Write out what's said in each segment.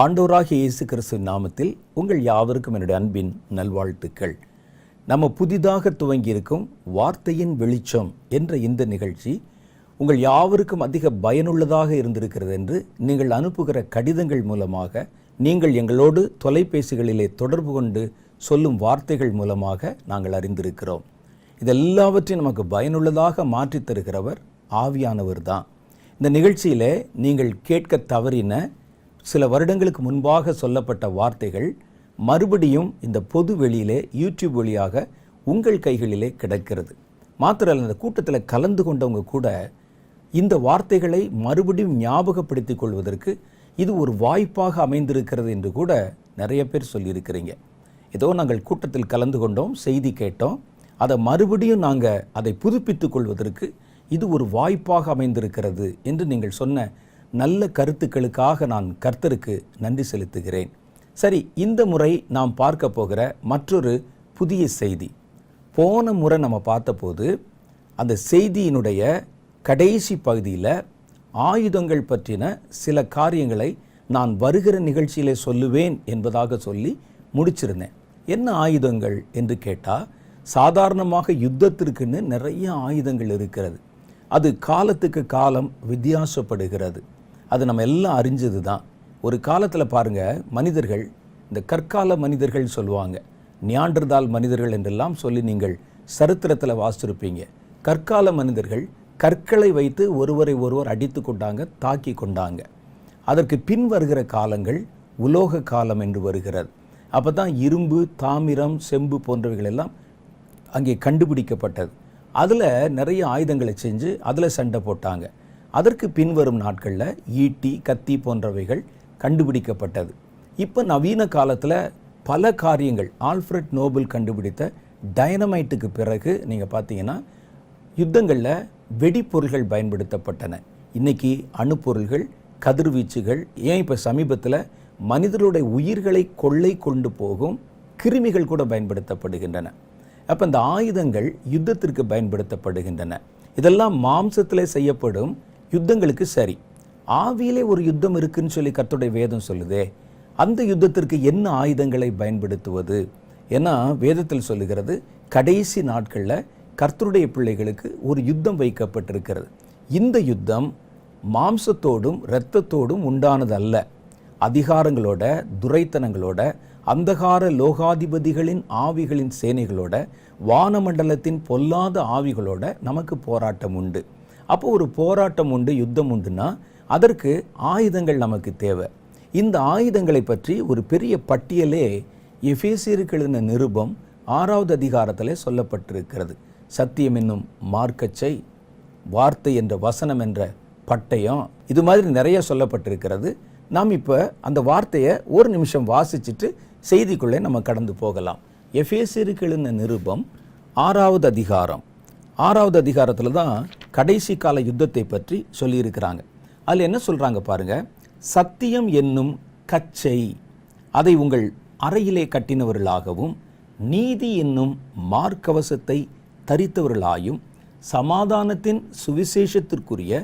ஆண்டவராகிய இயேசு கிறிஸ்துவின் நாமத்தில் உங்கள் யாவருக்கும் என்னுடைய அன்பின் நல்வாழ்த்துக்கள். நம்ம புதிதாக துவங்கியிருக்கும் வார்த்தையின் வெளிச்சம் என்ற இந்த நிகழ்ச்சி உங்கள் யாவருக்கும் அதிக பயனுள்ளதாக இருந்திருக்கிறது என்று நீங்கள் அனுப்புகிற கடிதங்கள் மூலமாக, நீங்கள் எங்களோடு தொலைபேசிகளிலே தொடர்பு கொண்டு சொல்லும் வார்த்தைகள் மூலமாக நாங்கள் அறிந்திருக்கிறோம். இதெல்லாவற்றையும் நமக்கு பயனுள்ளதாக மாற்றித் தருகிறவர் ஆவியானவர் தான். இந்த நிகழ்ச்சியில் நீங்கள் கேட்க தவறின சில வருடங்களுக்கு முன்பாக சொல்லப்பட்ட வார்த்தைகள் மறுபடியும் இந்த பொது வெளியிலே யூடியூப் வழியாக உங்கள் கைகளிலே கிடக்கிறது. மாத்திரமல்ல, இந்த கூட்டத்தில் கலந்து கொண்டவங்க கூட இந்த வார்த்தைகளை மறுபடியும் ஞாபகப்படுத்திக் கொள்வதற்கு இது ஒரு வாய்ப்பாக அமைந்திருக்கிறது என்று கூட நிறைய பேர் சொல்லியிருக்கிறீங்க. ஏதோ நாங்கள் கூட்டத்தில் கலந்து கொண்டோம், செய்தி கேட்டோம், அதை மறுபடியும் நாங்கள் அதை புதுப்பித்துக் கொள்வதற்கு இது ஒரு வாய்ப்பாக அமைந்திருக்கிறது என்று நீங்கள் சொன்ன நல்ல கருத்துக்களுக்காக நான் கர்த்தருக்கு நன்றி செலுத்துகிறேன். சரி, இந்த முறை நாம் பார்க்க போகிற மற்றொரு புதிய செய்தி. போன முறை நம்ம பார்த்தபோது அந்த செய்தியினுடைய கடைசி பகுதியில் ஆயுதங்கள் பற்றின சில காரியங்களை நான் வருகிற நிகழ்ச்சியிலே சொல்லுவேன் என்பதாக சொல்லி முடிச்சிருந்தேன். என்ன ஆயுதங்கள் என்று கேட்டால், சாதாரணமாக யுத்தத்திற்குன்னு நிறைய ஆயுதங்கள் இருக்கிறது. அது காலத்துக்கு காலம் வித்தியாசப்படுகிறது. அது நம்ம எல்லாம் அறிஞ்சது தான். ஒரு காலத்தில் பாருங்கள், மனிதர்கள், இந்த கற்கால மனிதர்கள் சொல்லுவாங்க, நியாண்டர்தால் மனிதர்கள் என்றெல்லாம் சொல்லி நீங்கள் சரித்திரத்தில் வாசிச்சிருப்பீங்க. கற்கால மனிதர்கள் கற்களை வைத்து ஒருவரை ஒருவர் அடித்து கொண்டாங்க, தாக்கி கொண்டாங்க. அதற்கு பின் வருகிற காலங்கள் உலோக காலம் என்று வருகிறது. அப்போ தான் இரும்பு, தாமிரம், செம்பு போன்றவைகள் எல்லாம் அங்கே கண்டுபிடிக்கப்பட்டது. அதில் நிறைய ஆயுதங்களை செஞ்சு அதில் சண்டை போட்டாங்க. அதற்கு பின்வரும் நாட்களில் ஈட்டி, கத்தி போன்றவைகள் கண்டுபிடிக்கப்பட்டது. இப்போ நவீன காலத்தில் பல காரியங்கள், ஆல்ஃப்ரெட் நோபல் கண்டுபிடித்த டைனமைட்டுக்கு பிறகு நீங்கள் பார்த்தீங்கன்னா யுத்தங்களில் வெடிப்பொருள்கள் பயன்படுத்தப்பட்டன. இன்றைக்கி அணுப்பொருள்கள், கதிர்வீச்சுகள், ஏன் இப்போ சமீபத்தில் மனிதர்களுடைய உயிர்களை கொள்ளை கொண்டு போகும் கிருமிகள் கூட பயன்படுத்தப்படுகின்றன. அப்போ இந்த ஆயுதங்கள் யுத்தத்திற்கு பயன்படுத்தப்படுகின்றன. இதெல்லாம் மாம்சத்தில் செய்யப்படும் யுத்தங்களுக்கு சரி. ஆவியிலே ஒரு யுத்தம் இருக்குன்னு சொல்லி கர்த்தருடைய வேதம் சொல்லுதே, அந்த யுத்தத்திற்கு என்ன ஆயுதங்களை பயன்படுத்துவது? ஏன்னா வேதத்தில் சொல்லுகிறது, கடைசி நாட்களில் கர்த்தருடைய பிள்ளைகளுக்கு ஒரு யுத்தம் வைக்கப்பட்டிருக்கிறது. இந்த யுத்தம் மாம்சத்தோடும் இரத்தத்தோடும் உண்டானது அல்ல. அதிகாரங்களோட, துரைத்தனங்களோட, அந்தகார லோகாதிபதிகளின் ஆவிகளின் சேனைகளோட, வானமண்டலத்தின் பொல்லாத ஆவிகளோட நமக்கு போராட்டம் உண்டு. அப்போ ஒரு போராட்டம் உண்டு, யுத்தம் உண்டுன்னா அதற்கு ஆயுதங்கள் நமக்கு தேவை. இந்த ஆயுதங்களை பற்றி ஒரு பெரிய பட்டியலே எபேசியருக்கு எழுதின நிருபம் 6வது அதிகாரத்தில் சொல்லப்பட்டிருக்கிறது. சத்தியம் என்னும் மார்க்கச்சை, வார்த்தை என்ற வசனம் என்ற பட்டயம், இது மாதிரி நிறைய சொல்லப்பட்டிருக்கிறது. நாம் இப்போ அந்த வார்த்தையை ஒரு நிமிஷம் வாசிச்சுட்டு செய்திக்குள்ளே நம்ம கடந்து போகலாம். எபேசியருக்கு எழுதின நிருபம் 6வது அதிகாரம். 6வது அதிகாரத்தில் தான் கடைசி கால யுத்தத்தை பற்றி சொல்லியிருக்கிறாங்க. அதில் என்ன சொல்கிறாங்க பாருங்கள். சத்தியம் என்னும் கச்சை, அதை உங்கள் அறையிலே கட்டினவர்களாகவும், நீதி என்னும் மார்க்கவசத்தை தரித்தவர்களாயும், சமாதானத்தின் சுவிசேஷத்திற்குரிய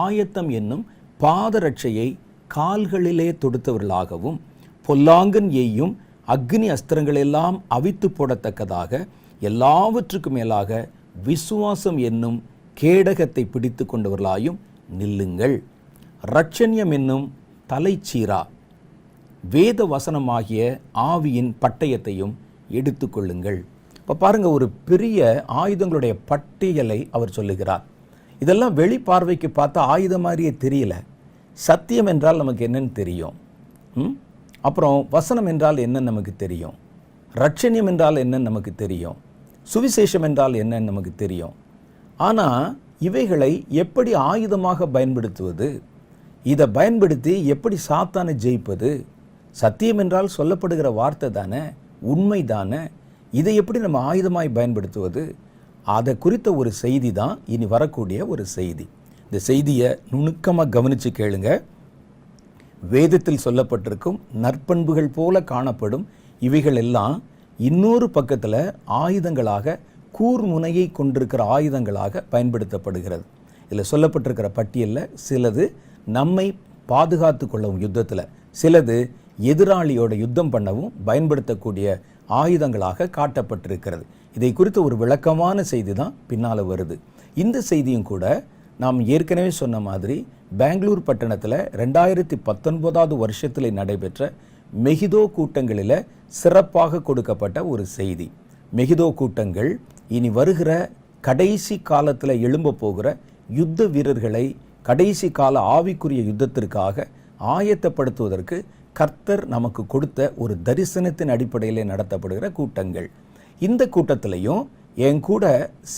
ஆயத்தம் என்னும் பாதரட்சையை கால்களிலே தொடுத்தவர்களாகவும், பொல்லாங்கன் ஏயும் அக்னி அஸ்திரங்களெல்லாம் அவித்து போடத்தக்கதாக எல்லாவற்றுக்கும் மேலாக விசுவாசம் என்னும் கேடகத்தை பிடித்து கொண்டவர்களாயும் நில்லுங்கள். இரட்சண்யம் என்னும் தலைச்சீரா, வேத வசனமாகிய ஆவியின் பட்டயத்தையும் எடுத்துக்கொள்ளுங்கள். இப்போ பாருங்கள், ஒரு பெரிய ஆயுதங்களுடைய பட்டியலை அவர் சொல்லுகிறார். இதெல்லாம் வெளி பார்வைக்கு பார்த்தா ஆயுதம் மாதிரியே தெரியல. சத்தியம் என்றால் நமக்கு என்னன்னு தெரியும். அப்புறம் வசனம் என்றால் என்னன்னு நமக்கு தெரியும். இரட்சண்யம் என்றால் என்னன்னு நமக்கு தெரியும். சுவிசேஷம் என்றால் என்னன்னு நமக்கு தெரியும். ஆனால் இவைகளை எப்படி ஆயுதமாக பயன்படுத்துவது? இதை பயன்படுத்தி எப்படி சாத்தானை ஜெயிப்பது? சத்தியம் என்றால் சொல்லப்படுகிற வார்த்தை தானே, உண்மை தானே. இதை எப்படி நம்ம ஆயுதமாய் பயன்படுத்துவது? அதை குறித்த ஒரு செய்தி தான் இனி வரக்கூடிய ஒரு செய்தி. இந்த செய்தியை நுணுக்கமாக கவனித்து கேளுங்க. வேதத்தில் சொல்லப்பட்டிருக்கும் நற்பண்புகள் போல காணப்படும் இவைகள் எல்லாம் இன்னொரு பக்கத்தில் ஆயுதங்களாக, கூர்முனையை கொண்டிருக்கிற ஆயுதங்களாக பயன்படுத்தப்படுகிறது. இதில் சொல்லப்பட்டிருக்கிற பட்டியலில் சிலது நம்மை பாதுகாத்து கொள்ளவும், யுத்தத்தில் சிலது எதிராளியோட யுத்தம் பண்ணவும் பயன்படுத்தக்கூடிய ஆயுதங்களாக காட்டப்பட்டிருக்கிறது. இதை குறித்த ஒரு விளக்கமான செய்தி தான் பின்னால் வருது. இந்த செய்தியும் கூட நாம் ஏற்கனவே சொன்ன மாதிரி பெங்களூர் பட்டணத்தில் 2019 வருஷத்தில் நடைபெற்ற மெகிதோ கூட்டங்களில் சிறப்பாக கொடுக்கப்பட்ட ஒரு செய்தி. மெகிதோ கூட்டங்கள் இனி வருகிற கடைசி காலத்தில் எழும்ப போகிற யுத்த வீரர்களை கடைசி கால ஆவிக்குரிய யுத்தத்திற்காக ஆயத்தப்படுத்துவதற்கு கர்த்தர் நமக்கு கொடுத்த ஒரு தரிசனத்தின் அடிப்படையில் நடத்தப்படுகிற கூட்டங்கள். இந்த கூட்டத்திலையும் என் கூட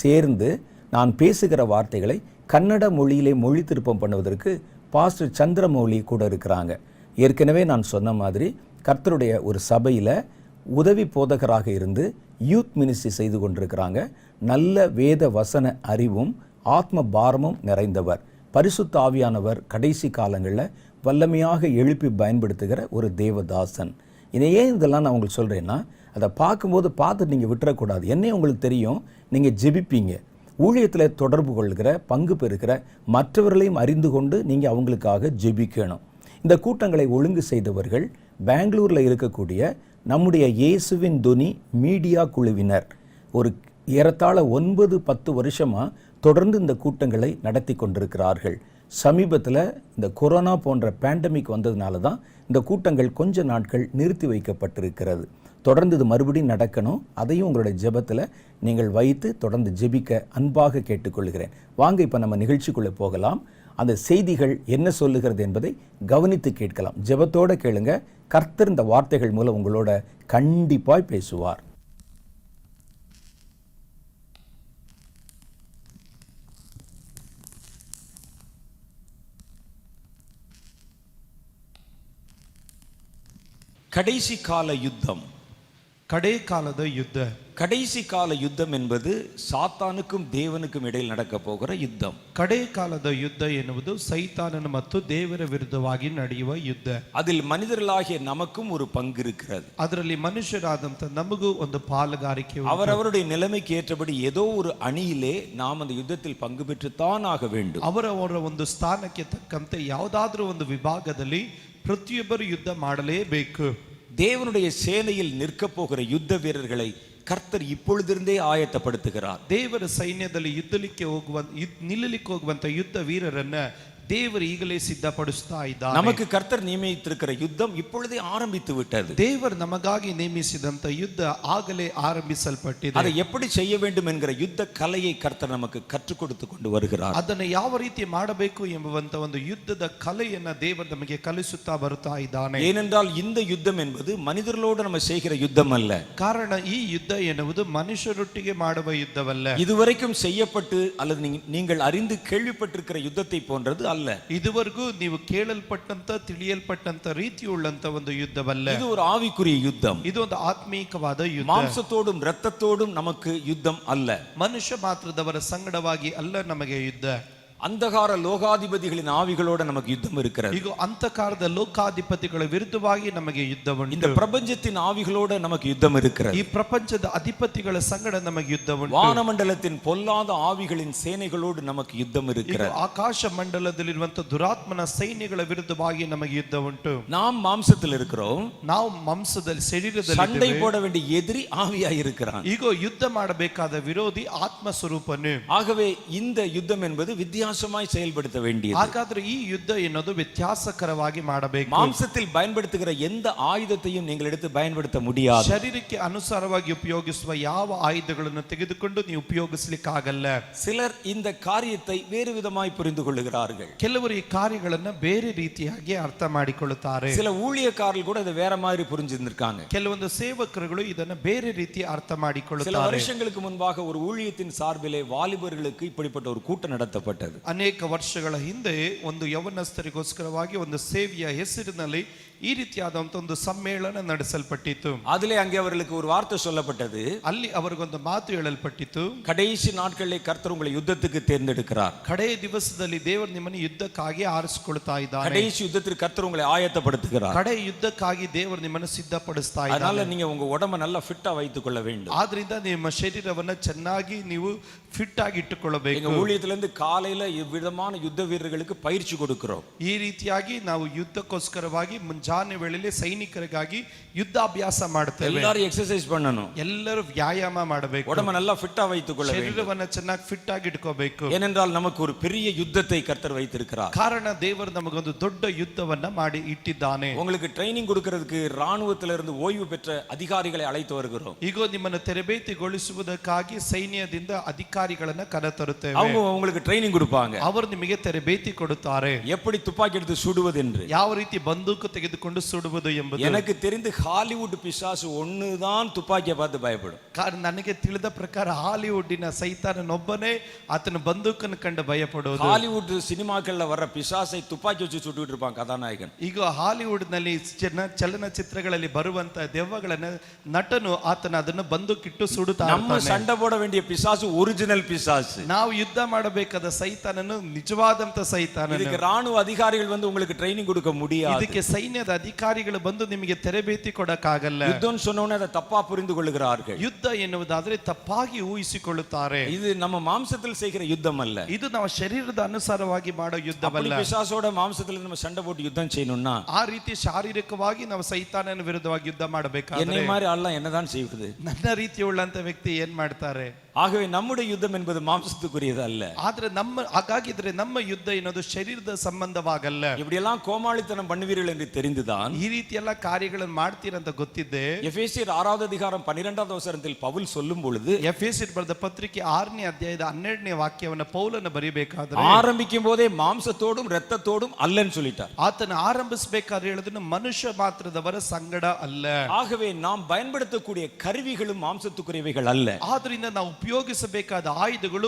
சேர்ந்து நான் பேசுகிற வார்த்தைகளை கன்னட மொழியிலே மொழி திருப்பம் பண்ணுவதற்கு பாஸ்டர் சந்திரமௌலி கூட இருக்கிறாங்க. ஏற்கனவே நான் சொன்ன மாதிரி கர்த்தருடைய ஒரு சபையில் உதவி போதகராக இருந்து யூத் மினிஸ்ட்ரி செய்து கொண்டிருக்கிறாங்க. நல்ல வேத வசன அறிவும் ஆத்ம பாரமும் நிறைந்தவர். பரிசுத்த ஆவியானவர் கடைசி காலங்களில் வல்லமையாக எழுப்பி பயன்படுத்துகிற ஒரு தேவதாசன். ஏன் இதெல்லாம் நான் உங்களுக்கு சொல்கிறேன்னா, அதை பார்க்கும்போது பார்த்துட்டு நீங்கள் விட்டுறக்கூடாது. என்னையும் உங்களுக்கு தெரியும், நீங்கள் ஜெபிப்பீங்க. ஊழியத்தில் தொடர்பு கொள்கிற பங்கு பெறுகிற மற்றவர்களையும் அறிந்து கொண்டு நீங்கள் அவங்களுக்காக ஜெபிக்கணும். இந்த கூட்டங்களை ஒழுங்கு செய்தவர்கள் பெங்களூரில் இருக்கக்கூடிய நம்முடைய இயேசுவின் துனி மீடியா குழுவினர். ஒரு ஏறத்தாழ 9-10 வருஷமாக தொடர்ந்து இந்த கூட்டங்களை நடத்தி கொண்டிருக்கிறார்கள். சமீபத்தில் இந்த கொரோனா போன்ற பேண்டமிக் வந்ததுனால தான் இந்த கூட்டங்கள் கொஞ்ச நாட்கள் நிறுத்தி வைக்கப்பட்டிருக்கிறது. தொடர்ந்து இது மறுபடியும் நடக்கணும். அதையும் உங்களுடைய ஜெபத்தில் நீங்கள் வைத்து தொடர்ந்து ஜெபிக்க அன்பாக கேட்டுக்கொள்கிறேன். வாங்க இப்போ நம்ம நிகழ்ச்சிக்குள்ளே போகலாம். அந்த செய்திகள் என்ன சொல்லுகிறது என்பதை கவனித்து கேட்கலாம். ஜெபத்தோடு கேளுங்க. கர்த்தர் இந்த வார்த்தைகள் மூலம் உங்களோட கண்டிப்பாய் பேசுவார். கடைசி கால யுத்தம். ಕಡೆ ಕಾಲದ ಯುದ್ಧ. கடைசி கால யுத்தம் என்பது சாத்தானுக்கும் தேவனுக்கும் இடையில் நடக்க போகிற யுத்தம். ಕಡೆ ಕಾಲದ ಯುದ್ಧ ಎನ್ನುವುದು ಸೈತಾನನ ಮತ್ತು ದೇವರ ವಿರುದ್ಧವಾಗಿ ನಡೆಯುವ ಯುದ್ಧ. அதில் மனிதர்களாகிய நமக்கும் ஒரு பங்கு இருக்கிறது. ಅದರಲ್ಲಿ ಮನುಷ್ಯರಾದಂತ ನಮಗೂ ಒಂದು ಪಾಲುಗಾರಿಕೆ. அவரவருடைய நிலைமைக்கு ஏற்றபடி ஏதோ ஒரு அணியிலே நாம் அந்த யுத்தத்தில் பங்கு பெற்றுத்தான் ஆக வேண்டும். ಅವರವರ ಒಂದು ಸ್ಥಾನಕ್ಕೆ ತಕ್ಕಂತೆ ಯಾವುದಾದ್ರೂ ಒಂದು ವಿಭಾಗದಲ್ಲಿ ಪ್ರತಿಯೊಬ್ಬರು ಯುದ್ಧ ಮಾಡಲೇಬೇಕು. தேவனுடைய சேனையில் நிற்க போகிற யுத்த வீரர்களை கர்த்தர் இப்பொழுதிருந்தே ஆயத்தப்படுத்துகிறார். ದೇವರ ಸೈನ್ಯದಲ್ಲಿ ನಿಲ್ಲಲಿಕ್ಕೆ ಹೋಗುವಂತ ಯುದ್ಧ ವೀರರನ್ನ ದೇವರು ಈಗಲೇ ಸಿದ್ಧಪಡಿಸ್ತಾ ಇದ್ದಾರೆ. நமக்கு கர்த்தர் நியமித்திருக்கிற யுத்தம் இப்பொழுதே ஆரம்பித்து விட்டது. ದೇವರು ನಮಗಾಗಿ ನೇಮಿಸಿದಂತ ಯುದ್ಧ ಆಗಲೇ ಆರಂಭಿಸಲ್ಪಟ್ಟಿದೆ. அதை எப்படி செய்ய வேண்டும் என்கிற யுத்த கலையை கர்த்தர் நமக்கு கற்றுக் கொடுத்து கொண்டு வருகிறார். ಅದನ್ನು ಯಾವ ರೀತಿ ಮಾಡಬೇಕು ಎಂಬುವಂತ ಒಂದು ಯುದ್ಧದ ಕಲೆಯನ್ನ ದೇವರು ನಮಗೆ ಕಲಿಸುತ್ತಾ ಬರುತ್ತಾ ಇದ್ದಾನೆ. ஏனென்றால் இந்த யுத்தம் என்பது மனிதர்களோடு நம்ம செய்கிற யுத்தம் அல்ல. ಕಾರಣ ಈ ಯುದ್ಧ ಎನ್ನುವುದು ಮನುಷ್ಯರೊಟ್ಟಿಗೆ ಮಾಡುವ ಯುದ್ಧವಲ್ಲ. இதுவரைக்கும் செய்யப்பட்டு அல்லது நீங்கள் அறிந்து கேள்விப்பட்டிருக்கிற யுத்தத்தை போன்றது அல்ல. ಇದುವರೆಗೂ ನೀವು ಕೇಳಲ್ಪಟ್ಟಂತ ತಿಳಿಯಲ್ಪಟ್ಟಂತ ರೀತಿಯುಳ್ಳಂತ ಒಂದು ಯುದ್ಧವಲ್ಲ. இது ஒரு ஆவிக்குரிய யுத்தம். ಇದು ಒಂದು ಆತ್ಮೀಕವಾದ ಯುದ್ಧ. மாம்சத்தோடும் இரத்தத்தோடும் நமக்கு யுத்தம் அல்ல. ಮನುಷ್ಯ ಮಾತ್ರದವರ ಸಂಗಡವಾಗಿ ಅಲ್ಲ ನಮಗೆ ಯುದ್ಧ. ಅಂಧಕಾರ ಲೋಕಾಧಿಪತಿகளின் ஆவிகளோட நமக்கு யுத்தம் இருக்கிறது. ಈಗ ಅಂತಕಾರದ ಲೋಕಾಧಿಪತಿಗಳ ವಿರುದ್ಧವಾಗಿ ನಮಗೆ ಯುದ್ಧವುಂಟು. இந்த பிரபஞ்சத்தின் ஆவிகளோட நமக்கு யுத்தம் இருக்கிறது. ಈ ಪ್ರಪಂಚದ ಅಧಿಪತಿಗಳ ಸಂಗಡ ನಮಗೆ ಯುದ್ಧವುಂಟು. வானமண்டலத்தின் பொல்லாத ஆவிகளின் சேனைகளோடு நமக்கு யுத்தம் இருக்கிறது. ಆಕಾಶ ಮಂಡಲದಲ್ಲಿರುವಂತ ದುರಾತ್ಮನ ಸೈನ್ಯಗಳ ವಿರುದ್ಧವಾಗಿ ನಮಗೆ ಯುದ್ಧವುಂಟು. நாம் மாம்சத்தில் இருக்கிறோம். ನಾವು ಮಾಂಸದಲ್ಲಿ ಶರೀರದಲ್ಲಿ சண்டை போட வேண்டிய எதிரி ஆவியாய் இருக்கிறான். ಈಗ ಯುದ್ಧ ಮಾಡಬೇಕಾದ ವಿರೋಧಿ ಆತ್ಮ ಸ್ವರೂಪನು. ஆகவே இந்த யுத்தம் என்பது வித்தியாசமாய் செயல்படுத்த வேண்டியது. ಹಾಗಾದ್ರೆ ಈ ಯುದ್ಧ ಎನ್ನುವುದು ವ್ಯತ್ಯಾಸಕರವಾಗಿ ಮಾಡಬೇಕು. மாம்சத்தில் பயன்படுத்துகிற எந்த ஆயுதத்தையும் நீங்கள் எடுத்து பயன்படுத்த முடியாது. ಶರೀರಕ್ಕೆ ಅನುಸಾರವಾಗಿ ಉಪಯೋಗಿಸುವ ಯಾವ ಆಯುಧಗಳನ್ನು ತೆಗೆದುಕೊಂಡು ನೀವು ಉಪಯೋಗಿಸಲಿಕ್ಕಾಗಲ್ಲ. சிலர் இந்த காரியத்தை வேறு விதமாய் புரிந்து கொள்ளுகிறார்கள். ಕೆಲವರು ಈ ಕಾರ್ಯಗಳನ್ನ ಬೇರೆ ರೀತಿಯಾಗಿ ಅರ್ಥ ಮಾಡಿಕೊಳ್ಳುತ್ತಾರೆ. சில ஊழியக்காரர்கள் கூட இதை வேற மாதிரி புரிஞ்சிருந்திருக்காங்க. ಕೆಲವೊಂದು ಸೇವಕರುಗಳು ಇದನ್ನ ಬೇರೆ ರೀತಿ ಅರ್ಥ சில ಮಾಡಿಕೊಳ್ಳುತ್ತಾರೆ. வருஷங்களுக்கு முன்பாக ஒரு ஊழியத்தின் சார்பிலே வாலிபர்களுக்கு இப்படிப்பட்ட ஒரு கூட்டம் நடத்தப்பட்டது. ಅನೇಕ ವರ್ಷಗಳ ಹಿಂದೆ ಒಂದು ಯವನಸ್ಥರಿಗೋಸ್ಕರವಾಗಿ ಒಂದು ಸೇವೆಯ ಹೆಸರಿನಲ್ಲಿ ಈ ರೀತಿಯಾದಂತ ಒಂದು ಸಮ್ಮೇಳನ ನಡೆಸಲ್ಪಟ್ಟಿತ್ತು. அதிலே அங்கே அவர்களுக்கு ஒரு வார்த்தை சொல்லப்பட்டது. ಅಲ್ಲಿ ಅವರಿಗೊಂದು ಮಾತು ಹೇಳಲ್ಪಟ್ಟಿತ್ತು. கடைசி நாட்களிலே கர்த்தர் உங்களை யுத்தத்துக்கு தேர்ந்தெடுக்கிறார். ಕಡೆ ದಿವಸದಲ್ಲಿ ದೇವರು ನಿಮ್ಮನ್ನು ಯುದ್ಧಕ್ಕಾಗಿ ಆರಿಸಿಕೊಳ್ತಾ ಇದ್ದಾನೆ. கடைசி யுத்தத்திற்கு கர்த்தர் உங்களை ஆயத்தப்படுத்துகிறார். ಕಡೆ ಯುದ್ಧಕ್ಕಾಗಿ ದೇವರು ನಿಮ್ಮನ್ನು ಸಿದ್ಧಪಡಿಸ್ತಾ ಇದ್ದಾನೆ. அதனால நீங்க உங்க உடம்ப நல்லா ஃபிட்டா வைத்துக் கொள்ள வேண்டும். ಆದ್ರಿಂದ ನಿಮ್ಮ ಶರೀರವನ್ನ ಚೆನ್ನಾಗಿ ನೀವು ಫಿಟ್ ಆಗಿ ಇಟ್ಟುಕೊಳ್ಳಬೇಕು. எங்க ஊழியத்துல இருந்து காலையில இவ்விதமான யுத்த வீரர்களுக்கு பயிற்சி கொடுக்கிறோம். ಈ ರೀತಿಯಾಗಿ ನಾವು ಯುದ್ಧಕ್ಕೋಸ್ಕರವಾಗಿ ಮುಂಜಾನೆ ಮುಂಜಾನೆ ವೇಳೆಯಲ್ಲಿ ಸೈನಿಕರಿಗಾಗಿ ಯುದ್ಧಾಭ್ಯಾಸ ಮಾಡ್ತೇವೆ. எல்லாரும் எக்ஸசைஸ் பண்ணணும். ಎಲ್ಲರೂ ವ್ಯಾಯಾಮ ಮಾಡಬೇಕು. உடம்ப நல்லா ஃபிட்டா வைத்துக்கொள்ள வேண்டும். ಶರೀರವನ್ನ ಚೆನ್ನಾಗಿ ಫಿಟ್ ಆಗಿ ಇಟ್ಕೋಬೇಕು. ஏனென்றால் நமக்கு ஒரு பெரிய யுத்தத்தை கர்த்தர் வைத்திருக்கிறார். ಕಾರಣ ದೇವರು ನಮಗೊಂದು ದೊಡ್ಡ ಯುದ್ಧವನ್ನ ಮಾಡಿ ಇಟ್ಟಿದ್ದಾನೆ. உங்களுக்கு ட்ரைனிங் கொடுக்கிறதுக்கு ராணுவத்திலிருந்து ஓய்வு பெற்ற அதிகாரிகளை அழைத்து வருகிறோம். ಈಗ ನಿಮ್ಮನ್ನು ತರಬೇತಿಗೊಳಿಸುವುದಕ್ಕಾಗಿ ಸೈನ್ಯದಿಂದ ಅಧಿಕಾರಿಗಳನ್ನ ಕರೆತರುತ್ತೇವೆ. அவங்க உங்களுக்கு ட்ரைனிங் கொடுப்பாங்க. ಅವರು ನಿಮಗೆ ತರಬೇತಿ ಕೊಡುತ್ತಾರೆ. எப்படி துப்பாக்கி எடுத்து சுடுவது என்று. ಯಾವ ರೀತಿ ಬಂದೂಕು ತೆಗೆದುಕೊಂಡು ಸುಡುವುದು ಎಂಬುದು. எனக்கு தெரிந்து ஹாலிவுட் பிசாசு ஒண்ணுதான் துப்பாக்கியை பார்த்து பயப்படும். ನನಗೆ ತಿಳಿದ ಪ್ರಕಾರ ಹಾಲಿವುಡ್ಡಿನ ಸೈತಾನನೊಬ್ಬನೇ ಆತನ ಬಂದೂಕನ್ನು ಕಂಡು ಭಯಪಡುವುದು. ஹாலிவுட் சினிமாக்கள்ல வர்ற பிசாசை துப்பாக்கி வச்சு சுட்டுட்டு இருப்பான் கதாநாயகன். ಈಗ ಹಾಲಿವುಡ್ ನಲ್ಲಿ ಚಲನಚಿತ್ರಗಳಲ್ಲಿ ಬರುವಂತ ದೆವ್ವಗಳನ್ನ ನಟನು ಆತನ ಅದನ್ನು ಬಂದೂಕಿಟ್ಟು ಸುಡುತ್ತಾ நம்ம சண்டை போட வேண்டிய பிசாசு ஒரிಜಿನಲ್ பிசாசு. ನಾವು ಯುದ್ಧ ಮಾಡಬೇಕಾದ ಸೈತಾನನು ನಿಜವಾದಂತ ಸೈತಾನನು. இதுக்கு ராணுவ அதிகாரிகள் வந்து உங்களுக்கு ட்ரைனிங் கொடுக்க முடியாது. ಇದಕ್ಕೆ ಸೈನ್ಯದ ಅಧಿಕಾರಿಗಳು ಬಂದು ನಿಮಗೆ ತರಬೇತಿ ಕೊಡಕ್ಕಾಗಲ್ಲ. யுத்தம் சொன்னவனே அதை தப்பா புரிந்து கொள்கிறார்கள். ಯುದ್ಧ ಎನ್ನುವುದಾದ್ರೆ ತಪ್ಪಾಗಿ ಊಹಿಸಿಕೊಳ್ಳುತ್ತಾರೆ. இது நம்ம மாம்சத்தில் செய்கிற யுத்தம் அல்ல. ಇದು ನಾವು ಶರೀರದ ಅನುಸಾರವಾಗಿ ಮಾಡೋ ಯುದ್ಧವಲ್ಲ. பிசாசோட மாம்சத்துல நம்ம சண்டை போட்டு யுத்தம் செய்யணும்னா ಆ ರೀತಿ ಶಾರೀರಿಕವಾಗಿ ನಾವು ಸೈತಾನನ ವಿರುದ್ಧವಾಗಿ ಯುದ್ಧ ಮಾಡಬೇಕಾದ್ರೆ என்னை மாதிரி ஆள்லாம் என்னதான் செய்வது? ನನ್ನ ರೀತಿಯುಳ್ಳಂತ ವ್ಯಕ್ತಿ ಏನ್ ಮಾಡ್ತಾರೆ? ஆகவே நம்முடைய யுத்தம் என்பது மாம்சத்துக்குரியது அல்ல. ಆದ್ರೆ ಹಾಗಾಗಿದ್ರೆ ನಮ್ಮ ಯುದ್ಧ ಎನ್ನುವುದು ಶರೀರದ ಸಂಬಂಧವಾಗಲ್ಲ. இப்படி எல்லாம் கோமாளித்தனம் பண்ணுவீர்கள் என்று தெரிந்துதான் ಈ ರೀತಿ ಎಲ್ಲ ಕಾರ್ಯಗಳನ್ನು ಮಾಡ್ತೀರಂತ ಗೊತ್ತಿದ್ದೆ. எபேசியர் 6வது அதிகாரம் 12வது வசனத்தில் பவுல் சொல்லும் பொழுது ಎಫೆಸಿಯರ್ ಬರೆದ ಪತ್ರಿಕೆ 6ನೇ ಅಧ್ಯಾಯದ 12ನೇ ವಾಕ್ಯವನ್ನು ಪೌಲನು ಬರೀಬೇಕಾದ್ರೆ ஆரம்பிக்கும் போதே மாம்சத்தோடும் இரத்தத்தோடும் அல்லன்னு சொல்லிட்டார். ಆತನ ಆರಂಭಿಸಬೇಕಾದ್ರೆ ಹೇಳಿದನು ಮನುಷ್ಯ ಮಾತ್ರದವರ ಸಂಗಡ ಅಲ್ಲ. ஆகவே நாம் பயன்படுத்தக்கூடிய கருவிகளும் மாம்சத்துக்குரியவைகள் அல்ல. ಆದ್ರಿಂದ ನಾವು ಉಪಯೋಗಿಸಬೇಕಾದ ಆಯುಧಗಳು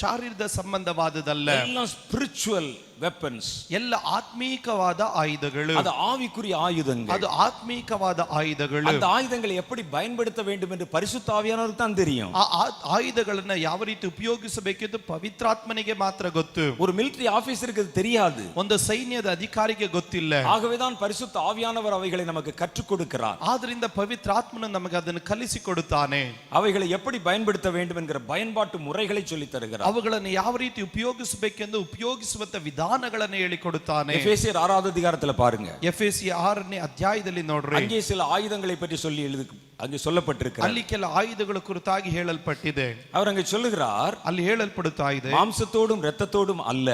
ಶಾರೀರದ ಸಂಬಂಧವಾದದಲ್ಲ. எல்லாம் ஸ்பிரிச்சுவல் வெப்பன்ஸ். ಎಲ್ಲ ಆತ್ಮೀಕವಾದ ಆಯುಧಗಳು. அது ஆவிக்குரிய ஆயுதங்கள். ಅದು ಆತ್ಮೀಕವಾದ ಆಯುಧಗಳು. அந்த ஆயுதங்களை எப்படி பயன்படுத்த வேண்டும் என்று பரிசுத்த ஆவியானவருக்கு தான் தெரியும். ಆ ಆಯುಧಗಳನ್ನ ಯಾವ ರೀತಿ ಉಪಯೋಗಿಸಬೇಕೆಂದು ಪವಿತ್ರಾತ್ಮನಿಗೆ ಮಾತ್ರ ಗೊತ್ತು. ஒரு மிலிಟರಿ ஆபீசருக்கு அது தெரியாது. ಒಂದು ಸೈನ್ಯದ ಅಧಿಕಾರಿಗೆ ಗೊತ್ತಿಲ್ಲ. ஆகவே தான் பரிசுத்த ஆவியானவர் அவைகளை நமக்கு கற்றுக் கொடுக்கிறார். ಆದ್ರಿಂದ ಪವಿತ್ರಾತ್ಮನು ನಮಗೆ ಅದನ್ನು ಕಲಿಸಿಕೊಡುತ್ತಾನೆ. அவைகளை எப்படி பயன்படுத்த வேண்டும் என்கிற பயன்பாட்டு முறைகளை சொல்லித் தருகிறார். ಅವುಗಳನ್ನು ಯಾವ ರೀತಿ ಉಪಯೋಗಿಸಬೇಕೆಂದು ಉಪಯೋಗಿಸುವಂತ ವಿಧಾನಗಳನ್ನು ಹೇಳಿಕೊಡುತ್ತಾನೆ. எபேசியர் 6வது அதிகாரத்துல பாருங்க. ಎಫೆಸಿಯ 6ನೇ ಅಧ್ಯಾಯದಲ್ಲಿ ನೋಡ್ರಿ. அங்கே சில ஆயுதங்களை பற்றி சொல்லி அங்கே சொல்லப்பட்டிருக்கிறது. ಅಲ್ಲಿ ಕೆಲ ಆಯುಧಗಳ ಕುರಿತಾಗಿ ಹೇಳಲ್ಪಟ್ಟಿದೆ. அவர் அங்கே சொல்லுகிறார், ಅಲ್ಲಿ ಹೇಳಲ್ಪಡುತ್ತಾ ಇದೆ, மாம்சத்தோடும் இரத்தத்தோடும் அல்ல,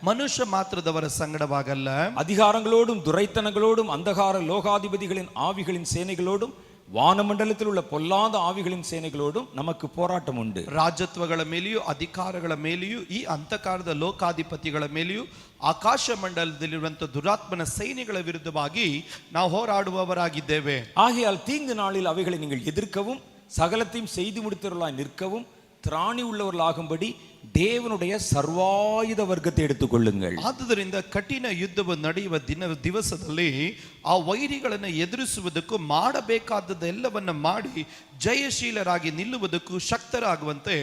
ಮನುಷ್ಯ ಮಾತ್ರದವರ ಸಂಗಡವಾಗಲ್ಲ, அதிகாரங்களோடும் துரைத்தனங்களோடும் அந்தகார லோகாதிபதிகளின் ஆவிகளின் சேனைகளோடும் வானமண்டலத்தில் உள்ள பொல்லாத ஆவிகளின் சேனைகளோடும் நமக்கு போராட்டம் உண்டு. ರಾಜತ್ವಗಳ ಮೇಲೆಯೂ ಅಧಿಕಾರಗಳ ಮೇಲೆಯೂ ಈ ಅಂತಕಾರದ ಲೋಕಾಧಿಪತಿಗಳ ಮೇಲೆಯೂ ಆಕಾಶ ಮಂಡಲದಲ್ಲಿರುವಂತಹ ದುರಾತ್ಮನ ಸೈನ್ಯಗಳ ವಿರುದ್ಧವಾಗಿ ನಾವು ಹೋರಾಡುವವರಾಗಿದ್ದೇವೆ. ஆகையால் தீங்கு நாளில் அவைகளை நீங்கள் எதிர்க்கவும் சகலத்தையும் செய்து முடித்தவர்களாய் நிற்கவும் திராணி உள்ளவர்களாகும்படி தேவனுடைய சர்வாயுத வர்க்கத்தை எடுத்துக்கொள்ளுங்கள். ಆದುದರಿಂದ ಕಠಿಣ ಯುದ್ಧವು ನಡೆಯುವ ದಿವಸದಲ್ಲಿ ಆ ವೈರಿಗಳನ್ನು ಎದುರಿಸುವುದಕ್ಕೂ ಮಾಡಬೇಕಾದದ್ದೆಲ್ಲವನ್ನ ಮಾಡಿ ಜಯಶೀಲರಾಗಿ ನಿಲ್ಲುವುದಕ್ಕೂ ಶಕ್ತರಾಗುವಂತೆ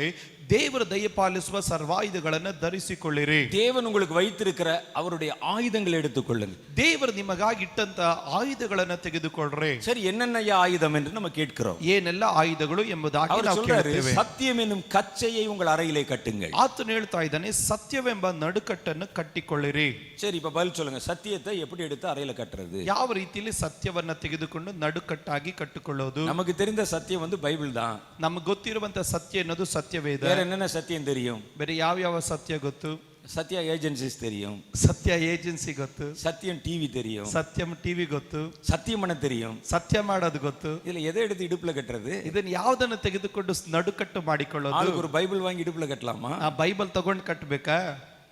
ದೇವರು ದಯಪಾಲಿಸುವ ಸರ್ವಾಯುಧಗಳನ್ನು ಧರಿಸಿಕೊಳ್ಳಿರಿ. தேவன் உங்களுக்கு வைத்திருக்கிற அவருடைய ஆயுதங்களை எடுத்துக்கொள்ளுங்கள். ದೇವರು ನಿಮಗಾಗಿ ಇಟ್ಟಂತ ಆಯುಧಗಳನ್ನು ತೆಗೆದುಕೊಳ್ಳ್ರಿ. சரி, என்னென்ன ஆயுதம் என்று நம்ம கேட்கிறோம். ಏನೆಲ್ಲ ಆಯುಧಗಳು ಎಂಬುದಾಗಿ அவர் ನಾವು சொல்றாரு, ಕೇಳುತ್ತೇವೆ. சத்தியம் என்னும் கச்சையை உங்கள் அறையிலே கட்டுங்கள். ಆತನು ಹೇಳ್ತಾ ಇದ್ದಾನೆ, ಸತ್ಯವೆಂಬ ನಡುಕಟ್ಟನ್ನು ಕಟ್ಟಿಕೊಳ್ಳಿರಿ. சரி, இப்ப பதில் சொல்லுங்க, சத்தியத்தை எப்படி எடுத்து அறையில கட்டுறது? ಯಾವ ರೀತಿಯಲ್ಲಿ ಸತ್ಯವನ್ನ ತೆಗೆದುಕೊಂಡು ನಡುಕಟ್ಟಾಗಿ ಕಟ್ಟಿಕೊಳ್ಳೋದು? நமக்கு தெரிந்த சத்தியம் வந்து பைபிள் தான். ನಮಗೆ ಗೊತ್ತಿರುವಂತ ಸತ್ಯ ಅನ್ನೋದು ಸತ್ಯವೇದ. வேற என்னென்ன சத்தியம் தெரியும்? ಬೇರೆ ಯಾವ ಸತ್ಯ ಗೊತ್ತು? சத்யா ஏஜென்சிஸ் தெரியும், ಸತ್ಯ ಏಜೆನ್ಸಿ ಗೊತ್ತು, சத்தியம் டிவி தெரியும், ಸತ್ಯಂ ಟಿವಿ ಗೊತ್ತು, சத்தியம் பண்ண தெரியும். ಸತ್ಯ ಮಾಡೋದು ಗೊತ್ತು. இதுல எதை எடுத்து இடுப்புல கட்டுறது? ಇದನ್ನ ಯಾವ್ದನ್ನು ತೆಗೆದುಕೊಂಡು ನಡುಕಟ್ಟು ಮಾಡಿಕೊಳ್ಳೋದು? ஆளுக்கு ஒரு பைபிள் வாங்கி இடுப்புல கட்டலாமா? ಆ ಬೈಬಲ್ ತಗೊಂಡು ಕಟ್ಟಬೇಕಾ?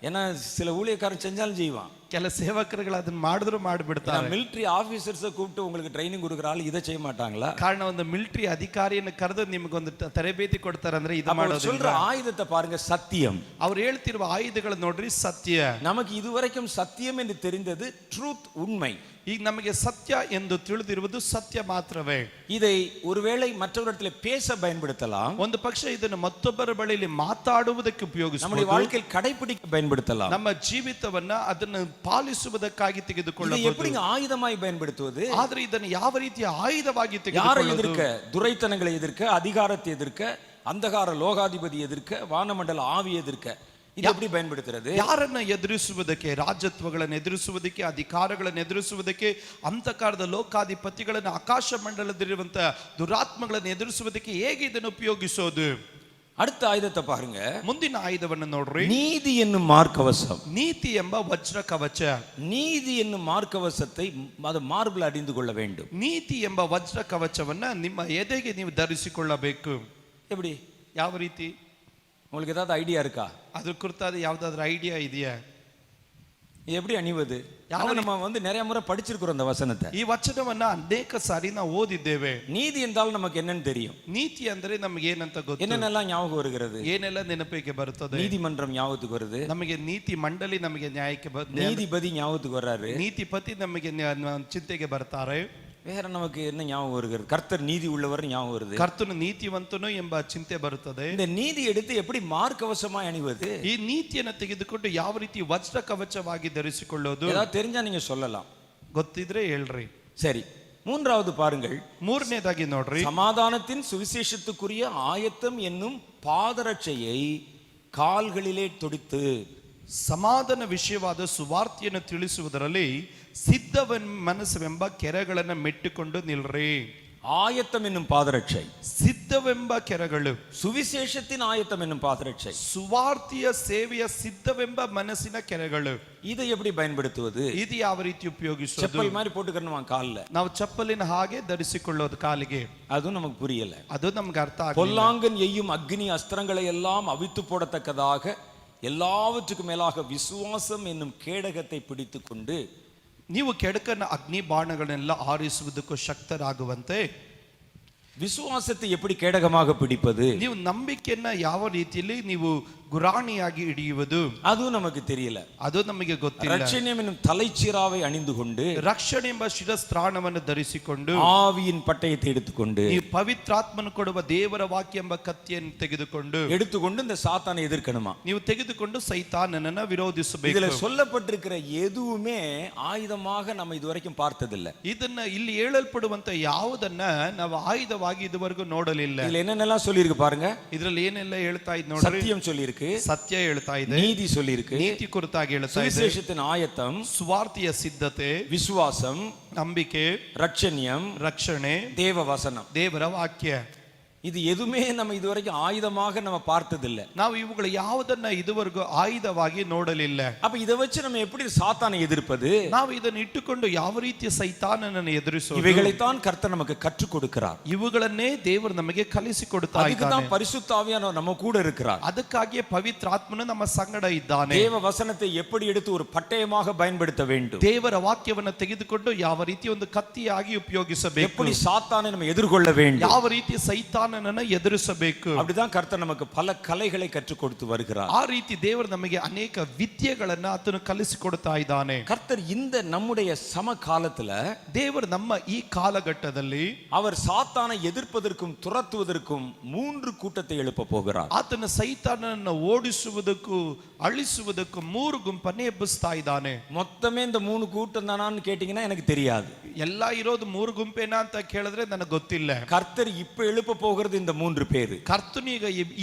ஏன்னா சில ஊழியக்காரன் செஞ்சாலும் செய்வான். ಕೆಲ ಸೇವಕರುಗಳು ಅದನ್ನ ಮಾಡಿದ್ರು ಮಾಡಿಬಿಡ್ತಾರೆ. மிலிಟರಿ ஆபீசர்ஸை கூப்பிட்டு உங்களுக்கு ட்ரைனிங் கொடுக்குறாள், இதை செய்ய மாட்டாங்களா? ಕಾರಣ ಒಂದು ಮಿಲಿಟರಿ ಅಧಿಕಾರಿಯನ್ನು ಕರೆದು ನಿಮಗೊಂದು ತರಬೇತಿ ಕೊಡ್ತಾರೆ ಅಂದ್ರೆ ಇದು ಮಾಡೋದು. சொல்ற ஆயுதத்தை பாருங்க, சத்தியம். ಅವ್ರು ಹೇಳ್ತಿರುವ ಆಯುಧಗಳು ನೋಡ್ರಿ, ಸತ್ಯ. நமக்கு இதுவரைக்கும் சத்தியம் என்று தெரிந்தது ட்ரூத், உண்மை. ಈಗ ನಮಗೆ ಸತ್ಯ ಎಂದು ತಿಳಿದಿರುವುದು ಸತ್ಯ ಮಾತ್ರವೇ. இதை ஒருவேளை மற்றவரிடத்தில் பேச பயன்படுத்தலாம், ಒಂದು ಪಕ್ಷ ಇದನ್ನು ಮತ್ತೊಬ್ಬರ ಬಳಿಯಲ್ಲಿ ಮಾತಾಡುವುದಕ್ಕೆ நம்முடைய ಉಪಯೋಗಿಸಬಹುದು, வாழ்க்கையில் கடைபிடிக்க பயன்படுத்தலாம். ನಮ್ಮ ಜೀವಿತವನ್ನ ಅದನ್ನು ಪಾಲಿಸುವುದಕ್ಕಾಗಿ ತೆಗೆದುಕೊಳ್ಳಬಹುದು. எப்படிங்க ஆயுதமாய் பயன்படுத்துவது? ಆದ್ರೆ ಇದನ್ನು ಯಾವ ರೀತಿಯ ಆಯುಧವಾಗಿ யாரை ತೆಗೆದುಕೊಳ್ಳುವುದು? எதிர்க்க? துரைத்தனங்களை எதிர்க்க, அதிகாரத்தை எதிர்க்க, அந்தகார லோகாதிபதி எதிர்க்க, வானமண்டல ஆவி எதிர்க்க. இது எப்படி பயன்படுத்துறது? ಯಾರನ್ನ ಎದುರಿಸುವುದಕ್ಕೆ? ರಾಜತ್ವಗಳನ್ನು ಎದುರಿಸುವುದಕ್ಕೆ, ಅಧಿಕಾರಗಳನ್ನು ಎದುರಿಸುವುದಕ್ಕೆ, ಅಂತಕಾರದ ಲೋಕಾಧಿಪತಿಗಳನ್ನು, ಆಕಾಶ ಮಂಡಲದಲ್ಲಿರುವಂತಹ ದುರಾತ್ಮಗಳನ್ನು ಎದುರಿಸುವುದಕ್ಕೆ ಹೇಗೆ ಇದನ್ನು ಉಪಯೋಗಿಸೋದು? அடுத்த ஆயுதத்தை பாருங்க. ಮುಂದಿನ ಆಯುಧವನ್ನು ನೋಡ್ರಿ. நீதி என்னும் மார்க்கவசம். ನೀತಿ ಎಂಬ ವಜ್ರ ಕವಚ. நீதி என்னும் மார்க்கவசத்தை அது மார்பில் அணிந்து கொள்ள வேண்டும். ನೀತಿ ಎಂಬ ವಜ್ರ ಕವಚವನ್ನ ನಿಮ್ಮ ಎದೆಗೆ ನೀವು ಧರಿಸಿಕೊಳ್ಳಬೇಕು. எப்படி? ಯಾವ ರೀತಿ? உங்களுக்கு ஏதாவது ஐடியா இருக்கா? ಅದ್ರ ಕುರಿತಾದ ಯಾವ್ದಾದ್ರು ಐಡಿಯಾ ಇದೆಯಾ? இது எப்படி அணிவது? நம்ம நிறைய முறை படிச்சிருக்கிறோம் அந்த வசனத்தை. ಈ ವಚನವನ್ನ ಅನೇಕ ಸಾರಿ ನಾವು ಓದಿದ್ದೇವೆ. நீதி என்றால் நமக்கு என்னன்னு தெரியும். ನೀತಿ ಅಂದ್ರೆ ನಮಗೆ ಏನಂತ ಗೊತ್ತು. என்னென்னலாம் ஞாபகம் வருகிறது? ಏನೆಲ್ಲ ನೆನಪಿಗೆ ಬರುತ್ತದೆ? நீதிமன்றம் ஞாபகத்துக்கு வருது. ನಮಗೆ ನೀತಿ ಮಂಡಳಿ ನಮಗೆ ನ್ಯಾಯಕ್ಕೆ நீதிபதி ஞாபகத்துக்கு வர்றாரு. ನೀತಿಪತಿ ನಮಗೆ ಚಿಂತೆಗೆ ಬರ್ತಾರೆ. வேற நமக்கு என்ன ஞாபகம் வருகிறது? கர்த்தர் நீதி உள்ளவர் ஞாபகம் வருது. ಕರ್ತನು ನೀತಿವಂತನು ಎಂಬ ಚಿಂತೆ ಬರುತ್ತದೆ. இந்த நீதி எடுத்து எப்படி மார்க்கவசமாய் அணிவது? ಈ ನೀತಿಯನ್ನು ತೆಗೆದುಕೊಂಡು ಯಾವ ರೀತಿ ವಜ್ರ ಕವಚವಾಗಿ ಧರಿಸಿಕೊಳ್ಳೋದು? ஏதாவது தெரிஞ்சா நீங்க சொல்லலாம். ಗೊತ್ತಿದ್ರೆ ಹೇಳ್ರಿ. சரி, மூன்றாவது பாருங்கள். ಮೂರನೇದಾಗಿ ನೋಡ್ರಿ. சமாதானத்தின் சுவிசேஷத்துக்குரிய ஆயத்தம் என்னும் பாதரட்சையை கால்களிலே தொடித்து. ಸಮಾಧಾನ ವಿಷಯವಾದ ಸುವಾರ್ತೆಯನ್ನು ತಿಳಿಸುವುದರಲ್ಲಿ ಸಿದ್ಧವನ್ ಮನಸ್ಸವೆಂಬ ಕೆರೆಗಳನ್ನು ಮೆಟ್ಟಿಕೊಂಡು ನಿಲ್ರಿ. ஆயத்தம் என்னும் பாதரட்சை, ಸಿದ್ಧವೆಂಬ ಕೆರೆಗಳು. சுவிசேஷத்தின் ஆயத்தம் என்னும் பாதரட்சை, ಸುವಾರ್ತೆಯ ಸೇವೆಯ ಸಿದ್ಧವೆಂಬ ಮನಸ್ಸಿನ ಕೆರೆಗಳು. இதை எப்படி பயன்படுத்துவது? ಇದು ಯಾವ ರೀತಿ ಉಪಯೋಗಿಸೋದು? செப்பல் மாதிரி போட்டுக்கணுமா கால்ல? ನಾವು ಚಪ್ಪಲಿನ ಹಾಗೆ ಧರಿಸಿಕೊಳ್ಳೋದು ಕಾಲಿಗೆ. அதுவும் நமக்கு புரியல. ಅದು ನಮ್ಗೆ ಅರ್ಥ ಆಗಲಿಲ್ಲ. பொல்லாங்கன் எய்யும் அக்னி அஸ்திரங்களை எல்லாம் அவித்து போடத்தக்கதாக எல்லாவற்றுக்கும் மேலாக விசுவாசம் என்னும் கேடகத்தை பிடித்து கொண்டு ನೀವು ಕೆಡಕನ ಅಗ್ನಿ ಬಾಣಗಳನ್ನೆಲ್ಲ ಆರಿಸುವುದಕ್ಕೂ ಶಕ್ತರಾಗುವಂತೆ. விசுவாசத்தை எப்படி கேடகமாக பிடிப்பது? ನೀವು ನಂಬಿಕೆಯನ್ನ ಯಾವ ರೀತಿಯಲ್ಲಿ ನೀವು ಗುರಾಣಿಯಾಗಿ ಹಿಡಿಯುವುದು? ಅದು ನಮಗೆ தெரியல. ಅದು ನಮಗೆ ಗೊತ್ತಿಲ್ಲ. ரட்சணியம் என்னும் தலைச்சீராவை அணிந்து கொண்டு, ರಕ್ಷಣೆ ಎಂಬ ಶಿರಸ್ತ್ರಾಣವನ್ನು ಧರಿಸಿಕೊಂಡು, ஆவியின் பட்டயத்தை எடுத்துக்கொண்டு, ನೀವು ಪವಿತ್ರಾತ್ಮನು ಕೊಡುವ ದೇವರ ವಾಕ್ಯ ಎಂಬ ಕತ್ತಿಯನ್ನು ತೆಗೆದುಕೊಂಡು இந்த சாத்தானை எதிர்க்கணுமா? ನೀವು ತೆಗೆದುಕೊಂಡು ಸೈತಾನನನ್ನ ವಿರೋಧಿಸಬೇಕು. இதுல சொல்லப்பட்டிருக்கிற எதுவுமே ಆಯುಧமாக நம்ம இதுவரைக்கும் பார்த்ததில்லை. ಇದನ್ನ ಇಲ್ಲಿ ಹೇಳಲ್ಪಡುವಂತ ಯಾವುದನ್ನ ನಾವು ಆಯುಧವಾಗಿ ಇದುವರೆಗೂ ನೋಡಲಿಲ್ಲ. இதுல என்னென்னலாம் சொல்லி இருக்கு பாருங்க. ಇದರಲ್ಲಿ ಏನೆಲ್ಲ ಹೇಳ್ತಾ ಇದ್ ನೋಡಿ. சத்தியம் சொல்லி இருக்கு, ಸತ್ಯ ಹೇಳ್ತಾ ಇದೆ, நீதி சொல்லி இருக்கு, ನೀತಿ ಕುರಿತಾಗಿ ಹೇಳ್ತಾ ಇದೆ, சுவிசேஷத்தின் ஆயத்தம், ಸುವಾರ್ತೆಯ ಸಿದ್ಧತೆ, விசுவாசம், ನಂಬಿಕೆ, ரட்சணியம், ರಕ್ಷಣೆ, தேவ வசனம். ದೇವರ ವಾಕ್ಯ. இது எதுவுமே நம்ம இதுவரைக்கும் ஆயுதமாக நம்ம பார்த்ததில்லை. ನಾವು ಇವುಗಳು ಯಾವುದನ್ನ ಇದುವರೆಗೂ ಆಯುಧವಾಗಿ ನೋಡಲಿಲ್ಲ. அப்ப இதை வச்சு நம்ம எப்படி சாத்தானை எதிர்ப்பது? ನಾವು ಇದನ್ನು ಇಟ್ಟುಕೊಂಡು ಯಾವ ರೀತಿಯ ಸೈತಾನನನ್ನು ಎದುರಿಸೋದು? இவைகளைத்தான் கர்த்தர் நமக்கு கற்றுக் கொடுக்கிறார். ಇವುಗಳನ್ನೇ ದೇವರು ನಮಗೆ ಕಲಿಸಿಕೊಡುತ್ತಾ ಇದ್ದಾನೆ. அதுக்குதான் பரிசுத்த ஆவியானவர் நம்ம கூட இருக்கிறார். ಅದಕ್ಕಾಗಿಯೇ ಪವಿತ್ರಾತ್ಮನು ನಮ್ಮ ಸಂಗಡ ಇದ್ದಾನೆ. தேவ வசனத்தை எப்படி எடுத்து ஒரு பட்டயமாக பயன்படுத்த வேண்டும், ದೇವರ ವಾಕ್ಯವನ್ನು ತೆಗೆದುಕೊಂಡು ಯಾವ ರೀತಿ ಒಂದು ಕತ್ತಿಯಾಗಿ ಉಪಯೋಗಿಸಬೇಕು, எப்படி சாத்தானை நம்ம எதிர்கொள்ள வேண்டும், ಯಾವ ರೀತಿ ಸೈತಾನನನ್ನು ಎದುರಿಸಬೇಕು. அப்படிதான் கர்த்தர் நமக்கு பல கலைகளை கற்றுக் கொடுத்து வருகிறார். ಆ ರೀತಿ ದೇವರು ನಮಗೆ ಅನೇಕ ವಿದ್ಯೆಗಳನ್ನ ಆತನು ಕಲಿಸಿಕೊಡ್ತಾ ಇದ್ದಾನೆ. கர்த்தர் இந்த நம்முடைய சமகாலத்துல, ದೇವರು ನಮ್ಮ ಈ ಕಾಲಘಟ್ಟದಲ್ಲಿ அவர் சாத்தானை எதிர்ப்பதற்கும் துரத்துவதற்கும் 3 கூட்டத்தை எழுப்ப போகிறார். ಆತನ ಸೈತಾನನನ್ನು ಓಡಿಸುವುದಕ್ಕೂ ಅಳಿಸುವುದಕ್ಕೂ 3 ಗುಂಪನ್ನೇ ಎಬ್ಬಿಸ್ತಾ ಇದ್ದಾನೆ. மொத்தமே இந்த 3 கூட்டம் தானான்னு கேட்டீங்கன்னா எனக்கு தெரியாது. ಎಲ್ಲ ಇರೋದು 3 ಗುಂಪೇನಾ ಅಂತ ಕೇಳಿದ್ರೆ ನನಗೆ ಗೊತ್ತಿಲ್ಲ. கர்த்தர் இப்ப எழுப்ப போகிறது இந்த 3 பேரு. ಕರ್ತನು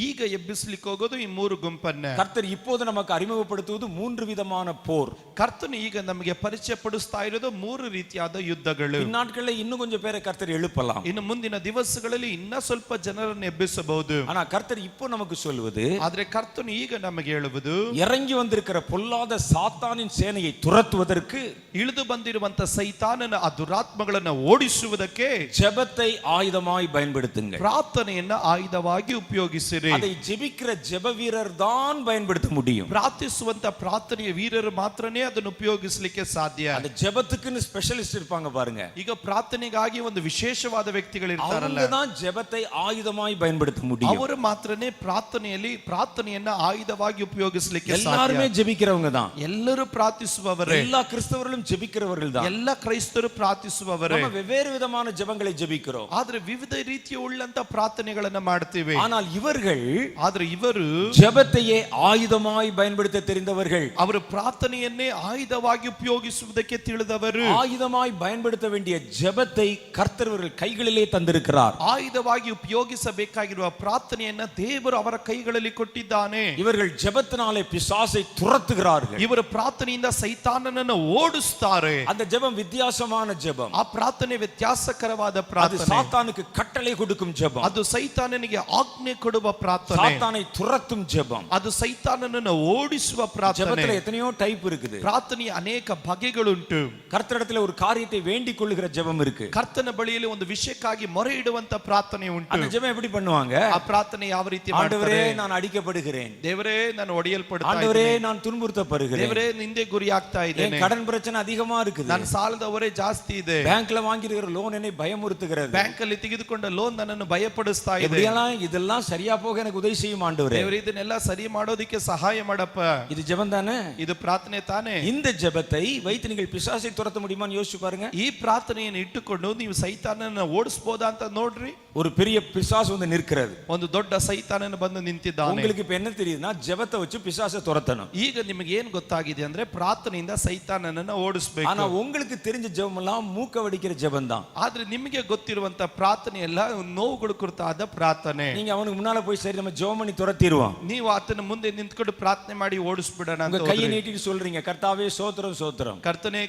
ಈಗ ಎಬ್ಬಿಸ್ಲಿಕ್ಕೆ ಹೋಗೋದು ಈ 3 ಗುಂಪನ್ನ. கர்த்தர் இப்போது நமக்கு அறிமுகப்படுத்துவது 3 விதமான போர். ಕರ್ತನು ಈಗ ನಮಗೆ ಪರಿಚಯ ಪಡಿಸ್ತಾ ಇರೋದು 3 ರೀತಿಯಾದ ಯುದ್ಧಗಳು. இந்நாட்களில் இன்னும் கொஞ்சம் பேரை கர்த்தர் எழுப்பலாம். ಇನ್ನು ಮುಂದಿನ ದಿವಸಗಳಲ್ಲಿ ಇನ್ನ ಸ್ವಲ್ಪ ಜನರನ್ನು ಎಬ್ಬಿಸಬಹುದು. ஆனா கர்த்தர் இப்போ நமக்கு சொல்வது, ಆದ್ರೆ ಕರ್ತನು ಈಗ ನಮಗೆ ಹೇಳುವುದು, இறங்கி வந்திருக்கிற பொல்லாத சாத்தானின் சேனையை துரத்துவதற்கு, ಇಳಿದು ಬಂದಿರುವಂತ ಸೈತಾನನ ಆ ದುರಾತ್ಮಗಳನ್ನು ಓಡಿಸುವುದಕ್ಕೆ ஜெபத்தை ஆயுதமாய் பயன்படுத்துங்கள். ಪ್ರಾರ್ಥನೆಯನ್ನ ಆಯುಧವಾಗಿ ಉಪಯೋಗಿಸಿರಿ. அதை ஜெபிக்கிற ஜெப வீரர் தான் பயன்படுத்த முடியும். ಪ್ರಾರ್ಥಿಸುವಂತ ಪ್ರಾರ್ಥನೆಯ ವೀರರು ಮಾತ್ರನೇ ಅದನ್ನು ಉಪಯೋಗಿಸಲಿಕ್ಕೆ ಸಾಧ್ಯ. அந்த ஜெபத்துக்குன்னு ஸ்பெஷலிஸ்ட் இருப்பாங்க பாருங்க. ಈಗ ಪ್ರಾರ್ಥನೆಗಾಗಿ ಒಂದು ವಿಶೇಷವಾದ ವ್ಯಕ್ತಿಗಳು ಇರ್ತಾರಲ್ಲ, அவங்க தான் ஜெபத்தை ஆயுதமாய் பயன்படுத்த முடியும். ಅವರು ಮಾತ್ರನೇ ಪ್ರಾರ್ಥನೆಯಲ್ಲಿ ಪ್ರಾರ್ಥನೆಯನ್ನ ಆಯುಧವಾಗಿ ಉಪಯೋಗಿಸಲಿಕ್ಕೆ ಸಾಧ್ಯ. எல்லாருமே ஜெபிக்கிறவங்க தான். ಎಲ್ಲರೂ ಪ್ರಾರ್ಥಿಸುವವರೇ. எல்லா கிறிஸ்தவர்களும் ஜெபிக்கிறவர்கள் தான். ಎಲ್ಲ ಕ್ರೈಸ್ತರು ಪ್ರಾರ್ಥಿಸುವವರೇ. நம்ம வெவ்வேறு விதமான ஜெபங்களை ஜெபிக்கிறோம். ಆದ್ರೆ ವಿವಿಧ ರೀತಿಯ ಉಳ್ಳಂತ ಪ್ರಾರ್ಥನೆಗಳನ್ನ ಮಾಡ್ತೀವಿ. ஆனால் இவர்கள் ಆದ್ರೆ ಇವರು ஜெபத்தையே ஆயுதமாய் பயன்படுத்த தெரிந்தவர்கள். ಅವರು ಪ್ರಾರ್ಥನೆಯನ್ನೇ ಆಯುಧವಾಗಿ ಉಪಯೋಗಿಸುವುದಕ್ಕೆ ತಿಳಿದವರು. ஆயுதமாய் பயன்படுத்த வேண்டிய ஜெபத்தை கர்த்தர் இவர்கள் கைகளிலே தந்திருக்கிறார். ಆಯುಧವಾಗಿ ಉಪಯೋಗಿಸಬೇಕಾಗಿರುವ ಪ್ರಾರ್ಥನೆಯನ್ನ ದೇವರು ಅವರ ಕೈಗಳಲ್ಲಿ ಕೊಟ್ಟಿದ್ದಾನೆ. இவர்கள் ஜெபத்தினாலே பிசாசை துரத்துகிறார்கள். ಇವರು ಪ್ರಾರ್ಥನೆಯಿಂದ ಸೈತಾನನನ್ನು ಓಡಿಸುತ್ತಾರೆ. அந்த ஜெபம் வித்தியாசமான ஜெபம். ಆ ಪ್ರಾರ್ಥನೆ ವ್ಯತ್ಯಾಸಕರವಾದ அது ಪ್ರಾರ್ಥನೆ. சாத்தானுக்கு கட்டளை கொடுக்கும் ஜெபம். ಅದು ಸೈತಾನನಿಗೆ ಆಜ್ಞೆ ಕೊಡುವ ಪ್ರಾರ್ಥನೆ. சாத்தானை துரத்தும் ஜெபம். ಅದು ಸೈತಾನನನ್ನು ಓಡಿಸುವ ಪ್ರಾರ್ಥನೆ. ஜெபத்துல எத்தனையோ டைப் இருக்குது. ಪ್ರಾರ್ಥನೆಯ ಅನೇಕ ಬಗೆಗಳುಂಟು. கர்த்தரிடத்துல ஒரு காரியத்தை வேண்டிக் கொள்ளுகிற ஜெபம் இருக்கு. ಕರ್ತನ ಬಳಿಯಲ್ಲಿ ಒಂದು ವಿಷಯಕ್ಕಾಗಿ ಮೊರೆ ಇಡುವಂತ ಪ್ರಾರ್ಥನೆ ಉಂಟು. அந்த ஜெபம் எப்படி பண்ணுவாங்க? ಆ ಪ್ರಾರ್ಥನೆ ಯಾವ ರೀತಿ ஆண்டவரே ಮಾಡ್ತಾರೆ? நான் அடிக்கப்படுகிறேன். ದೇವರೇ ನಾನು ಒಡೆಯಲ್ಪಡ್ತಾ ஆண்டவரே ಇದ್ದೇನೆ. நான் துன்புறுத்தப்படுகிறேன். ದೇವರೇ ನಿಂದೆ ಗುರಿ ಆಗ್ತಾ என் ಇದ್ದೇನೆ. கடன் பிரச்சனை அதிகமா இருக்குது. ನನ್ನ ಸಾಲದ ಹೊರೆ ಜಾಸ್ತಿ ಇದೆ. பேங்க்ல வாங்கியிருக்கிற லோன் என்னை பயமுறுத்துகிறது. ಬ್ಯಾಂಕ್ ಅಲ್ಲಿ ತೆಗೆದುಕೊಂಡ ಲೋನ್ ನನ್ನನ್ನು ಭಯಪಡಿಸ್ತಾ ಇದೆ. எப்படியெல்லாம் இதெல்லாம் சரியா போக எனக்கு உதவி செய்யும் ஆண்டவரே. ದೇವರೇ ಇದನ್ನೆಲ್ಲ ಸರಿ ಮಾಡೋದಕ್ಕೆ ಸಹಾಯ ಮಾಡಪ್ಪ. இது ஜெபம் தானே? ಇದು ಪ್ರಾರ್ಥನೆ ತಾನೇ? இந்த ஜெபத்தை வைத்து நீங்கள் பிசாசை துரத்த முடியுமான்னு யோசிச்சு பாருங்க. ಈ ಪ್ರಾರ್ಥನೆಯನ್ನು ಇಟ್ಟುಕೊಂಡು ನೀವು ಸೈತಾನನ ಓಡಿಸಬಹುದಾ ಅಂತ ನೋಡ್ರಿ. ஒரு பெரிய பிசாசு வந்து நிற்கிறது. ಒಂದು ದೊಡ್ಡ ಸೈತಾನನ ಬಂದು ನಿಂತಿದ್ದಾನೆ. உங்களுக்கு இப்ப என்ன தெரியுதுன்னா ஜெபத்தை வச்சு பிசாசை துரத்தணும். ಈಗ ನಿಮಗೆ ಏನ್ ಗೊತ್ತಾಗಿದೆ ಅಂದ್ರೆ ಪ್ರಾರ್ಥನೆಯಿಂದ ಸೈತಾನನನ್ನ ಓಡಿಸಬೇಕು. ஆனா உங்களுக்கு தெரிஞ்ச ஜெபம் எல்லாம் மூக்க வடிக்கிற ஜெபம் தான். ಆದ್ರೆ ನಿಮಗೆ ಗೊತ್ತಿರುವಂತ ಪ್ರಾರ್ಥನೆ ಎಲ್ಲ ನೋವುಗಳು ಕುರಿತಾದ ಪ್ರಾರ್ಥನೆ. நீங்க அவனுக்கு முன்னால போய் சரி நம்ம ஜெபம் பண்ணி துரத்திடுவோம். ನೀವು ಆತನ ಮುಂದೆ ನಿಂತ್ಕೊಂಡು ಪ್ರಾರ್ಥನೆ ಮಾಡಿ ಓಡಿಸ್ಬಿಡೋಣ உங்க ಅಂತ கையை நீட்டிட்டு சொல்றீங்க கர்த்தாவே சோத்திரம் சோத்திரம். ಕರ್ತನೆ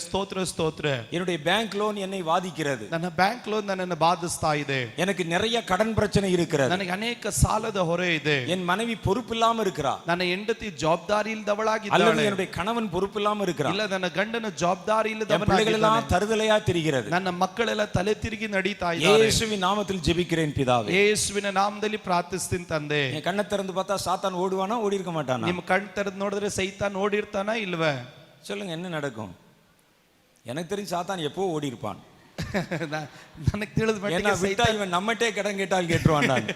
ಸ್ತೋತ್ರ ಸ್ತೋತ್ರ. என்னுடைய பேங்க் லோன் என்னை வாதிக்கிறது. ನನ್ನ ಬ್ಯಾಂಕ್ ಲೋನ್ ನನ್ನನ್ನು ಬಾಧಿಸ್ತಾ ಇದೆ. எனக்கு நிறைய கடன் பிரச்சனை இருக்கிறது. ನನಗೆ ಅನೇಕ ಸಾಲದ ಹೊರೆ ಇದೆ. என் மனைவி பொறுப்பில்லாம இருக்கிறா. ನನ್ನ ಹೆಂಡತಿ ಜವಾಬ್ದಾರಿ அல்லது ಇಲ್ಲದವಳಾಗಿದ್ದಾಳೆ. என்னுடைய கணவன் பொறுப்பில்லாம இருக்கிறா. ಇಲ್ಲ ನನ್ನ ಗಂಡನ ಜವಾಬ್ದಾರಿ என் பிள்ளைகள் எல்லாம் ಇಲ್ಲದವನಾಗಿದ್ದಾನೆ. தருதலையா தெரிகிறது. ನನ್ನ ಮಕ್ಕಳೆಲ್ಲ ತಲೆ ತಿರುಗಿ ನಡೀತಾ ಇದ್ದಾರೆ. இயேசுவின் நாமத்தில் ஜெபிக்கிறேன் பிதாவே. ಯೇಸುವಿನ ನಾಮದಲ್ಲಿ ಪ್ರಾರ್ಥಿಸ್ತೀನಿ ತಂದೆ. என் கண்ணை திறந்து பார்த்தா சாத்தான் ஓடுவானா ஓடி இருக்க மாட்டானா? ನಿಮ್ಮ ಕಣ್ ತೆರೆದು ನೋಡಿದ್ರೆ ಸೈತಾನ್ ಓಡಿರ್ತಾನ ಇಲ್ವಾ? சொல்லுங்க என்ன நடக்கும்? எனக்கு தெரிஞ்சு சாத்தான் எப்போ ஓடி இருப்பான். ನನಗೆ ತಿಳಿದ ஏன்னா ಮಟ್ಟಿಗೆ விட்டா இவன் நம்மட்டே கடன் கேட்டால் கேட்டுருவான்.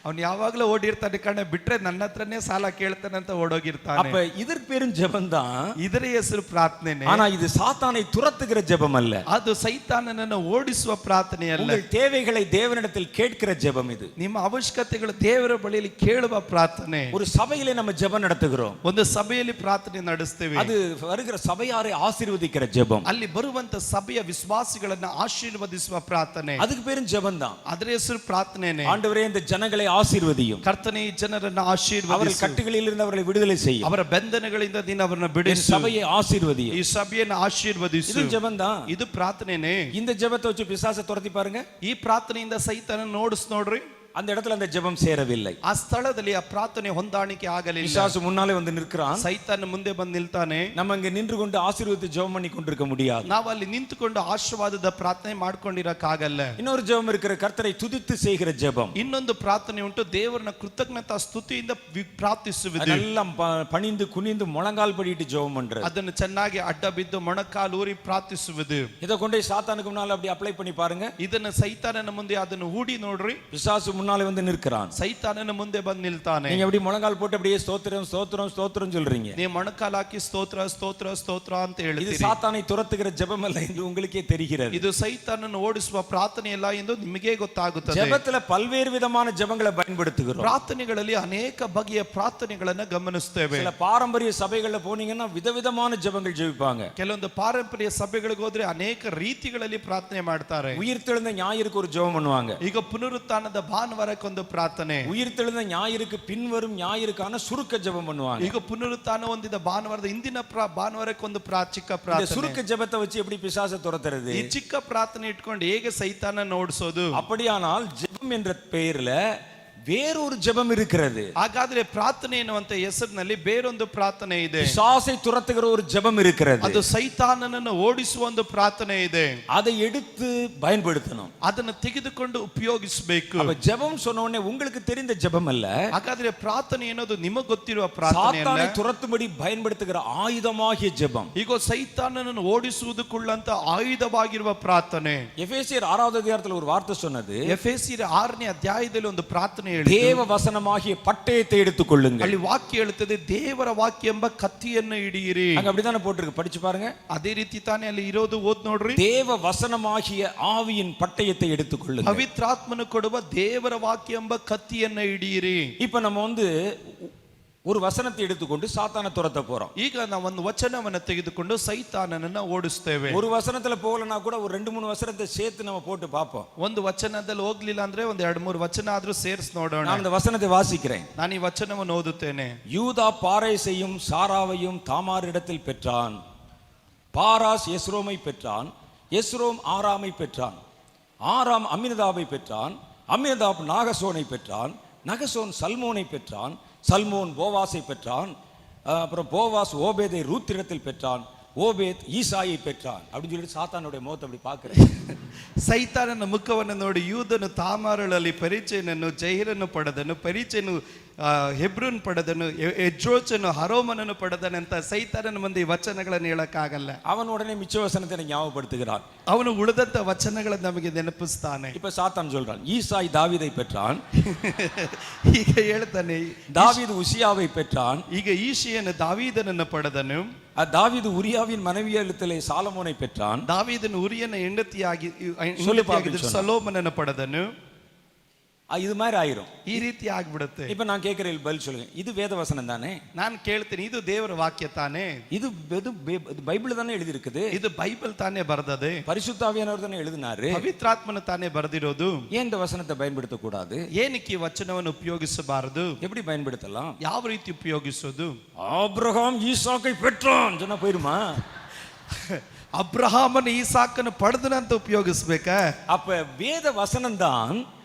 ಅವ್ನು ಯಾವಾಗ್ಲೂ ಓಡಿರ್ತಾನೆ ಕಣೆ, ಬಿಟ್ರೆ ನನ್ನ ಹತ್ರನೇ ಸಾಲ ಕೇಳ್ತಾನೆ ಅಂತ ಓಡೋಗಿರ್ತಾನೆ. அப்ப இதற்கு பேரும் ஜெபம் தான். ಇದರ ಹೆಸರು ಪ್ರಾರ್ಥನೆ. ஆனா இது சாத்தானை துரத்துகிற ஜெபம் அல்ல. ಅದು ಸೈತಾನನನ್ನು ಓಡಿಸುವ ಪ್ರಾರ್ಥನೆ ಅಲ್ಲ. உங்கள் தேவைகளை தேவனிடத்தில் கேட்கிற ஜெபம் இது. ನಿಮ್ಮ ಅವಶ್ಯಕತೆಗಳು ದೇವರ ಬಳಿಯಲ್ಲಿ ಕೇಳುವ ಪ್ರಾರ್ಥನೆ. ஒரு சபையிலே நம்ம ஜெபம் நடத்துகிறோம். ಒಂದು ಸಭೆಯಲ್ಲಿ ಪ್ರಾರ್ಥನೆ ನಡೆಸ್ತೇವೆ. அது வருகிற சபையாரை ஆசீர்வதிக்கிற ஜெபம். ಅಲ್ಲಿ ಬರುವಂತ ಸಭೆಯ ವಿಶ್ವಾಸಿಗಳನ್ನ ಆಶೀರ್ವದಿಸುವ ಪ್ರಾರ್ಥನೆ. அதுக்கு பேரும் ஜெபம் தான். ಅದರ ಹೆಸರು ಪ್ರಾರ್ಥನೆನೇ. ஆண்டவரே இந்த ஜனங்களை ஆசீர்வதியும். ಕರ್ತನೇ ಈ ಜನರನ್ನ ಆಶೀರ್ವದಿಸು. அவர்கள் கட்டுகளில் இருந்து அவர்களை விடுதலை செய்யும். ಅವರ ಬಂಧನಗಳಿಂದ ನೀನು ಅವರನ್ನ என் ಬಿಡಿಸು. சபையை ஆசீர்வதியும். ಈ ಸಭೆಯನ್ನು ಆಶೀರ್ವದಿಸು. இது ஜெபம் தான். ಇದು ಪ್ರಾರ್ಥನೆನೇ. இந்த ஜெபத்தை வச்சு பிசாசை துரத்தி பாருங்க. ಈ ಪ್ರಾರ್ಥನೆಯಿಂದ ಸೈತಾನ ನೋಡಿಸ್ ನೋಡ್ರಿ. அந்த இடத்துல அந்த ஜெபம் சேரவில்லை. ಆ ಸ್ಥಳದಲ್ಲಿ ಆ ಪ್ರಾರ್ಥನೆ ಹೊಂದಾಣಿಕೆ ಆಗಲಿಲ್ಲ. பிசாசு முன்னாலே வந்து நிற்கிறான். ಸೈತಾನ ಮುಂದೆ ಬಂದು ನಿಲ್ತಾನೆ. நம்ம இங்க நின்று கொண்டு ஆசீர்வதித்து ஜெபம் பண்ணி கொண்டிருக்க முடியாது. ನಾವು ಅಲ್ಲಿ ನಿಂತುಕೊಂಡು ಆಶೀರ್ವಾದದ ಪ್ರಾರ್ಥನೆ ಮಾಡ್ಕೊಂಡಿರಕ್ಕಾಗಲ್ಲ. இன்னொரு ஜெபம் இருக்கிற கர்த்தரை துதித்து செய்கிற ஜெபம். ಇನ್ನೊಂದು ಪ್ರಾರ್ಥನೆ ಉಂಟು, ದೇವರನ್ನ ಕೃತಜ್ಞತಾ ಸ್ತುತಿಯಿಂದ ಪ್ರಾರ್ಥಿಸುವುದು. அதெல்லாம் பணிந்து குனிந்து முழங்கால் படிட்டு ஜெபம் பண்றது. ಅದನ್ನು ಚೆನ್ನಾಗಿ ಅಡ್ಡ ಬಿದ್ದು ಮೊಣಕಾಲು ಊರಿ ಪ್ರಾರ್ಥಿಸುವುದು. இதை கொண்டு சாத்தானுக்கு முன்னால அப்படி அப்ளை பண்ணி பாருங்க. ಇದನ್ನ ಸೈತಾನನ ಮುಂದೆ ಅದನ್ನು ಹೂಡಿ ನೋಡ್ರಿ. பிசாசு முன்னாலே வந்து நிற்கிறான். ಸೈತಾನನ ಮುಂದೆ ಬಂದು ನಿಲ್ತಾನೆ. நீங்க அப்படி முழங்கால் போட்டு அப்படியே ஸ்தோத்திரம் ஸ்தோத்திரம் ஸ்தோத்திரம் சொல்றீங்க. ನೀವು ಮೊಣಕಾಲು ಹಾಕಿ ಸ್ತೋತ್ರ ಸ್ತೋತ್ರ ಸ್ತೋತ್ರ ಅಂತ இது ಹೇಳ್ತೀರಿ. சாத்தானை துரத்துகிற ஜெபம் அல்ல என்று உங்களுக்கே தெரிகிறது. ಇದು ಸೈತಾನನ್ನು ಓಡಿಸುವ ಪ್ರಾರ್ಥನೆ ಅಲ್ಲ ಎಂದು ನಿಮಗೆ ಗೊತ್ತಾಗುತ್ತದೆ. ஜெபத்துல பல்வேறு விதமான ஜெபங்களை பயன்படுத்துகிறோம். ಪ್ರಾರ್ಥನೆಗಳಲ್ಲಿ ಅನೇಕ ಬಗೆಯ ಪ್ರಾರ್ಥನೆಗಳನ್ನ ಗಮನಿಸ್ತೇವೆ. சில பாரம்பரிய சபைகள்ல போனீங்கன்னா விதவிதமான ஜெபங்கள் ஜெபிப்பாங்க. ಕೆಲವೊಂದು ಪಾರಂಪರ್ಯ ಸಭೆಗಳಿಗೆ ಹೋದ್ರೆ ಅನೇಕ ರೀತಿಗಳಲ್ಲಿ ಪ್ರಾರ್ಥನೆ ಮಾಡ್ತಾರೆ. உயிர்த்தெழுந்த ஞாயிறுக்கு ஒரு ஜெபம் பண்ணுவாங்க. ಈಗ ಪುನರುತ್ಥಾನದ ಭಾನುವಾರಕ್ಕೊಂದು ಪ್ರಾರ್ಥನೆ. உயிர்த்தெழுந்த ஞாயிறுக்கு பின்வரும் ஞாயிறுக்கான சுருக்க ஜெபம் பண்ணுவாங்க. ಈಗ ಪುನರುತ್ಥಾನ ಹೊಂದಿದ ಭಾನುವಾರದ ಇಂದಿನ ಭಾನುವಾರಕ್ಕೆ ಒಂದು ಚಿಕ್ಕ இந்த ಪ್ರಾರ್ಥನೆ. சுருக்க ஜெபத்தை வச்சு எப்படி பிசாசை துரத்துறது? ಈ ಚಿಕ್ಕ ಪ್ರಾರ್ಥನೆ ಇಟ್ಕೊಂಡು ಹೇಗೆ ಸೈತಾನ ಓಡಿಸೋದು? அப்படியானால் ஜெபம் என்ற பெயர்ல வேறொரு ஜெபம் இருக்கிறது. ಹಾಗಾದ್ರೆ ಪ್ರಾರ್ಥನೆ ಎನ್ನುವಂತ ಹೆಸರಿನಲ್ಲಿ ಬೇರೊಂದು ಪ್ರಾರ್ಥನೆ ಇದೆ. பிசாசை துரத்துகிற ஒரு ஜெபம் இருக்கிறது. ಅದು ಸೈತಾನನನ್ನು ಓಡಿಸುವ ಒಂದು ಪ್ರಾರ್ಥನೆ ಇದೆ. அதை எடுத்து பயன்படுத்தணும். ಅದನ್ನು ತೆಗೆದುಕೊಂಡು ಉಪಯೋಗಿಸಬೇಕು. அப்ப ஜெபம் சொன்ன உடனே உங்களுக்கு தெரிந்த ஜெபம் அல்ல. ಹಾಗಾದ್ರೆ ಪ್ರಾರ್ಥನೆ ಅನ್ನೋದು ನಿಮಗೆ ಗೊತ್ತಿರುವ ಪ್ರಾರ್ಥನೆ ಅಲ್ಲ. சாத்தானை துரத்தும்படி பயன்படுத்துகிற ஆயுதமாகிய ஜெபம். ಈಗ ಸೈತಾನನನ್ನು ಓಡಿಸುವುದಕ್ಕುಳ್ಳಂತ ಆಯುಧವಾಗಿರುವ ಪ್ರಾರ್ಥನೆ. எபேசியர் 6வது அதிகாரத்துல ஒரு வார்த்தை சொன்னது. ಎಫೆಸಿಯರ 6ನೇ ಅಧ್ಯಾಯದಲ್ಲಿ ಒಂದು ಪ್ರಾರ್ಥನೆ ವಾಕ್ಯವನ್ನು ಹೇಳಿ தேவ வசனமாகிய பட்டயத்தை எடுத்துக்கொள்ளுங்கள். ಅಲ್ಲಿ ವಾಕ್ಯ ಹೇಳುತ್ತದೆ ದೇವರ ವಾಕ್ಯ ಎಂಬ ಕತ್ತಿಯನ್ನು ಹಿಡಿಯಿರಿ. அங்க அப்படிதானே போட்டிருக்கு, படிச்சு பாருங்க. ಅದೇ ರೀತಿ ತಾನೇ ಅಲ್ಲಿ ಇರೋದು, ಓದ್ ನೋಡ್ರಿ. தேவ வசனமாகிய ஆவியின் பட்டயத்தை எடுத்துக்கொள்ளுங்கள். ಪವಿತ್ರಾತ್ಮನು ಕೊಡುವ ದೇವರ ವಾಕ್ಯ ಎಂಬ ಕತ್ತಿಯನ್ನು ಹಿಡಿಯಿರಿ. இப்ப நம்ம ஒரு வசனத்தை எடுத்துக்கொண்டு சாத்தானை துரத்த போறோம். ಈಗ ನಾವು ಒಂದು ವಚನವನ್ನು ತೆಗೆದುಕೊಂಡು ಸೈತಾನನನ್ನ ಓಡಿಸ್ತೇವೆ. ஒரு வசனத்துல போகலனா கூட ஒரு 2-3 வசனத்தை சேர்த்து நம்ம போட்டு பார்ப்போம். ಒಂದು ವಚನದಲ್ಲಿ ಹೋಗ್ಲಿಲ್ಲ ಅಂದ್ರೆ ಒಂದು 2-3 ವಚನ ಆದ್ರೂ ಸೇರಿಸಿ ನೋಡೋಣ. நான் அந்த வசனத்தை வாசிக்கிறேன். ನಾನು ಈ ವಚನವನ್ನು ಓದುತ್ತೇನೆ. யூதா பாரேசையும் சாராவையும் தாமாரிடத்தில் பெற்றான். பாராஸ் எஸ்ரோமை பெற்றான். எஸ்ரோம் ஆராமை பெற்றான். ஆராம் அம்மினதாபை பெற்றான். அம்மினதாப் நாகசோனை பெற்றான். நகசோன் சல்மோனை பெற்றான். சல்மோன் போவாசை பெற்றான். அப்புறம் போவாஸ் ஓபேதை ரூத்திடத்தில் பெற்றான். ஓபேத் ஈசாயை பெற்றான். அப்படின்னு சொல்லிட்டு சாத்தானுடைய முகத்தை அப்படி பார்க்கிறேன். ಸೈತಾನನ ಮುಖವನ್ನು ನೋಡಿ ಯೂದನು ತಾಮಾರಳಲ್ಲಿ ಪರಿಚಯನನ್ನು ಜೈರನ್ನು ಪಡೆದನು, ಪರಿಚಯನು ಹೆಬ್ರೋನ್ ಪಡೆದನು, ಎಜ್ರೋಚನು ಹರೋಮನನ್ನು ಪಡೆದನಂತ ಸೈತಾನನ ಮುಂದೆ ಈ ವಚನಗಳನ್ನು ಹೇಳಕ್ಕಾಗಲ್ಲ. அவன் உடனே மிச்ச வசனத்தை ஞாபகப்படுத்துகிறான். ಅವನು ಉಳಿದಂತ ವಚನಗಳನ್ನು ನಮಗೆ ನೆನಪಿಸ್ತಾನೆ. இப்ப சாத்தான் சொல்றான், ஈசாய் தாவீதை பெற்றான். ಈಗ ಹೇಳ್ತಾನೆ, தாவீது உசியாவை பெற்றான். ಈಗ ಈಶಿಯನು ದಾವೀದನನ್ನು ಪಡೆದನು. தாவீது உரியாவின் மனைவியத்திலே சாலமோனை பெற்றான். ದಾವೀದನು ಉರಿಯನ ಹೆಂಡತಿಯಾಗಿ சொல்லி ಸೊಲೊಮೋನನ್ನು ಪಡೆದನು. இது மாதிரி ஆயிரும். ಈ ರೀತಿ ಆಗ್ಬಿಡುತ್ತೆ. இப்ப நான் கேட்கிறேன், பதில் சொல்லுங்க. இது வேத வசனம் தானே? ನಾನು ಕೇಳ್ತೀನಿ, ಇದು ದೇವರ ವಾಕ್ಯ ತಾನೇ? இது பைபிள் தானே எழுதி இருக்குது. ಇದು ಬೈಬಲ್ ತಾನೇ ಬರೆದದೆ. பரிசுத்த ஆவியானவர் தானே எழுதினாரு. ಪವಿತ್ರಾತ್ಮನು ತಾನೇ ಬರೆದಿರೋದು. ஏன் இந்த வசனத்தை பயன்படுத்த கூடாது? ಏನಕ್ಕೆ ಈ ವಚನವನ್ನು ಉಪಯೋಗಿಸಬಾರದು? எப்படி பயன்படுத்தலாம்? ಯಾವ ರೀತಿ ಉಪಯೋಗಿಸೋದು? ஆபிரகாம் ஈசாக்கை பெற்றான் சொன்னா போயிருமா? ಅಬ್ರಹಾಮನ ಈಸಾಕನ್ನು ಪಡೆದನಂತ ಉಪಯೋಗಿಸ್ಬೇಕಾ? அப்ப வேத வசனம் தான்.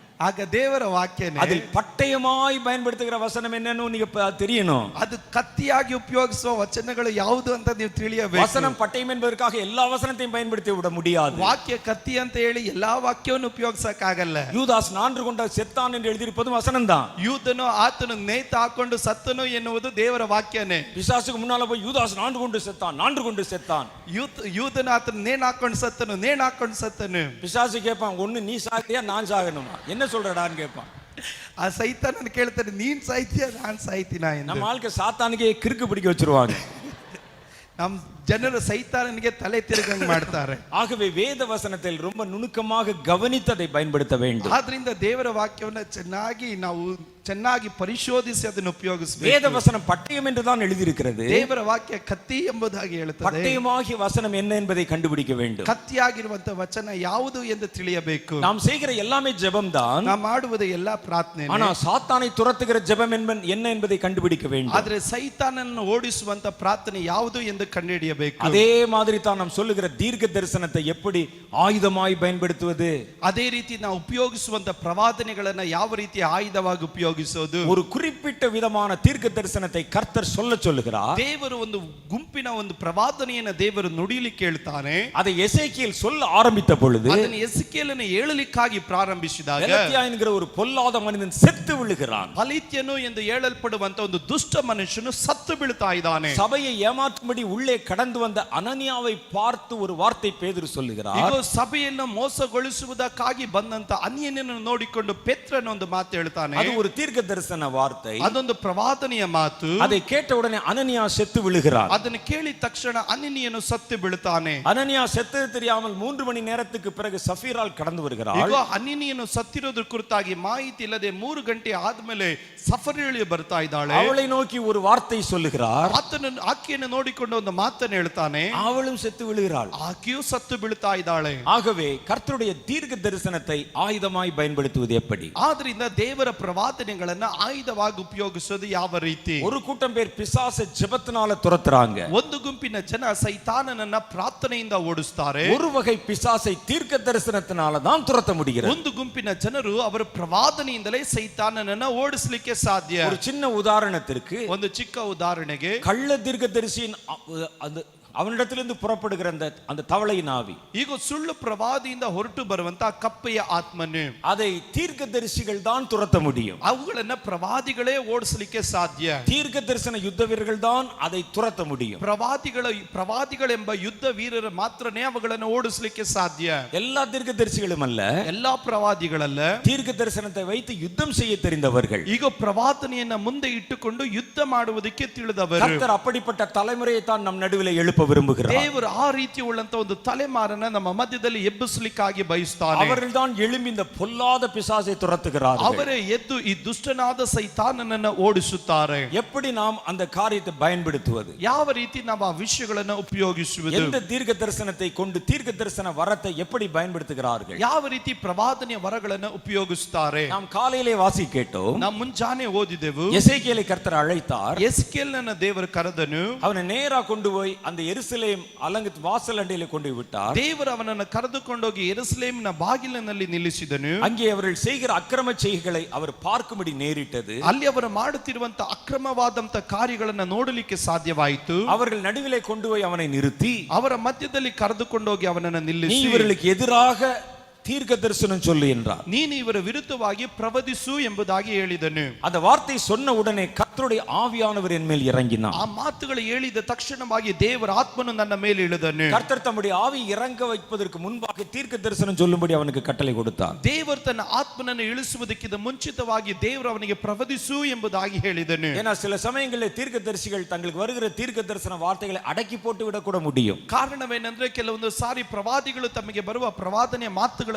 ಆಗ ದೇವರ ವಾಕ್ಯನೇ. அதில் பட்டயமாய் பயன்படுத்துகிற வசனம் என்னன்னு நீங்க தெரியணும். ಅದು ಕತ್ತಿಯಾಗಿ ಉಪಯೋಗಿಸುವ ವಚನಗಳು ಯಾವುದು ಅಂತ ನೀವು ತಿಳಿಯಬೇಕು. வசனம் பட்டயம் என்பதற்காக எல்லா வசனத்தையும் பயன்படுத்தி விட முடியாது. ವಾಕ್ಯ ಕತ್ತಿ ಅಂತ ಹೇಳಿ ಎಲ್ಲಾ ವಾಕ್ಯವನ್ನು ಉಪಯೋಗಿಸಕ್ಕಾಗಲ್ಲ. யூதாஸ் நான்று கொண்ட செத்தான் என்று எழுதியிருப்பதும் வசனம் தான். ಯೂದನು ಆತನು ನೇತು ಹಾಕೊಂಡು ಸತ್ತನು ಎನ್ನುವುದು ದೇವರ ವಾಕ್ಯನೇ. பிசாசுக்கு முன்னால போய் யூதாஸ் நான்று கொண்டு செத்தான், நான்று கொண்டு செத்தான். ಯೂದನು ಆತನು ನೇಣು ಹಾಕೊಂಡು ಸತ್ತನು, ನೇಣು ಹಾಕೊಂಡು ಸತ್ತನು. பிசாசு கேட்பான், ஒண்ணு நீ சாகிறியா நான் சாகணுமா, என்ன சொல்றடான்னு கேட்பான். ಆ ಸೈತಾನನ ಕೇಳ್ತಾನೆ, ನೀನ್ ಸಾಯ್ತೀಯ ನಾನು ಸಾಯ್ತೀನಾ ಎಂದು. நம்ம ஆளுக்கு சாத்தானுக்கே கிறுக்கு பிடிக்க வச்சிருவாங்க. நம் ಜನರು ಸೈತಾನನಿಗೆ ತಲೆ ತಿರುಗಂಗ್ ಮಾಡ್ತಾರೆ. ஆகவே வேத வசனத்தில் ரொம்ப நுணுக்கமாக கவனித்து அதை பயன்படுத்த வேண்டும். ಆದ್ರಿಂದ ದೇವರ ವಾಕ್ಯವನ್ನು ಚೆನ್ನಾಗಿ ಪರಿಶೋಧಿಸಿ ಅದನ್ನು ಉಪಯೋಗಿಸಬೇಕು. வேத வசனம் பட்டயம் என்று தான் எழுதியிருக்கிறது. ದೇವರ ವಾಕ್ಯ ಕತ್ತಿ ಎಂಬುದಾಗಿ ಹೇಳುತ್ತದೆ. பட்டயமாகிய வசனம் என்ன என்பதை கண்டுபிடிக்க வேண்டும். ಕತ್ತಿಯಾಗಿರುವಂತ ವಚನ ಯಾವುದು ಎಂದು ತಿಳಿಯಬೇಕು. நாம் செய்கிற எல்லாமே ஜெபம் தான். நாம் ಮಾಡುವುದು ಎಲ್ಲಾ ಪ್ರಾರ್ಥನೆ. ஆனா சாத்தானை துரத்துகிற ஜெபம் என்ன என்பதை கண்டுபிடிக்க வேண்டும். ಆದರೆ ಸೈತಾನನನ್ನು ಓಡಿಸುವಂತ ಪ್ರಾರ್ಥನೆ ಯಾವುದು ಎಂದು ಕಂಡುಹಿಡಿಯಬೇಕು. அதே மாதிரி தான் நாம் சொல்லுகிற தீர்க்க தரிசனத்தை எப்படி ஆயுதமாய் பயன்படுத்துவது. ಅದೇ ರೀತಿ ನಾವು ಉಪಯೋಗಿಸುವಂತ ಪ್ರವಾದನೆಗಳನ್ನು ಯಾವ ರೀತಿ ಆಯುಧವಾಗಿ ಉಪಯೋಗಿಸೋದು. ஒரு குறிப்பிட்ட விதமான தீர்க்க தரிசனத்தை கர்த்தர் சொல்லுகிறார். ದೇವರು ಒಂದು ಗುಂಪಿನ ಒಂದು ಪ್ರವಾದನೆಯನ್ನು ದೇವರು ನುಡಿಲಿಕ್ಕೆ ಹೇಳ್ತಾನೆ. அதை எசேக்கியேல் சொல்ல ஆரம்பித்த பொழுது, ಅದನ್ನು ಎಸೆಕಿಯೇಲನು ಹೇಳಲಿಕ್ಕಾಗಿ ಪ್ರಾರಂಭಿಸಿದಾಗ, பெலத்தியா என்கிற ஒரு பொல்லாத மனிதன் செத்து விழுகிறான். ಫಲಿತ್ಯನು ಎಂದು ಹೇಳಲ್ಪಡುವಂತ ಒಂದು ದುಷ್ಟ ಮನುಷ್ಯನು ಸತ್ತು ಬೀಳ್ತಾ ಇದ್ದಾನೆ. சபையை ஏமாற்றும்படி உள்ளே கடந்து வந்த அனனியாவை பார்த்து ஒரு வார்த்தை பேதுரு சொல்லுகிறார். ಈಗ ಸಭೆಯನ್ನು ಮೋಸಗೊಳಿಸುವುದಕ್ಕಾಗಿ ಬಂದಂತ ಅನ್ಯನನ್ನು ನೋಡಿಕೊಂಡು ಪೇತ್ರನು ಒಂದು ಮಾತು ಹೇಳ್ತಾನೆ. அது ஒரு தீர்க்க தரிசன வார்த்தை. ಅದೊಂದು ಪ್ರವಾದನೆಯ ಮಾತು. அதை கேட்ட உடனே அனனியா செத்து விழுகிறார். ಅದನ್ನು ಕೇಳಿದ ತಕ್ಷಣ ಅನನೀಯನು ಸತ್ತು ಬೀಳುತ್ತಾನೆ. அனனியா செத்தது தெரியாமல் 3 மணி நேரத்துக்கு பிறகு சஃபீரால் கடந்து வருகிறாள். ಈಗ ಅನನೀಯನು ಸತ್ತಿರೋದ್ರ ಕುರಿತಾಗಿ ಮಾಹಿತಿ ಇಲ್ಲದೆ 3 ಗಂಟೆ ಆದ್ಮೇಲೆ ಸಫರೇಳಿ ಬರ್ತಾ ಇದ್ದಾಳೆ. அவளை நோக்கி ஒரு வார்த்தை சொல்லுகிறார். ಆಕೆಯನ್ನು ನೋಡಿಕೊಂಡು ಒಂದು ಮಾತನ್ನು ಹೇಳ್ತಾನೆ. அவளும் செத்து விழுகிறாள். ಆಕೆಯೂ ಸತ್ತು ಬೀಳ್ತಾ ಇದ್ದಾಳೆ. ஆகவே கர்த்தருடைய தீர்க்க தரிசனத்தை ஆயுதமாய் பயன்படுத்துவது எப்படி? ಆದ್ರಿಂದ ದೇವರ ಪ್ರವಾದನೆಗಳನ್ನು ಆಯುಧವಾಗಿ ಉಪಯೋಗಿಸೋದು ಯಾವ ರೀತಿ? ஒரு கூட்டம் பேர் பிசாசை ஜெபத்தினால துரத்துறாங்க. ಒಂದು ಗುಂಪಿನ ಜನ ಸೈತಾನನನ್ನ ಪ್ರಾರ್ಥನೆಯಿಂದ ಓಡಿಸ್ತಾರೆ. ஒரு வகை பிசாசை தீர்க்க தரிசனத்தினால தான் துரத்த முடிகிறது. ಒಂದು ಗುಂಪಿನ ಜನರು ಅವರ ಪ್ರವಾದನೆಯಿಂದಲೇ ಸೈತಾನನನ್ನ ಓಡಿಸಲಿಕ್ಕೆ ಸಾಧ್ಯ. ஒரு சின்ன உதாரணத்திற்கு, ಒಂದು ಚಿಕ್ಕ ಉದಾಹರಣೆಗೆ, கள்ள தீர்க்கதரிசியின் அவனிடத்திலிருந்து புறப்படுகிற அந்த தவளையின் ஆவி, ಈಗ ಸುಳ್ಳು ಪ್ರವಾದಿಯಿಂದ ಹೊರಟು ಬರುವಂತ ಕಪ್ಪೆಯ ಆತ್ಮನು, அதை தீர்க்கதரிசிகள் தான் துரத்த முடியும். ಅವುಗಳನ್ನ ಪ್ರವಾದಿಗಳೇ ಓಡಿಸಲಿಕ್ಕೆ ಸಾಧ್ಯ. தீர்க்க தரிசன யுத்த வீரர்கள் தான் அதை துரத்த முடியும். ಪ್ರವಾದಿಗಳೆಂಬ ಯುದ್ಧ ವೀರರು ಮಾತ್ರನೇ ಅವುಗಳನ್ನು ಓಡಿಸಲಿಕ್ಕೆ ಸಾಧ್ಯ. எல்லா தீர்க்கதரிசிகளும் அல்ல, ಎಲ್ಲಾ ಪ್ರವಾದಿಗಳಲ್ಲ, தீர்க்க தரிசனத்தை வைத்து யுத்தம் செய்ய தெரிந்தவர்கள். ಈಗ ಪ್ರವಾದನೆಯನ್ನ ಮುಂದೆ ಇಟ್ಟುಕೊಂಡು ಯುದ್ಧ ಮಾಡುವುದಕ್ಕೆ ತಿಳಿದವರು. கர்த்தர் அப்படிப்பட்ட தலைமுறையை தான் நம் நடுவில் எழுப்ப விரும்புகிறார். ದೇವರು ಆ ರೀತಿ ಉಳ್ಳಂತ ಒಂದು ತಲೆಮಾರನ್ನ ನಮ್ಮ ಮಧ್ಯದಲ್ಲಿ ಎಬ್ಬಿಸಲಿಕ್ಕಾಗಿ ಬಯಸ್ತಾನೆ. அவர்கள் தான் எழும்பி இந்த பொல்லாத பிசாசை துரத்துகிறார்கள். ಅವರೇ ಎದ್ದು ಈ ದುಷ್ಟನಾದ ಸೈತಾನನನ್ನ ಓಡಿಸುತ್ತಾರೆ. எப்படி நாம் அந்த காரியத்தை பயன்படுத்துவது, ಯಾವ ರೀತಿ ನಾವು ಆ ವಿಷಯಗಳನ್ನು ಉಪಯೋಗಿಸುವುದು, எந்த தீர்க்க தரிசனத்தை கொண்டு தீர்க்க தரிசன வரத்தை எப்படி பயன்படுத்துகிறார்கள், ಯಾವ ರೀತಿ ಪ್ರವಾದನೆಯ ವರಗಳನ್ನು ಉಪಯೋಗಿಸುತ್ತಾರೆ. நாம் காலையிலே வாசி கேட்டோம். ನಾವು ಮುಂಜಾನೆ ಓದಿದೆವು. எசேக்கியேலை கர்த்தர் அழைத்தார். ಎಸ್ಕೇಲನ ದೇವರು ಕರೆದನು. அவனை நேரா கொண்டு போய் அந்த எருசலேம் அலங்கத்து வாசல் அண்டையிலே கொண்டு விட்டார். ದೇವರು ಅವನನ್ನು ಕರೆದುಕೊಂಡೋಗಿ ಯೆರೂಸಲೇಮಿನ ಬಾಗಿಲಿನಲ್ಲಿ ನಿಲ್ಲಿಸಿದನು. அங்கே அவர்கள் செய்கிற அக்கிரம செய்கைகளை அவர் பார்க்கும்படி நேரிட்டது. ಅಲ್ಲಿ ಅವರು ಮಾಡುತ್ತಿರುವಂತ ಅಕ್ರಮವಾದಂತ ಕಾರ್ಯಗಳನ್ನು ನೋಡಲಿಕ್ಕೆ ಸಾಧ್ಯವಾಯಿತು. அவர்கள் நடுவிலே கொண்டு போய் அவனை நிறுத்தி ಅವರ ಮಧ್ಯದಲ್ಲಿ ಕರೆದುಕೊಂಡೋಗಿ ಅವನನ್ನು நீ ನಿಲ್ಲಿಸಿ, இவர்களுக்கு எதிராக தீர்க்க தரிசனம் சொல்லு என்றார். ನೀನು ಇವರ ವಿರುದ್ಧವಾಗಿ ಪ್ರವದಿಸು ಎಂಬುದಾಗಿ ಹೇಳಿದನು. அந்த வார்த்தை சொன்ன உடனே கர்த்தருடைய ஆவியானவர் என் மேல் இறங்கினார். ಆ ಮಾತುಗಳು ಹೇಳಿದ ತಕ್ಷಣವಾಗಿ ದೇವರ ಆತ್ಮನು ನನ್ನ ಮೇಲೆ ಇಳಿದನು. கர்த்தர் தம்முடைய ஆவி இறங்க வைப்பதற்கு முன்பாக தீர்க்க தரிசனம் சொல்லும்படி அவனுக்கு கட்டளை கொடுத்தார். ದೇವರು ತನ್ನ ಆತ್ಮನನ್ನು ಇಳಿಸುವುದಕ್ಕಿಂತ ಮುಂಚಿತವಾಗಿ ದೇವರು ಅವನಿಗೆ ಪ್ರವದಿಸು ಎಂಬುದಾಗಿ ಹೇಳಿದನು. ஏன்னா சில சமயங்களில் தீர்க்கதரிசிகள் தங்களுக்கு வருகிற தீர்க்க தரிசன வார்த்தைகளை அடக்கி போட்டு விட கூட முடியும். ಕಾರಣವೇನೆಂದ್ರೆ ಕೆಲವೊಂದು ಸಾರಿ ಪ್ರವಾದಿಗಳು ತಮಗೆ ಬರುವ ಪ್ರವಾದನೆಯ ಮಾತುಗಳನ್ನ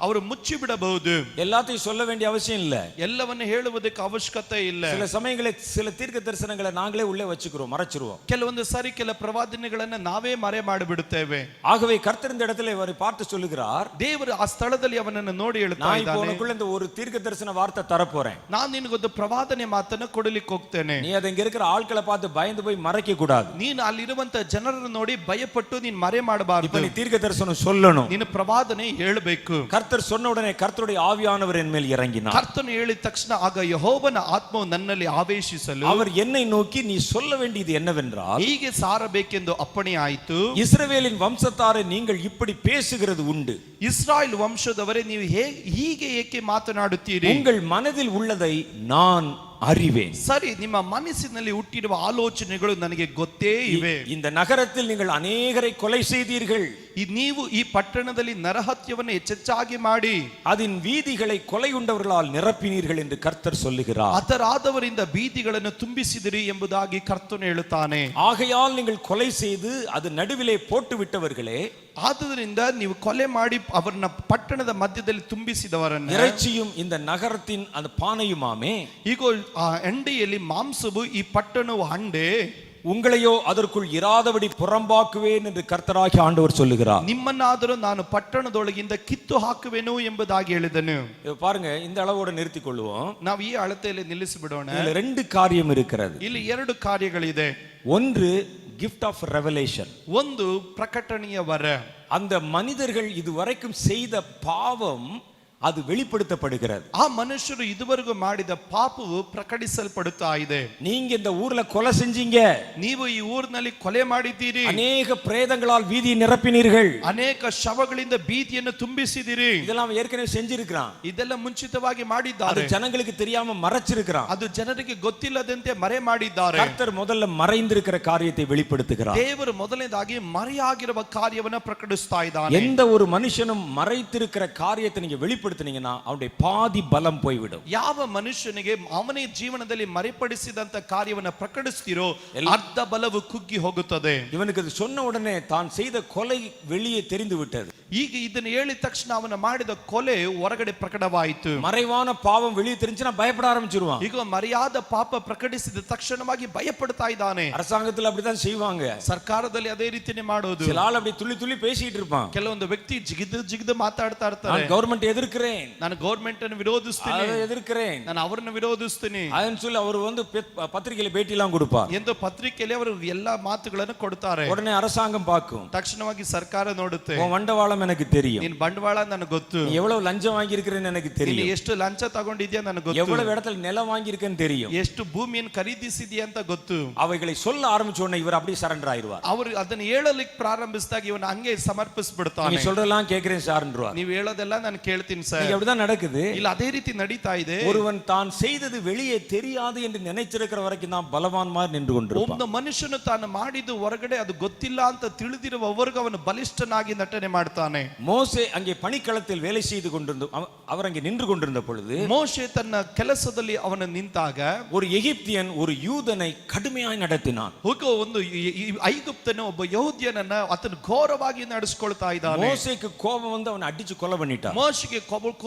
ಅವರು ಮುಚ್ಚಿ ಬಿಡಬಹುದು. எல்லாத்தையும் சொல்ல வேண்டிய அவசியம் இல்ல, ಎಲ್ಲವನ್ನು ಹೇಳುವುದಕ್ಕೆ ಅವಶ್ಯಕತೆ ಇಲ್ಲ. சில சமயங்களில் சில தீர்க்க தரிசனங்களை நாங்களே உள்ளே வச்சுக்கிறோம், மறைச்சிருவோம். ಕೆಲವೊಂದು ಸಾರಿ ಕೆಲ ಪ್ರವಾದನೆಗಳನ್ನ ನಾವೇ ಮರೆ ಮಾಡಿಬಿಡುತ್ತೇವೆ. ஆகவே கர்த்தர் இந்த இடத்துல அவரை பார்த்து சொல்லுகிறார், ದೇವರು ಆ ಸ್ಥಳದಲ್ಲಿ ಅವನನ್ನು ನೋಡಿ ಹೇಳ್ತಾ நான் இப்போ ಇದ್ದಾನೆ, உனக்குள்ள இந்த ஒரு தீர்க்க தரிசன வார்த்தை தரப்போறேன். ನಾನು ನಿನಗೊಂದು ಪ್ರವಾದನೆ ಮಾತನ್ನು ಕೊಡಲಿಕ್ಕೆ ಹೋಗ್ತೇನೆ. நீ அதை இங்க இருக்கிற ஆட்களை பார்த்து பயந்து போய் மறைக்க கூடாது. ನೀನು ಅಲ್ಲಿರುವಂತ ಜನರನ್ನು ನೋಡಿ ಭಯಪಟ್ಟು ನೀನು ಮರೆ ಮಾಡಬಾರದು. இப்ப நீ தீர்க்க தரிசனம் சொல்லணும். ನೀನು ಪ್ರವಾದನೆ ಹೇಳಬೇಕು. கர்த்தர் சொன்ன உடனே கர்த்தருடைய ஆவியானவர் என் மேல் இறங்கினார். ಕರ್ತನು ಹೇಳಿದ ತಕ್ಷಣ ಆಗ ಯೆಹೋವನ ಆತ್ಮವು ನನ್ನಲ್ಲಿ ಆವೇಶಿಸಲು அவர் என்னை நோக்கி நீ சொல்ல வேண்டியது என்னவென்றால், ಹೀಗೆ ಸಾರಬೇಕೆಂದು ಅಪ್ಪಣೆ ಆಯಿತು. இஸ்ரவேலின் வம்சத்தாரே நீங்கள் இப்படி பேசுகிறது உண்டு. ಇಸ್ರಾಯೇಲ್ ವಂಶದವರೇ ನೀವು ಹೀಗೆ ಏಕೆ ಮಾತನಾಡುತ್ತೀರಿ? உங்கள் மனதில் உள்ளதை நான் அறிவேன். ಸರಿ, ನಿಮ್ಮ ಮನಸ್ಸಿನಲ್ಲಿ ಹುಟ್ಟಿರುವ ಆಲೋಚನೆಗಳು ನನಗೆ ಗೊತ್ತೇ ಇವೆ. இந்த நகரத்தில் நீங்கள் அநேகரை கொலை செய்தீர்கள். ನೀವು ಈ ಪಟ್ಟಣದಲ್ಲಿ ನರಹತ್ಯವನ್ನು ಹೆಚ್ಚೆಚ್ಚಾಗಿ ಮಾಡಿ அதன் வீதிகளை கொலை உண்டவர்களால் நிரப்பினீர்கள் என்று கர்த்தர் சொல்லுகிறார். ಹತರಾದವರಿಂದ ಬೀದಿಗಳನ್ನು ತುಂಬಿಸಿದಿರಿ ಎಂಬುದಾಗಿ ಕರ್ತನು ಹೇಳುತ್ತಾನೆ. ஆகையால் நீங்கள் கொலை செய்து அது நடுவிலே போட்டு விட்டவர்களே, ಆದುದರಿಂದ ನೀವು ಕೊಲೆ ಮಾಡಿ ಅವರನ್ನ ಪಟ್ಟಣದ ಮಧ್ಯದಲ್ಲಿ ತುಂಬಿಸಿದವರನ್ನ, இறைச்சியும் இந்த நகரத்தின் அந்த பானையுமாமே, ಈಗ ಆ ಅಂಡೆಯಲ್ಲಿ ಮಾಂಸವು ಈ ಪಟ್ಟಣವು ಹಂಡೆ, உங்களையோ அதற்குள் இராதபடி புறம்பாக்குவேன் என்று கர்த்தராகி ஆண்டவர் சொல்லுகிறார். ನಿಮ್ಮನ್ನಾದರೂ ನಾನು ಪಟ್ಟಣದೊಳಗಿಂದ ಕಿತ್ತು ಹಾಕುವೆನು ಎಂಬುದಾಗಿ ಹೇಳಿದನು. பாருங்க, இந்த அளவோட நிறுத்திக் கொள்வோம். ನಾವು ಈ ಅಳತೆಯಲ್ಲಿ ನಿಲ್ಲಿಸಿಬಿಡೋಣ. இதுல ரெண்டு காரியம் இருக்கிறது. ಇಲ್ಲಿ ಎರಡು ಕಾರ್ಯಗಳಿದೆ. ஒன்று gift of revelation, ಒಂದು ಪ್ರಕಟಣೆಯ ವರ. அந்த மனிதர்கள் இதுவரைக்கும் செய்த பாவம் அது வெளிப்படுத்தப்படுகிறது. ಆ ಮನುಷ್ಯರು ಇದುವರೆಗೂ ಮಾಡಿದ ಪಾಪವು ಪ್ರಕಟಿಸಲ್ಪಡುತ್ತಾ ಇದೆ. நீங்க இந்த ஊர்ல கொலை செஞ்சீங்க, ನೀವು ಈ ಊರಿನಲ್ಲಿ ಕೊಲೆ ಮಾಡಿದ್ದೀರಿ, அநேக பிரேதங்களால் வீதியை நிரப்பினீர்கள், ಅನೇಕ ಶವಗಳಿಂದ ಬೀದಿಯನ್ನು ತುಂಬಿಸಿದಿರಿ. இதெல்லாம் ஏற்கனவே செஞ்சிருக்கிறான். ಇದೆಲ್ಲ ಮುಂಚಿತವಾಗಿ அது ಮಾಡಿದ್ದಾರೆ. ஜனங்களுக்கு தெரியாம மறைச்சிருக்கிறான். ಅದು ಜನರಿಗೆ ಗೊತ್ತಿಲ್ಲದಂತೆ ಮರೆ ಮಾಡಿದ್ದಾರೆ. கர்த்தர் முதல்ல மறைந்திருக்கிற காரியத்தை வெளிப்படுத்துகிறார். ದೇವರು ಮೊದಲನೇದಾಗಿ ಮರೆಯಾಗಿರುವ ಕಾರ್ಯವನ್ನು ಪ್ರಕಟಿಸ್ತಾ ಇದ್ದಾನೆ. எந்த ஒரு மனுஷனும் மறைத்திருக்கிற காரியத்தை நீங்க வெளிப்படுத்தினீங்கன்னா அவனுடைய பாதி பலம் போய்விடும். ಯಾವ ಮನುಷ್ಯನಿಗೆ ಅವನೇ ಜೀವನದಲ್ಲಿ ಮರೆಪಡಿಸಿದಂತ ಕಾರ್ಯವನ್ನು ಪ್ರಕಟಿಸ್ತಿರೋ ಅರ್ಧ ಬಲವು ಕುಗ್ಗಿ ಹೋಗುತ್ತದೆ. இவனுக்கு அது சொன்ன உடனே தான் செய்த கொலை வெளியே தெரிந்து விட்டது. ಈಗ ಇದನ್ನು ಹೇಳಿದ ತಕ್ಷಣ ಅವನ ಮಾಡಿದ ಕೊಲೆ ಹೊರಗಡೆ ಪ್ರಕಟವಾಯಿತು. மறைவான பாவம் வெளியே தெரிஞ்சுனா பயப்பட ஆரம்பிச்சிருவான். ಈಗ ಮರೆಯಾದ ಪಾಪ ಪ್ರಕಟಿಸಿದ ತಕ್ಷಣವಾಗಿ ಭಯಪಡ್ತಾ ಇದ್ದಾನೆ. அரசாங்கத்தில் அப்படித்தான் செய்வாங்க. ಸರ್ಕಾರದಲ್ಲಿ ಅದೇ ರೀತಿನೇ ಮಾಡೋದು. சில ஆள் அப்படி துள்ளி துள்ளி பேசிட்டு இருப்பான். ಕೆಲವೊಂದು ವ್ಯಕ್ತಿ ಜಿಗಿದು ಮಾತಾಡ್ತಾ ಇರ್ತಾರೆ. கவர்மெண்ட் எதிர்க்கிறேன், ನಾನು ಗವರ್ಮೆಂಟ್ ಅನ್ನು ವಿರೋಧಿಸ್ತೀನಿ, அதை எதிர்க்கிறேன், ನಾನು ಅವರನ್ನು ವಿರೋಧಿಸ್ತೀನಿ ಅದನ್ನ சொல்லி அவர் வந்து பத்திரிகையில பேட்டி எல்லாம் கொடுப்பார். ಎಂದು ಪತ್ರಿಕೆಯಲ್ಲಿ ಅವರು ಎಲ್ಲಾ ಮಾತುಗಳನ್ನು ಕೊಡ್ತಾರೆ. உடனே அரசாங்கம் பார்க்கும், ತಕ್ಷಣವಾಗಿ ಸರ್ಕಾರ ನೋಡುತ್ತೆ. உன் வண்டவாளம் பணம் எனக்கு தெரியும், ನಿನ್ ಬಂಡವಾಳ ನನಗೆ ಗೊತ್ತು, நீ எவ்வளவு லஞ்சம் வாங்கியிருக்கிறேன்னு எனக்கு ನೀನು தெரியும், ಎಷ್ಟು ಲಂಚ ತಗೊಂಡಿದ್ಯಾ ನನಗೆ ಗೊತ್ತು, எவ்வளவு இடத்துல நிலம் வாங்கியிருக்கேன்னு தெரியும். ಎಷ್ಟು ಭೂಮಿಯನ್ನು ಖರೀದಿಸಿದ್ಯಾ ಅಂತ ಗೊತ್ತು. அவைகளை சொல்ல ஆரம்பிச்ச உடனே இவர் அப்படியே சரண்டர் ஆயிருவார். ಅವರು ಅದನ್ನ ಹೇಳಲಿಕ್ಕೆ ಪ್ರಾರಂಭಿಸಿದಾಗ ಇವನು ಹಂಗೆ ಸಮರ್ಪಿಸ್ಬಿಡ್ತಾನೆ. நீ சொல்றதெல்லாம் கேட்கிறேன் சார்ன்றுவார். ನೀವು ಹೇಳೋದೆಲ್ಲ ನಾನು ಕೇಳ್ತೀನಿ ಸರ್. நீங்க அப்படிதான் நடக்குது. ಇಲ್ಲ ಅದೇ ರೀತಿ ನಡೀತಾ ಇದೆ. ஒருவன் தான் செய்தது வெளியே தெரியாது என்று நினைச்சிருக்கிற வரைக்கும் தான் பலவான் மாதிரி நின்று கொண்டிருப்பான். ಒಬ್ಬ ಮನುಷ್ಯನು ತಾನು ಮಾಡಿದ್ದು ಹೊರಗಡೆ ಅದು ಗೊತ್ತಿಲ್ಲ ಅಂತ ತಿಳಿದಿರುವವರೆಗೂ ಅವನು ಬಲಿಷ್ಠನಾಗಿ ನಟನೆ ಮಾಡ್ತಾನೆ. மோசே அங்கே பணிக்களத்தில் வேலை செய்து கொண்டிருந்த அவர் அங்கே நின்று கொண்டிருந்த பொழுது ಮೋಶೆ ತನ್ನ ಕೆಲಸದಲ್ಲಿ ಅವನು ನಿಂತಾಗ ஒரு எகிப்தியன் ஒரு யூதனை கடுமையாய் நடத்தினான். ಒಂದು ಐಗುಪ್ತನು ಒಬ್ಬ ಯಹೂದ್ಯನನ್ನ ಆತನು ಘೋರವಾಗಿ ನಡೆಸಿಕೊಳ್ತಾ ಇದ್ದಾನೆ. மோசேக்கு கோபம் வந்து அவனை அடிச்சு கொலை பண்ணிட்டான். ಮೋಶೆಗೆ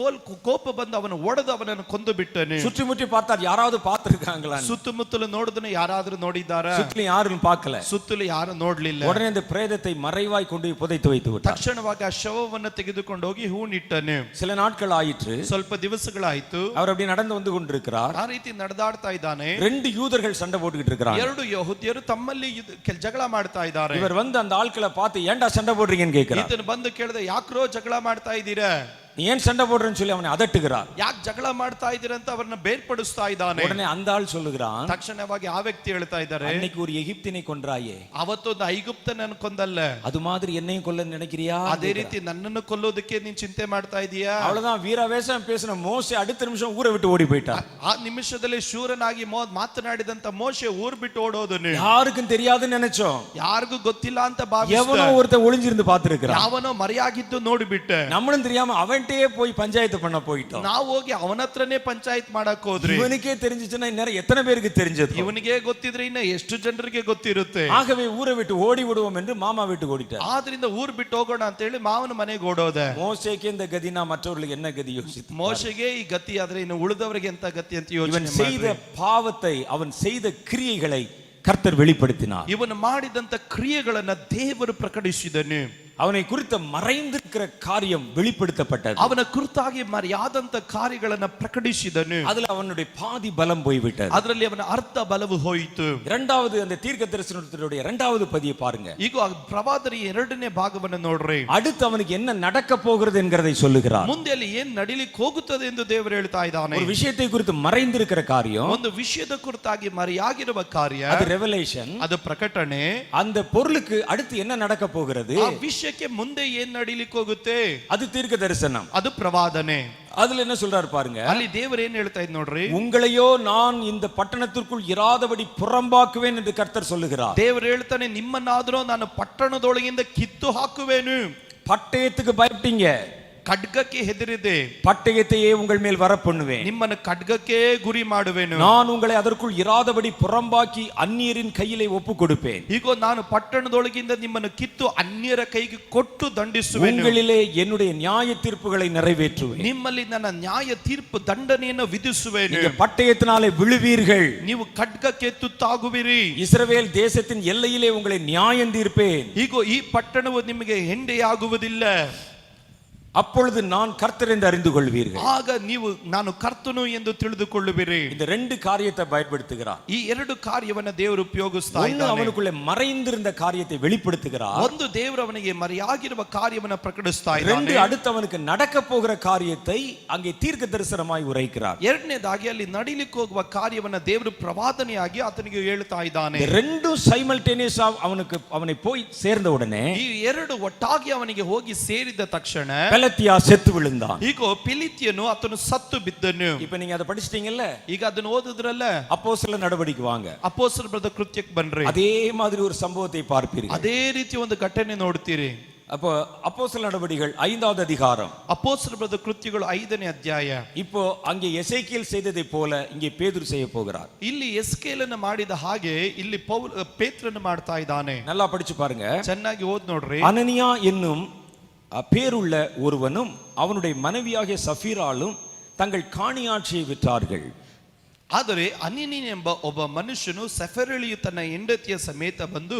ಕೋಪ ಬಂದು ಅವನು ಒಡೆದು ಅವನನ್ನು ಕೊಂದು ಬಿಟ್ಟನು. சுற்றி முற்றி பார்த்தார், யாராவது பார்த்திருக்காங்களா? ಸುತ್ತಮುತ್ತಲು ನೋಡಿದನು, ಯಾರಾದ್ರೂ ನೋಡಿದ್ದಾರಾ? சுற்றிலும் யாரும் பார்க்கல. ಸುತ್ತಲೂ ಯಾರು ನೋಡ್ಲಿಲ್ಲ. உடனே இந்த பிரேதத்தை மறைவாய் கொண்டு போய் புதைத்து வைத்து விட்டார். ತಕ್ಷಣವಾಗಿ ಆ ಶವವನ್ನು ತೆಗೆದುಕೊಂಡು ಹೋಗಿ ಹೂಣಿಟ್ಟನು. சில நாட்கள் ஆயிற்று, ಸ್ವಲ್ಪ ದಿವಸಗಳಾಯಿತು. அவர் அப்படி நடந்து வந்து கொண்டிருக்கிறார். ಆ ರೀತಿ ನಡೆದಾಡ್ತಾ ಇದ್ದಾನೆ. ரெண்டு யூதர்கள் சண்டை போட்டுக்கிட்டு இருக்கிறாங்க. ಎರಡು ಯಹೂದ್ಯರು ತಮ್ಮಲ್ಲಿ ಜಗಳ ಮಾಡ್ತಾ ಇದ್ದಾರೆ. இவர் வந்து அந்த ஆட்களை பார்த்து ஏன்டா சண்டை போடுறீங்கன்னு கேட்கிறார். ಈತನು ಬಂದು ಕೇಳಿದ, ಯಾಕ್ರೋ ಜಗಳ ಮಾಡ್ತಾ ಇದ್ದೀರಾ? நீ ஏன் சண்டை போடுறேன்னு சொல்லி அவனை அதட்டுகிறார். ಯಾಕೆ ಜಗಳ ಮಾಡ್ತಾ ಇದ್ದೀರಾ ಅಂತ ಅವರನ್ನ ಬೇರ್ಪಡಿಸ್ತಾ ಇದ್ದಾನೆ. உடனே அந்த ஆள் சொல்லுகிறான், ತಕ್ಷಣವಾಗಿ ಆ ವ್ಯಕ್ತಿ ಹೇಳ್ತಾ ಇದ್ದಾರೆ, அன்னைக்கு ஒரு எகிப்தினை கொன்றாயே, ಅವತ್ತೊಂದು ಐಗುಪ್ತನನ್ನು ಕೊಂದಲ್ಲ, அது மாதிரி என்னையும் கொல்ல நினைக்கிறியா? ಅದೇ ರೀತಿ ನನ್ನನ್ನು ಕೊಲ್ಲೋದಕ್ಕೆ ನೀನ್ ಚಿಂತೆ ಮಾಡ್ತಾ ಇದೀಯಾ? அவ்வளவுதான். வீராவேசம் பேசின மோசே அடுத்த நிமிஷம் ஊரை விட்டு ஓடி போயிட்டார். ಆ ನಿಮಿಷದಲ್ಲಿ ಶೂರನಾಗಿ ಮಾತನಾಡಿದಂತ ಮೋಶೆ ಊರ್ ಬಿಟ್ಟು ಓಡೋದನು. யாருக்கும் தெரியாதுன்னு நினைச்சோம். ಯಾರಿಗೂ ಗೊತ್ತಿಲ್ಲ ಅಂತ எவனோ ஒருத்தன் ஒளிஞ்சிருந்து பார்த்திருக்கிறான். ಯಾವನೋ ಮರೆಯಾಗಿದ್ದು ನೋಡಿಬಿಟ್ಟೆ. நம்மளும் தெரியாம அவன்கிட்டயே போய் பஞ்சாயத்து பண்ண போயிட்டோம். ನಾವು ಹೋಗಿ ಅವನ ಹತ್ರನೇ ಪಂಚಾಯತ್ ಮಾಡಕ್ ಹೋದ್ರಿ. இவனுக்கே தெரிஞ்சிச்சுன்னா இன்னும் எத்தனை பேருக்கு தெரிஞ்சது? ಇವನಿಗೆ ಗೊತ್ತಿದ್ರೆ ಇನ್ನ ಎಷ್ಟು ಜನರಿಗೆ ಗೊತ್ತಿರುತ್ತೆ. ஆகவே ஊரை விட்டு ஓடி விடுவோம் என்று மாமா வீட்டுக்கு ஓடிட்டார். ಆದ್ರಿಂದ ಊರ್ ಬಿಟ್ಟು ಹೋಗೋಣ ಅಂತ ಹೇಳಿ ಮಾವನ ಮನೆಗೆ ಓಡೋದೆ. மோசேக்கு இந்த கதினா மற்றவர்களுக்கு என்ன கதி யோசித்து? ಮೋಶೆಗೆ ಈ ಗತಿ ಆದ್ರೆ ಇನ್ನು ಉಳಿದವರಿಗೆ ಎಂತ ಗತಿ ಅಂತ ಯೋಚನೆ இவன் செய்த பாவத்தை, அவன் செய்த கிரியைகளை கர்த்தர் வெளிப்படுத்தினார். ಇವನು ಮಾಡಿದಂತ ಕ್ರಿಯೆಗಳನ್ನ ದೇವರು ಪ್ರಕಟಿಸಿದನು. அவனை குறித்த மறைந்திருக்கிற காரியம் வெளிப்படுத்தப்பட்டது. ಅವನ ಕುರಿತಾಗಿ ಮರೆಯಾದಂತ ಕಾರ್ಯಗಳನ್ನ ಪ್ರಕಟಿಸಿದನು. அதுல அவனுடைய பாதி பலம் போய்விட்டது. ಅದರಲ್ಲಿ ಅವನ ಅರ್ಧ ಬಲವು ಹೋಯಿತು. இரண்டாவது அந்த தீர்க்கதரிசனத்தினுடைய இரண்டாவது பதியை பாருங்க. ಈಗ ಪ್ರವಾದನೆ ಎರಡನೇ ಭಾಗವನ್ನು ನೋಡ್ರಿ. அடுத்து அவனுக்கு என்ன நடக்க போகிறது என்கிறதை சொல்லுகிறார். ಮುಂದೆ ಅಲ್ಲಿ ಏನ್ ನಡಿಲಿಕ್ಕೆ ಹೋಗುತ್ತದೆ ಎಂದು ದೇವರು ಹೇಳ್ತಾ ಇದ್ದಾನೆ. ஒரு விஷயத்தை குறித்து மறைந்திருக்கிற காரியம், ಒಂದು ವಿಷಯದ ಕುರಿತಾಗಿ ಮರೆಯಾಗಿರುವ ಕಾರ್ಯ, அது ரெவலேஷன், ಅದು ಪ್ರಕಟಣೆ. அந்த பொருளுக்கு அடுத்து என்ன நடக்க போகிறது, ಆ ವಿಷಯಕ್ಕೆ ಮುಂದೆ ಏನ್ ನಡಿಲಿಕ್ಕೆ ಹೋಗುತ್ತೆ, அது தீர்க்க தரிசனம், ಅದು ಪ್ರವಾದನೆ. அதுல என்ன சொல்றாரு பாருங்க. ಅಲ್ಲಿ ದೇವರು ಏನ್ ಹೇಳ್ತಾ ಇದ್ ನೋಡ್ರಿ, உங்களையோ நான் இந்த பட்டணத்திற்குள் இராதபடி புறம்பாக்குவேன் என்று கர்த்தர் சொல்லுகிறார். ದೇವರು ಹೇಳ್ತಾನೆ, ನಿಮ್ಮನ್ನಾದ್ರೂ ನಾನು ಪಟ್ಟಣದೊಳಗಿಂದ ಕಿತ್ತು ಹಾಕುವೆನು. பட்டயத்துக்கு பயப்பட்டீங்க, ಖಡ್ಗಕ್ಕೆ ಹೆದರಿದೆ, பட்டயத்தையே உங்கள் மேல் வரப்பண்ணுவேன். ನಿಮ್ಮನ್ನು ಖಡ್ಗಕ್ಕೆ ಗುರಿ ಮಾಡುವೆನು. நான் உங்களை அதற்குள் இராதபடி புறம்பாக்கி அந்நியரின் கையிலே ஒப்பு கொடுப்பேன். ಈಗ ನಾನು ಪಟ್ಟಣದೊಳಗಿಂದ ನಿಮ್ಮನ್ನು ಕಿತ್ತು ಅನ್ಯರ ಕೈಗೆ ಕೊಟ್ಟು ದಂಡಿಸುವೆನು. உங்களிலே என்னுடைய நியாய தீர்ப்புகளை நிறைவேற்றுவேன். ನಿಮ್ಮಲ್ಲಿ ನನ್ನ ನ್ಯಾಯ ತೀರ್ಪು ದಂಡನೆಯನ್ನು ವಿಧಿಸುವೆನು. நீங்க பட்டயத்தினாலே விழுவீர்கள், ನೀವು ಖಡ್ಗಕ್ಕೆ ತುತ್ತಾಗುವಿರಿ. இஸ்ரவேல் தேசத்தின் எல்லையிலே உங்களை நியாயம் தீர்ப்பேன். ಈಗ ಈ ಪಟ್ಟಣವು ನಿಮಗೆ ಹೆಂಡೆಯಾಗುವುದಿಲ್ಲ. அப்பொழுது நான் கர்த்தர் என்று அறிந்து கொள்வீர்கள். ಆಗ ನೀವು ನಾನು ಕರ್ತನು ಎಂದು ತಿಳಿದುಕೊಳ್ಳುವಿರಿ. இந்த ரெண்டு காரியத்தை பயன்படுத்துகிறார். ಈ ಎರಡು ಕಾರ್ಯವನ್ನ ದೇವರು ಉಪಯೋಗಿಸ್ತಾ ஒன்று ಇದ್ದಾನೆ. அவனுக்குள்ளே மறைந்திருந்த காரியத்தை வெளிப்படுத்துகிறார். ಒಂದು ದೇವರು ಅವನಿಗೆ ಮರೆಯಾಗಿರುವ ಕಾರ್ಯವನ್ನ ಪ್ರಕಟಿಸ್ತಾ ಇದ್ದಾನೆ. ரெண்டு அடுத்து அவனுக்கு நடக்க போகிற காரியத்தை அங்கே தீர்க்க தரிசனமாய் உரைக்கிறார். ಎರಡನೇದಾಗಿ ಅಲ್ಲಿ ನಡಿಲಿಕ್ಕೆ ಹೋಗುವ ಕಾರ್ಯವನ್ನ ದೇವರು ಪ್ರವಾದನೆಯಾಗಿ ಆತನಿಗೆ ಹೇಳ್ತಾ ಇದ್ದಾನೆ. ரெண்டும் சைமல்டேனியஸ் அவனை போய் சேர்ந்த உடனே ಈ ಎರಡು ಒಟ್ಟಾಗಿ ಅವನಿಗೆ ಹೋಗಿ ಸೇರಿದ ತಕ್ಷಣ பெலத்தியா செத்து விழுந்தான். ಈಗ ಪಿಲಿತ್ಯನು ಆತನು ಸತ್ತು ಬಿದ್ದನು. இப்ப நீங்க அதை படிச்சிட்டீங்கல்ல, ಈಗ ಅದನ್ನು ಓದಿದ್ರಲ್ಲ, அப்போஸ்தலர் நடவடிக்கை வாங்க, ಅಪೊಸ್ತಲರ ಕೃತ್ಯಕ್ಕೆ ಬನ್ರಿ. அதே மாதிரி ஒரு சம்பவத்தை பார்ப்பீர்கள். ಅದೇ ರೀತಿ ಒಂದು ಘಟನೆ ನೋಡ್ತೀರಿ. அப்போ அப்போஸ்தலர் நடவடிக்கைகள் 5வது அதிகாரம், ಅಪೊಸ್ತಲರ ಕೃತ್ಯಗಳು 5ನೇ ಅಧ್ಯಾಯ. இப்போ அங்கே எசேக்கியேல் செய்ததை போல இங்கே பேதுரு செய்ய போகிறார். ಇಲ್ಲಿ ಎಸ್ಕೇಲನ್ನು ಮಾಡಿದ ಹಾಗೆ ಇಲ್ಲಿ ಪೇತ್ರನು ಮಾಡ್ತಾ ಇದ್ದಾನೆ. நல்லா படிச்சு பாருங்க, ಚೆನ್ನಾಗಿ ಓದ್ ನೋಡ್ರಿ. அனனியா என்னும் பேருள்ள ஒருவனும் அவனுடைய மனைவியாகிய சஃபீராலும் தங்கள் காணியாட்சியை விற்றார்கள். ಆದರೆ ಅನಿನಿನೆಂಬ ಒಬ್ಬ ಮನುಷ್ಯನು ಸಫೆರಳಿಯು ತನ್ನ ಹೆಂಡತಿಯ ಸಮೇತ ಬಂದು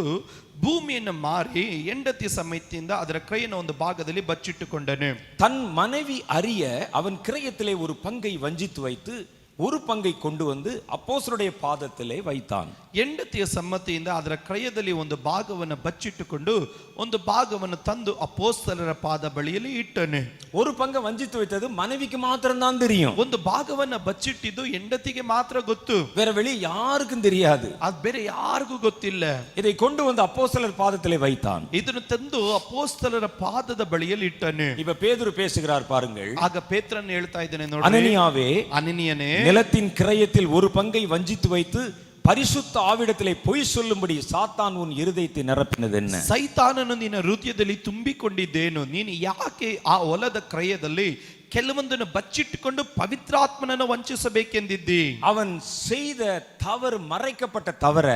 ಭೂಮಿಯನ್ನು ಮಾರಿ ಹೆಂಡತಿಯ ಸಮೇತದಿಂದ ಅದರ ಕ್ರಯನ ಒಂದು ಭಾಗದಲ್ಲಿ ಬಚ್ಚಿಟ್ಟುಕೊಂಡನು. தன் மனைவி அறிய அவன் கிரயத்திலே ஒரு பங்கை வஞ்சித்து வைத்து ஒரு பங்கை கொண்டு வந்து அப்போஸ்தலருடைய பாதத்திலே வைத்தான். ಹೆಂಡತಿಯ ಸಮ್ಮತಿಯಿಂದ ಅದರ ಕ್ರಯದಲ್ಲಿ ಒಂದು ಭಾಗವನ್ನು ಬಚ್ಚಿಟ್ಟುಕೊಂಡು ಒಂದು ಭಾಗವನ್ನು ತಂದು ಅಪೊಸ್ತಲರ ಪಾದ ಬಳಿಯಲ್ಲಿ ಇಟ್ಟನು. ஒரு பங்கை வஞ்சித்து வைத்தது மனைவிக்கு மாத்திரம் தான் தெரியும். ಒಂದು ಭಾಗವನ್ನ ಬಚ್ಚಿಟ್ಟಿದ್ದು ಹೆಂಡತಿಗೆ ಮಾತ್ರ ಗೊತ್ತು, வேற வெளியே யாருக்கும் தெரியாது. ಅದು ಬೇರೆ ಯಾರಿಗೂ ಗೊತ್ತಿಲ್ಲ. இதை கொண்டு வந்து அப்போஸ்தலர் பாதத்திலே வைத்தான். ಇದನ್ನು ತಂದು ಅಪೊಸ್ತಲರ ಪಾದದ ಬಳಿಯಲ್ಲಿ ಇಟ್ಟನು. இப்ப பேதுரு பேசுகிறார் பாருங்கள். ಆಗ ಪೇತ್ರನು ಹೇಳ್ತಾ ಇದ್ದಾನೆ, ನೋಡಿ, அனனியாவே, ಅನನೀಯನೇ, நிலத்தின் கிரயத்தில் ஒரு பங்கை வஞ்சித்து வைத்து பரிசுத்த ஆவிடத்திலே பொய் சொல்லும்படி சாத்தான் உன் இருதயத்தை நிரப்பினது என்ன? ಸೈತಾನನು ನಿನ್ನ ಹೃದಯದಲ್ಲಿ ತುಂಬಿಕೊಂಡಿದ್ದೇನು? ನೀನು ಯಾಕೆ ಆ ಹೊಲದ ಕ್ರಯದಲ್ಲಿ ಕೆಲವೊಂದನ್ನು ಬಚ್ಚಿಟ್ಟುಕೊಂಡು ಪವಿತ್ರಾತ್ಮನನ್ನು ವಂಚಿಸಬೇಕೆಂದಿದ್ದಿ? அவன் செய்த தவறு, மறைக்கப்பட்ட தவற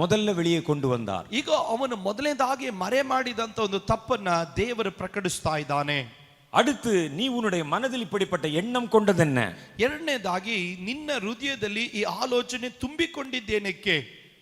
முதல்ல வெளியே கொண்டு வந்தார். ಈಗ ಅವನು ಮೊದಲನೇದಾಗಿ ಮರೆ ಮಾಡಿದಂತ ಒಂದು ತಪ್ಪನ್ನ ದೇವರು ಪ್ರಕಟಿಸ್ತಾ ಇದ್ದಾನೆ. அடுத்து, நீ உன்னுடைய மனதில் இப்படிப்பட்ட எண்ணம் கொண்டதென்ன? ಎರಡನೇದಾಗಿ, ನಿನ್ನ ಹೃದಯದಲ್ಲಿ ಈ ಆಲೋಚನೆ ತುಂಬಿಕೊಂಡಿದ್ದೇನಕ್ಕೆ?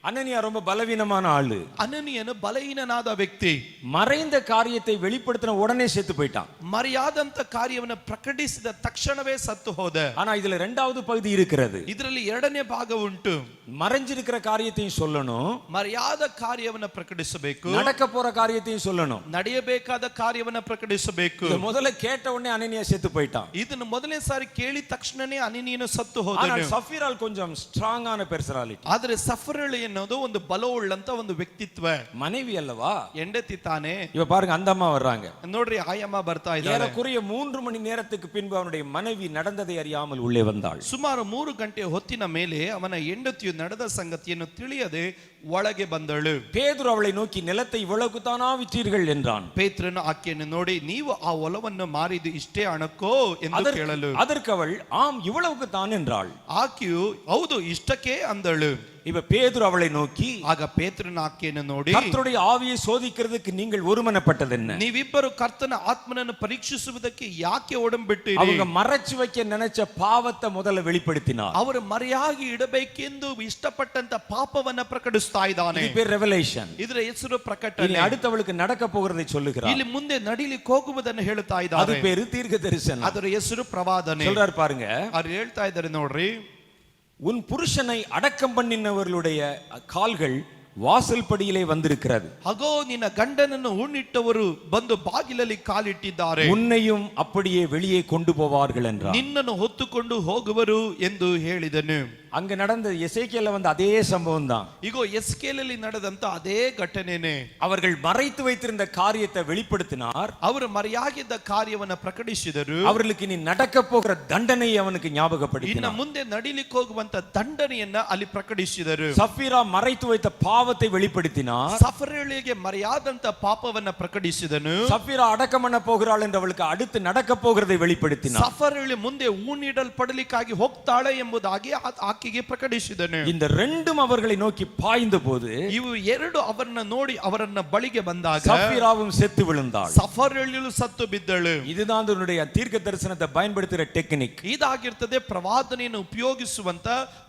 அனனியா ரொம்ப பலவீனமான ஆளு. ಅನನೀಯನು ಬಲಹೀನನಾದ ವ್ಯಕ್ತಿ. மறைந்த காரியத்தை வெளிப்படுத்தின உடனே செத்து போயிட்டான். ಮರೆಯಾದಂತ ಕಾರ್ಯವನ್ನು ಪ್ರಕಟಿಸಿದ ತಕ್ಷಣವೇ ಸತ್ತು ಹೋದ. ஆனா இதுல இரண்டாவது பகுதி இருக்கிறது. ಇದರಲ್ಲಿ ಎರಡನೇ ಭಾಗ ಉಂಟು. மறைஞ்சிருக்கிற காரியத்தையும் சொல்லணும், ಮರೆಯಾದ ಕಾರ್ಯವನ್ನು ಪ್ರಕಟಿಸಬೇಕು, நடக்க போற காரியத்தையும் சொல்லணும். ನಡೆಯಬೇಕಾದ ಕಾರ್ಯವನ್ನು ಪ್ರಕಟಿಸಬೇಕು. இத முதல்ல கேட்ட உடனே அனனியா செத்து போயிட்டான். ಇದನ್ನು ಮೊದಲನೇ ಸಾರಿ ಕೇಳಿದ ತಕ್ಷಣನೇ ಅನನೀಯನು ಸತ್ತು ஆனால் ಹೋದನು. சஃபீரால் கொஞ்சம் ஸ்ட்ராங்கான ಪರ್ಸನಾಲಿಟಿ. ಆದ್ರೆ ಸಫರಳಿ ಅನ್ನೋದು ಒಂದು ಬಲವುಳ್ಳಂತ ಒಂದು ವ್ಯಕ್ತಿತ್ವ. மனைவி அல்லவா, ಹೆಂಡತಿ ತಾನೆ. இவ பாருங்க, அந்த அம்மா வர்றாங்க. ನೋಡ್ರಿ, ಆಯಮ್ಮ ಬರ್ತಾ ಇದ್ದಾರೆ. ஏறக்குறைய 3 மணி நேரத்துக்கு பின்பு அவனுடைய மனைவி நடந்ததை அறியாமல் உள்ளே வந்தாள். ಸುಮಾರು 3 ಗಂಟೆ ಹೊತ್ತಿನ ಮೇಲೆ ಅವನ ಹೆಂಡತಿಯು ನಡೆದ ಸಂಗತಿಯನ್ನು ತಿಳಿಯದೆ ಒಳಗೆ ಬಂದಳು. பேதுரு அவளை நோக்கி, நிலத்தை இவ்வளவுக்கு தானா விற்றீர்கள் என்றான். ಪೇತ್ರನು ಆಕೆಯನ್ನು ನೋಡಿ, ನೀವು ಆ ಹೊಲವನ್ನು ಮಾರಿದ್ದು ಇಷ್ಟೇ ಹಣಕ್ಕೋ ಎಂದು ಕೇಳಲು, அதற்கு அவள், ஆம் இவ்வளவுக்கு தான் என்றாள். ಆಕೆಯು ಹೌದು ಇಷ್ಟಕ್ಕೆ ಅಂದಳು. இப்ப பேதுரு அவளை நோக்கி, ಆಗ ಪೇತ್ರನ ಆಕೆಯನ್ನು ನೋಡಿ, கர்த்தருடைய ஆவியை சோதிக்கிறதுக்கு நீங்கள் ஒருமனப்பட்டது என்ன? ನೀವಿಬ್ಬರು ಕರ್ತನ ಆತ್ಮನನ್ನು ಪರೀಕ್ಷಿಸುವುದಕ್ಕೆ ಯಾಕೆ ಒಡಂಬಿಟ್ಟಿರಿ? அவங்க மறைச்சு வைக்க நினைச்ச பாவத்தை முதல்ல வெளிப்படுத்தினார். ಅವರು ಮರೆಯಾಗಿ ಇಡಬೇಕೆಂದು ಇಷ್ಟಪಟ್ಟಂತ ಪಾಪವನ್ನ ಪ್ರಕಟಿಸ್ತಾ ಇದ್ದಾನೆ. இது பேர் ரெவலேஷன். ಇದರ ಹೆಸರು இனி ಪ್ರಕಟಣೆ. அடுத்தவளுக்கு நடக்க போகிறதை சொல்லுகிறார். ಇಲ್ಲಿ ಮುಂದೆ ನಡಿಲಿಕ್ಕೆ ಹೋಗುವುದನ್ನು ಹೇಳ್ತಾ அது ಇದ್ದಾರೆ. பேரு தீர்க்க தரிசனம். ಅದರ ಹೆಸರು ಪ್ರವಾದನೆ. சொல்றாரு பாருங்க, ಅವ್ರು ಹೇಳ್ತಾ ಇದ್ದಾರೆ, ನೋಡ್ರಿ, உன் புருஷனை அடக்கம் பண்ணினவர்களுடைய கால்கள் வாசல் படியிலே வந்திருக்கிறது. ಅಗೋ, ನಿನ್ನ ಗಂಡನನ್ನು ಉಣ್ಣಿಟ್ಟವರು ಬಂದು ಬಾಗಿಲಲ್ಲಿ ಕಾಲಿಟ್ಟಿದ್ದಾರೆ. உன்னையும் அப்படியே வெளியே கொண்டு போவார்கள் என்றார். ನಿನ್ನನ್ನು ಹೊತ್ತುಕೊಂಡು ಹೋಗುವರು ಎಂದು ಹೇಳಿದನು. அங்க நடந்த எசேக்கியேல்ல வந்த அதே சம்பவம் தான். ಈಗ ಎಸ್ಕೇಲಲ್ಲಿ ನಡೆದಂತ ಅದೇ ಘಟನೆನೇ. அவர்கள் மறைத்து வைத்திருந்த காரியத்தை வெளிப்படுத்தினார். ಅವರು ಮರೆಯಾಗಿದ್ದ ಕಾರ್ಯವನ್ನ ಪ್ರಕಟಿಸಿದರು. அவர்களுக்கு இனி நடக்க போகிற தண்டனை அவனுக்கு ಇನ್ನು ஞாபகப்படுத்தினார். ಮುಂದೆ ನಡಿಲಿಕ್ಕೆ ಹೋಗುವಂತ ದಂಡನೆಯನ್ನ ಅಲ್ಲಿ ಪ್ರಕಟಿಸಿದರು. சஃபீரா மறைத்து வைத்த பாவத்தை வெளிப்படுத்தினார். ಸಫರೇಳಿಗೆ ಮರೆಯಾದಂತ ಪಾಪವನ್ನ ಪ್ರಕಟಿಸಿದನು. சஃபீரா அடக்கம் பண்ண போகிறாள் என்று அவளுக்கு அடுத்து நடக்க போகிறதை வெளிப்படுத்தினார். ಸಫರೇಳಿ ಮುಂದೆ ಊನಿಡಲ್ಪಡಲಿಕ್ಕಾಗಿ ಹೋಗ್ತಾಳೆ ಎಂಬುದಾಗಿ ಆಕೆಗೆ ಪ್ರಕಟಿಸಿದನು. இந்த ரெண்டும் அவர்களை நோக்கி பாய்ந்த போது ಇವು ಎರಡು ಅವರನ್ನ ನೋಡಿ ಅವರನ್ನ ಬಳಿಗೆ ಬಂದಾಗ சஃபீராவும் செத்து விழுந்தாள். ಸಫರೇಳಿಯು ಸತ್ತು ಬಿದ್ದಳು. இதுதான் உன்னுடைய தீர்க்க தரிசனத்தை பயன்படுத்துகிற டெக்னிக். ಇದಾಗಿರ್ತದೆ ಪ್ರವಾದನೆಯನ್ನು ಉಪಯೋಗಿಸುವಂತ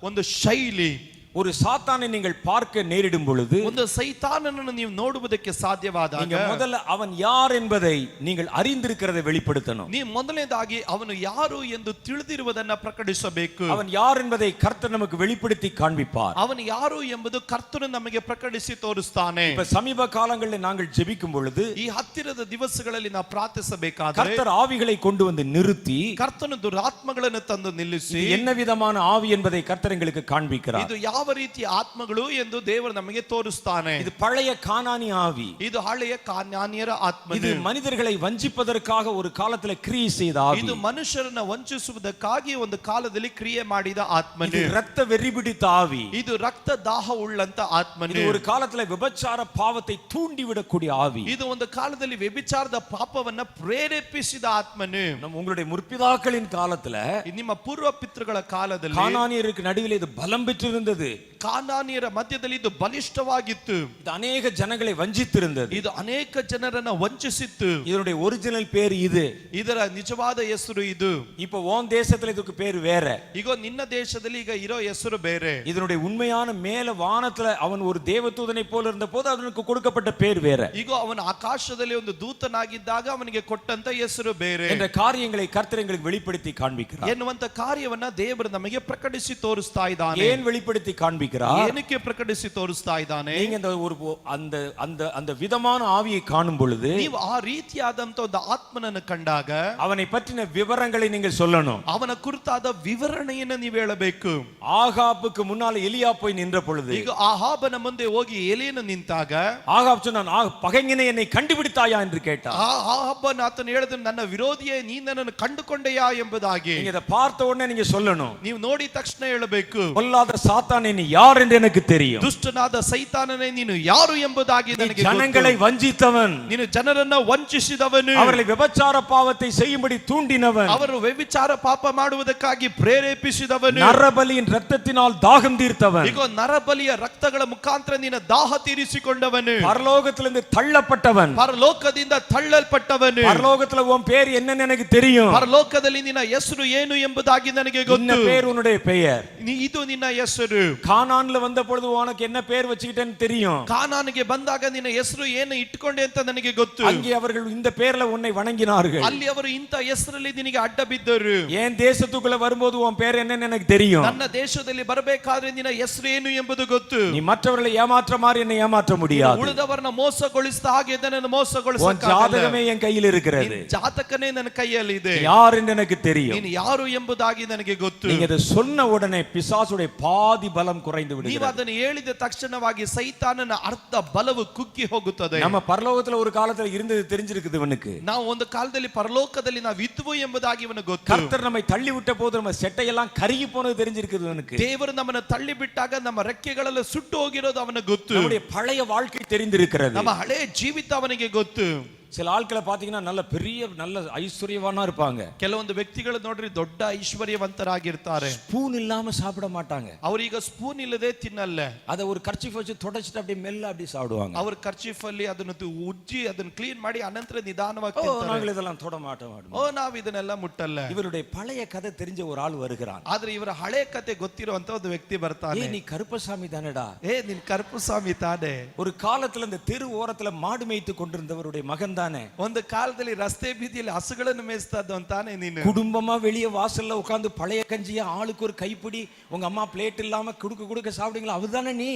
ಒಂದು ಶೈಲಿ. ஒரு சாத்தானை நீங்கள் பார்க்க நேரிடும் பொழுது, ಒಂದು ಸೈತಾನನನ್ನು ನೀವು ನೋಡುವುದಕ್ಕೆ ಸಾಧ್ಯವಾದಾಗ, நீங்க முதல்ல அவன் யார் என்பதை நீங்கள் அறிந்திருக்கிறதை வெளிப்படுத்தணும். ನೀವು ಮೊದಲನೇದಾಗಿ ಅವನು ಯಾರು ಎಂದು ತಿಳಿದಿರುವುದನ್ನ ಪ್ರಕಟಿಸಬೇಕು. அவன் யார் என்பதை கர்த்தர் நமக்கு வெளிப்படுத்தி காண்பிப்பார். ಅವನು ಯಾರು ಎಂಬುದು ಕರ್ತನು ನಮಗೆ ಪ್ರಕಟಿಸಿ ತೋರಿಸ್ತಾನೆ. இப்ப சமீப காலங்களில் நாங்கள் ஜெபிக்கும் பொழுது, ಈ ಹತ್ತಿರದ ದಿವಸಗಳಲ್ಲಿ ನಾವು ಪ್ರಾರ್ಥಿಸಬೇಕಾದರೆ கர்த்தர் ஆவிகளை கொண்டு வந்து நிறுத்தி, ಕರ್ತನು ದುರಾತ್ಮಗಳನ್ನು ತಂದು ನಿಲ್ಲಿಸಿ, இது என்ன விதமான ஆவி என்பதை கர்த்தர் எங்களுக்கு காண்பிக்கிறார். ಇದು ಯಾವ ರೀತಿಯ ಆತ್ಮಗಳು ಎಂದು ದೇವರು ನಮಗೆ ತೋರಿಸ್ತಾನೆ. இது பழைய கானானி ஆவி. ಇದು ಹಳೆಯ ಕಾನಾನ್ಯರ ಆತ್ಮ. இது மனிதர்களை வஞ்சிப்பதற்காக ஒரு காலத்துல கிரியை செய்த ஆவி. ಇದು ಮನುಷ್ಯರನ್ನ ವಂಚಿಸುವುದಕ್ಕಾಗಿ ಒಂದು ಕಾಲದಲ್ಲಿ ಕ್ರಿಯೆ ಮಾಡಿದ ಆತ್ಮ. இது ரத்த வெறி பிடித்த ஆவி. ಇದು ರಕ್ತ ದಾಹ ಉಳ್ಳಂತ ಆತ್ಮ. இது ஒரு காலத்துல விபச்சார பாவத்தை தூண்டி விடக்கூடிய ஆவி. ಇದು ಒಂದು ಕಾಲದಲ್ಲಿ ವ್ಯಭಿಚಾರದ ಪಾಪವನ್ನ ಪ್ರೇರೇಪಿಸಿದ ಆತ್ಮನು. உங்களுடைய முற்பிதாக்களின் காலத்துல ನಿಮ್ಮ ಪೂರ್ವ ಪಿತೃಗಳ ಕಾಲದಲ್ಲಿ கானானியருக்கு நடுவில் இது பலம் பெற்றிருந்தது. ಕಾನಾನಿಯರ ಮಧ್ಯದಲ್ಲಿ ಇದು ಬಲಿಷ್ಠವಾಗಿತ್ತು. இது அநேக ஜனங்களை வஞ்சித்திருந்தது. ಇದು ಅನೇಕ ಜನರನ್ನ ವಂಚಿಸಿತ್ತು. இதனுடைய ஒரிஜினல் பேர் இது. ಇದರ ನಿಜವಾದ ಹೆಸರು ಇದು. இப்போ உன் தேசத்துல இதுக்கு பேர் வேற. ಈಗ ನಿನ್ನ ದೇಶದಲ್ಲಿ ಈಗ ಇರೋ ಹೆಸರು ಬೇರೆ. இதனுடைய உண்மையான மேல வானத்துல அவன் ஒரு தேவதூதனை போல இருந்த போது அவனுக்கு கொடுக்கப்பட்ட பேர் வேற. ಈಗ ಅವನ ಆಕಾಶದಲ್ಲಿ ಒಂದು ದೂತನಾಗಿದ್ದಾಗ ಅವನಿಗೆ ಕೊಟ್ಟಂತ ಹೆಸರು ಬೇರೆ. என்ற காரியங்களை கர்த்தர் எங்களுக்கு வெளிப்படுத்தி காண்பிக்கிறார். ಎನ್ನುವಂತ ಕಾರ್ಯವನ್ನ ದೇವರು ನಮಗೆ ಪ್ರಕಟಿಸಿ ತೋರಿಸ್ತಾ ಇದ್ದಾನೆ. ஏன் வெளிப்படுத்தி காண்பிக்கிறார்? ಏನಕ್ಕೆ ಪ್ರಕಟಿಸಿ ತೋರಿಸ್ತಾ ಇದ್ದಾನೆ? நீங்க அந்த ஒரு அந்த அந்த அந்த விதமான ஆவியை காணும் பொழுது ನೀವು ಆ ರೀತಿಯಾದಂತ ಒಂದು ಆತ್ಮನನ್ನು ಕಂಡಾಗ அவனை பற்றின விவரங்களை நீங்கள் சொல்லணும். ಅವನ ಕುರಿತಾದ ವಿವರಣೆಯನ್ನು ನೀವು ಹೇಳಬೇಕು. ஆகாபுக்கு முன்னால எலியா போய் நின்ற பொழுது ಈಗ ಆಹಾಬನ ಮುಂದೆ ಹೋಗಿ ಎಲಿಯನು ನಿಂತಾಗ ஆகாப் சொன்னான், பகைஞனே என்னை கண்டுபிடித்தாயா என்று கேட்டான். ಆಹಾಬನ ಆತನು ಹೇಳಿದನು, ನನ್ನ ವಿರೋಧಿಯೇ ನೀ ನನ್ನನ್ನು ಕಂಡುಕೊಂಡೆಯಾ ಎಂಬುದಾಗಿ. நீங்க இத பார்த்த உடனே நீங்க சொல்லணும், ನೀವು ನೋಡಿದ ತಕ್ಷಣ ಹೇಳಬೇಕು, பொல்லாத சாத்தானே நீ யார் என்று எனக்கு தெரியும். ದುಷ್ಟನಾದ ಸೈತಾನನೇ ನೀನು ಯಾರು ಎಂಬುದಾಗಿ ನನಗೆ ಗೊತ್ತು. ஜனங்களை வஞ்சித்தவன், ನೀನು ಜನರನ್ನ ವಂಚಿಸಿದವನು, அவர்களை விபச்சார பாவத்தை செய்யும்படி தூண்டினவன், ಅವರು ವ್ಯಭಿಚಾರ ಪಾಪ ಮಾಡುವುದಕ್ಕಾಗಿ ಪ್ರೇರೇಪಿಸಿದವನು, நரபலியின் இரத்தத்தினால் தாகம் தீர்த்தவன், ಈಗ ನರಬಲಿಯ ರಕ್ತಗಳ ಮುಖಾಂತರ ನಿನ್ನ ದಾಹ ತೀರಿಸಿಕೊಂಡವನು, பரலோகத்திலிருந்து தள்ளப்பட்டவன், ಪರಲೋಕದಿಂದ ತಳ್ಳಲ್ಪಟ್ಟವನು, பரலோகத்துல உன் பேர் என்னன்னு எனக்கு தெரியும், ಪರಲೋಕದಲ್ಲಿ ನಿನ್ನ ಹೆಸರು ಏನು ಎಂಬುದಾಗಿ ನನಗೆ இந்த ಗೊತ್ತು. பேர் உன்னுடைய பெயர். ಇದು ನಿನ್ನ ಹೆಸರು. கானான்ல வந்த பொழுது உனக்கு என்ன பேர் வச்சுக்கிட்டேன்னு தெரியும். ಕಾನಾನಿಗೆ ಬಂದಾಗ ನಿನ್ನ ಹೆಸರು ಏನು ಇಟ್ಟುಕೊಂಡೆ ಅಂತ ನನಗೆ ಗೊತ್ತು. அங்கே அவர்கள் இந்த பேர்ல உன்னை வணங்கினார்கள். ಅಲ್ಲಿ ಅವರು ಇಂಥ ಹೆಸರಲ್ಲಿ ನಿನಗೆ ಅಡ್ಡ ಬಿದ್ದರು. என் தேசத்துக்குள்ள வரும்போது உன் பேர் என்னன்னு எனக்கு தெரியும். ನನ್ನ ದೇಶದಲ್ಲಿ ಬರಬೇಕಾದ್ರೆ ನಿನ್ನ ಹೆಸರು ಏನು ಎಂಬುದು ಗೊತ್ತು. நீ மற்றவர்களை ஏமாற்ற மாதிரி என்னை ஏமாற்ற முடியாது. ಉಳಿದವರನ್ನ ಮೋಸಗೊಳಿಸಿದ ಹಾಗೆ ನನ್ನನ್ನು உன் ಮೋಸಗೊಳಿಸಕ್ಕಾಗಲ್ಲ. ஜாதகமே என் கையில் இருக்கிறது. ಜಾತಕನೇ ನನ್ನ ಕೈಯಲ್ಲಿ ಇದೆ. யார் என்று எனக்கு தெரியும். ನೀನು ಯಾರು ಎಂಬುದಾಗಿ ನನಗೆ ಗೊತ್ತು. நீங்க இதை சொன்ன உடனே பிசாசுடைய பாதி பலம் குறைந்து ನೀವು விடுகிறது. ಅದನ್ನು ಹೇಳಿದ ತಕ್ಷಣವಾಗಿ ಸೈತಾನನ ಅರ್ಧ ಬಲವು ಕುಗ್ಗಿ ಹೋಗುತ್ತದೆ. நம்ம பரலோகத்துல ஒரு காலத்துல இருந்தது தெரிஞ்சிருக்குது இவனுக்கு. ನಾವು ಒಂದು ಕಾಲದಲ್ಲಿ ಪರಲೋಕದಲ್ಲಿ ನಾವು ಇದ್ವು ಎಂಬುದಾಗಿ ಇವನಿಗೆ ಗೊತ್ತು. கர்த்தர் நம்மை தள்ளி விட்ட போது நம்ம செட்டையெல்லாம் கருகி போனது தெரிஞ்சிருக்குது இவனுக்கு. ದೇವರು ನಮ್ಮನ್ನು ತಳ್ಳಿ ಬಿಟ್ಟಾಗ ನಮ್ಮ ರೆಕ್ಕೆಗಳೆಲ್ಲ ಸುಟ್ಟು ಹೋಗಿರೋದು ಅವನಿಗೆ ಗೊತ್ತು. நம்முடைய பழைய வாழ்க்கை தெரிந்திருக்கிறது. ನಮ್ಮ ಹಳೆ ಜೀವಿತ ಅವನಿಗೆ ಗೊತ್ತು. சில ஆட்களை பாத்தீங்கன்னா நல்ல பெரிய நல்ல ஐஸ்வர்யவானா இருப்பாங்க. ಕೆಲವೊಂದು ವ್ಯಕ್ತಿಗಳು ನೋಡ್ರಿ ದೊಡ್ಡ ಐಶ್ವರ್ಯವಂತರಾಗಿರ್ತಾರೆ. ஸ்பூன் இல்லாம சாப்பிட மாட்டாங்க. ಅವರೀಗ ಸ್ಪೂನ್ ಇಲ್ಲದೆ ತಿನ್ನಲ್ಲ. அத ஒரு கர்ச்சீஃப் வச்சு தொடச்சிட்டு அப்படியே மெல்ல அப்படியே சாப்பிடுவாங்க. ಅವ್ರ ಕರ್ಚೀಫ್ ಅಲ್ಲಿ ಅದನ್ನು ಉಜ್ಜಿ ಅದನ್ನು ಕ್ಲೀನ್ ಮಾಡಿ ಅನಂತರ ನಿಧಾನವಾಗಿ நாங்கள் இதெல்லாம் தொட மாட்டோம். ನಾವು ಇದನ್ನೆಲ್ಲ ಮುಟ್ಟಲ್ಲ. இவருடைய பழைய கதை தெரிஞ்ச ஒரு ஆள் வருகிறான். ಆದ್ರೆ ಇವರ ಹಳೆ ಕತೆ ಗೊತ್ತಿರುವಂತ ಒಂದು ವ್ಯಕ್ತಿ ಬರ್ತಾನೆ. நீ கருப்பசாமி தானடா? ನಿನ್ ಕರುಪಸ್ವಾಮಿ ತಾನೆ. ஒரு காலத்துல இந்த தெரு ஓரத்துல மாடு மேய்த்து கொண்டிருந்தவருடைய மகன் தானே? ಒಂದು ಕಾಲದಲ್ಲಿ ರಸ್ತೆ ಬೀದಿಯಲ್ಲಿ ಹಸುಗಳನ್ನು ಮೇಯಿಸ್ತಾ ಇದ್ದಂತಾನೆ ನೀನು. குடும்பமா வெளியே வாசல்ல உட்கார்ந்து பழைய கஞ்சிய ஆளுக்கு ஒரு கைப்பிடி உங்க அம்மா பிளேட் இல்லாம குடுக்க சாப்பிடுங்களா? அதுதானே நீ?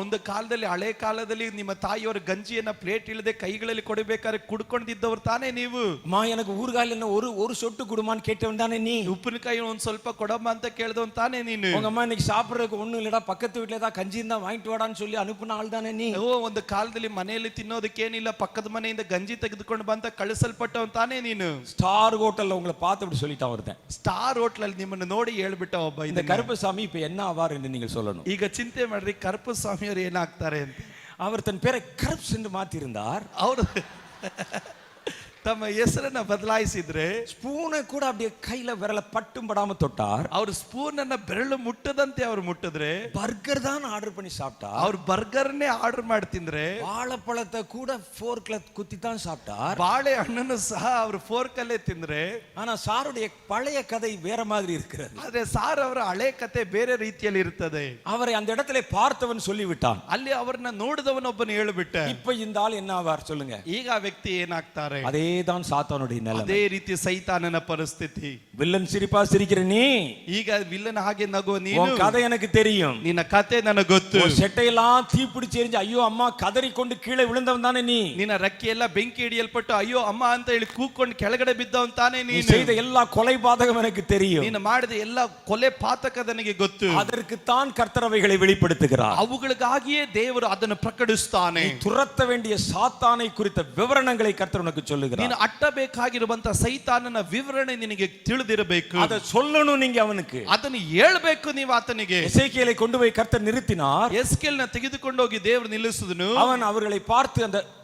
ಒಂದು ಕಾಲದಲ್ಲಿ ಹಳೆ ಕಾಲದಲ್ಲಿ ನಿಮ್ಮ ತಾಯಿಯವರ ಗಂಜಿಯನ್ನ ಪ್ಲೇಟ್ ಇಲ್ಲದೆ ಕೈಗಳಲ್ಲಿ ಕೊಡಬೇಕಾದ್ರೆ ಕುಡ್ಕೊಂಡಿದ್ದವ್ರು ತಾನೇ ನೀವು. அம்மா எனக்கு ஊறுகாயில என்ன ஒரு சொட்டு குடுமான்னு கேட்டவன் தானே நீ? ಉಪ್ಪಿನಕಾಯಿ ಒಂದ್ ಸ್ವಲ್ಪ ಕೊಡಮ್ಮ ಅಂತ ಕೇಳ್ದವನ್ ತಾನೇ ನೀನು. உங்க அம்மா இன்னைக்கு சாப்பிடுறதுக்கு ஒண்ணும் இல்லடா, பக்கத்து வீட்டுல ஏதாவது கஞ்சி இருந்தா வாங்கிட்டு வாடான்னு சொல்லி அனுப்புன ஆள் தானே நீ? ಒಂದು ಕಾಲದಲ್ಲಿ ಮನೆಯಲ್ಲಿ ತಿನ್ನೋದಕ್ಕೇನಿಲ್ಲ, ಪಕ್ಕದ ಮನೆಯಿಂದ ಗಂಜಿ ತೆಗೆದುಕೊಂಡು ಬಂತ ಕಳಿಸಲ್ಪಟ್ಟವನ್ ತಾನೇ ನೀನು. ஸ்டார் ஹோட்டல்ல உங்களை பார்த்து அப்படி சொல்லிட்டான் ஒருத்தன். ಸ್ಟಾರ್ ಹೋಟ್ಲಲ್ಲಿ ನಿಮ್ಮನ್ನು ನೋಡಿ ಹೇಳ್ಬಿಟ್ಟ ಒಬ್ಬ. இந்த கருப்பசாமி இப்ப என்ன ஆவார் என்று நீங்கள் சொல்லணும். ಈಗ ಚಿಂತೆ ಮಾಡ್ರಿ ಕರುಪಸ್ವಾಮಿ ಅವರು ಏನಾಗ್ತಾರೆ ಅಂತ. அவர் தன் பேரை கருப்ஸ் என்று மாத்தி இருந்தார். ಅವರು ತಮ್ಮ ಹೆಸರನ್ನ ಬದಲಾಯಿಸಿದ್ರೆ ஸ்பூனை கூட அப்படியே கையில விரல பட்டும் படாம தொட்டார். ಅವ್ರು ಸ್ಪೂನ್ ಅನ್ನ ಬೆರಳು ಮುಟ್ಟದಂತೆ ಅವ್ರು ಮುಟ್ಟಿದ್ರೆ பர்கர் தான் ஆர்டர் பண்ணி சாப்பிட்டார். ಅವ್ರು ಬರ್ಗರ್ನೇ ಆರ್ಡರ್ ಮಾಡಿ ತಿಂದ್ರೆ வாழைப்பழத்தை கூட ஃபோர்க்ல குத்தி தான் சாப்பிட்டார். ಬಾಳೆ ಹಣ್ಣನ್ನು ಸಹ ಅವ್ರು ಫೋರ್ಕ್ ಅಲ್ಲೇ ತಿಂದ್ರೆ. ஆனா சாருடைய பழைய கதை வேற மாதிரி இருக்கிறது. ಆದ್ರೆ ಸಾರ್ ಅವರ ಹಳೆ ಕತೆ ಬೇರೆ ರೀತಿಯಲ್ಲಿ ಇರ್ತದೆ. அவரை அந்த இடத்துல பார்த்தவன் சொல்லிவிட்டான். ಅಲ್ಲಿ ಅವ್ರನ್ನ ನೋಡಿದವನೊಬ್ಬನು ಹೇಳಿಬಿಟ್ಟ. இப்ப இந்த ஆள் என்ன ஆவார் சொல்லுங்க. ಈಗ ಆ ವ್ಯಕ್ತಿ ಏನಾಗ್ತಾರೆ? அதேதான் சாத்தானுடைய நிலைமை. ಅದೇ ರೀತಿ ಸೈತಾನನ ಪರಿಸ್ಥಿತಿ. வில்லன் சிரிப்பா சிரிக்கிற நீ, ಈಗ ವಿಲ್ಲನ್ ಹಾಗೆ ನಗುವ ನೀನು. உன் கதை எனக்கு தெரியும். ನಿನ್ನ ಕತೆ ನನಗೆ ಗೊತ್ತು. செட்டையெல்லாம் தீப்பிடிச்சு எரிஞ்சு ஐயோ அம்மா கதறி கொண்டு கீழே விழுந்தவன் தானே நீ? ನಿನ್ನ ರೆಕ್ಕೆ ಎಲ್ಲ ಬೆಂಕಿ ಹಿಡಿಯಲ್ಪಟ್ಟು ಅಯ್ಯೋ ಅಮ್ಮ ಅಂತ ಹೇಳಿ ಕೂಕೊಂಡು ಕೆಳಗಡೆ ಬಿದ್ದವನ್ ತಾನೇ நீ ನೀನು. செய்த எல்லா கொலை பாதகம் எனக்கு தெரியும். ನೀನು ಮಾಡಿದ ಎಲ್ಲ ಕೊಲೆ ಪಾತಕ ನನಗೆ ಗೊತ್ತು. அதற்குத்தான் கர்த்தர் அவைகளை வெளிப்படுத்துகிறார். ಅವುಗಳಿಗಾಗಿಯೇ ದೇವರು ಅದನ್ನು ಪ್ರಕಟಿಸ್ತಾನೆ. துரத்த வேண்டிய சாத்தானை குறித்த விவரணங்களை கர்த்தர் உனக்கு சொல்லுகிறார். ನೀನು ಅಟ್ಟಬೇಕಾಗಿರುವಂತ ಸೈತಾನನ ವಿವರಣೆ ನಿನಗೆ ತಿಳಿದಿರಬೇಕು. அதை சொல்லணும் நீங்க அவனுக்கு. ಅದನ್ನು ಹೇಳ್ಬೇಕು ನೀವು ಆತನಿಗೆ. எசேக்கியேலை கொண்டு போய் கர்த்தர் நிறுத்தினார். ಎಸ್ಕೇಲ್ನ ತೆಗೆದುಕೊಂಡು ಹೋಗಿ ದೇವರು ನಿಲ್ಲಿಸಿದನು. அவன் அவர்களை பார்த்து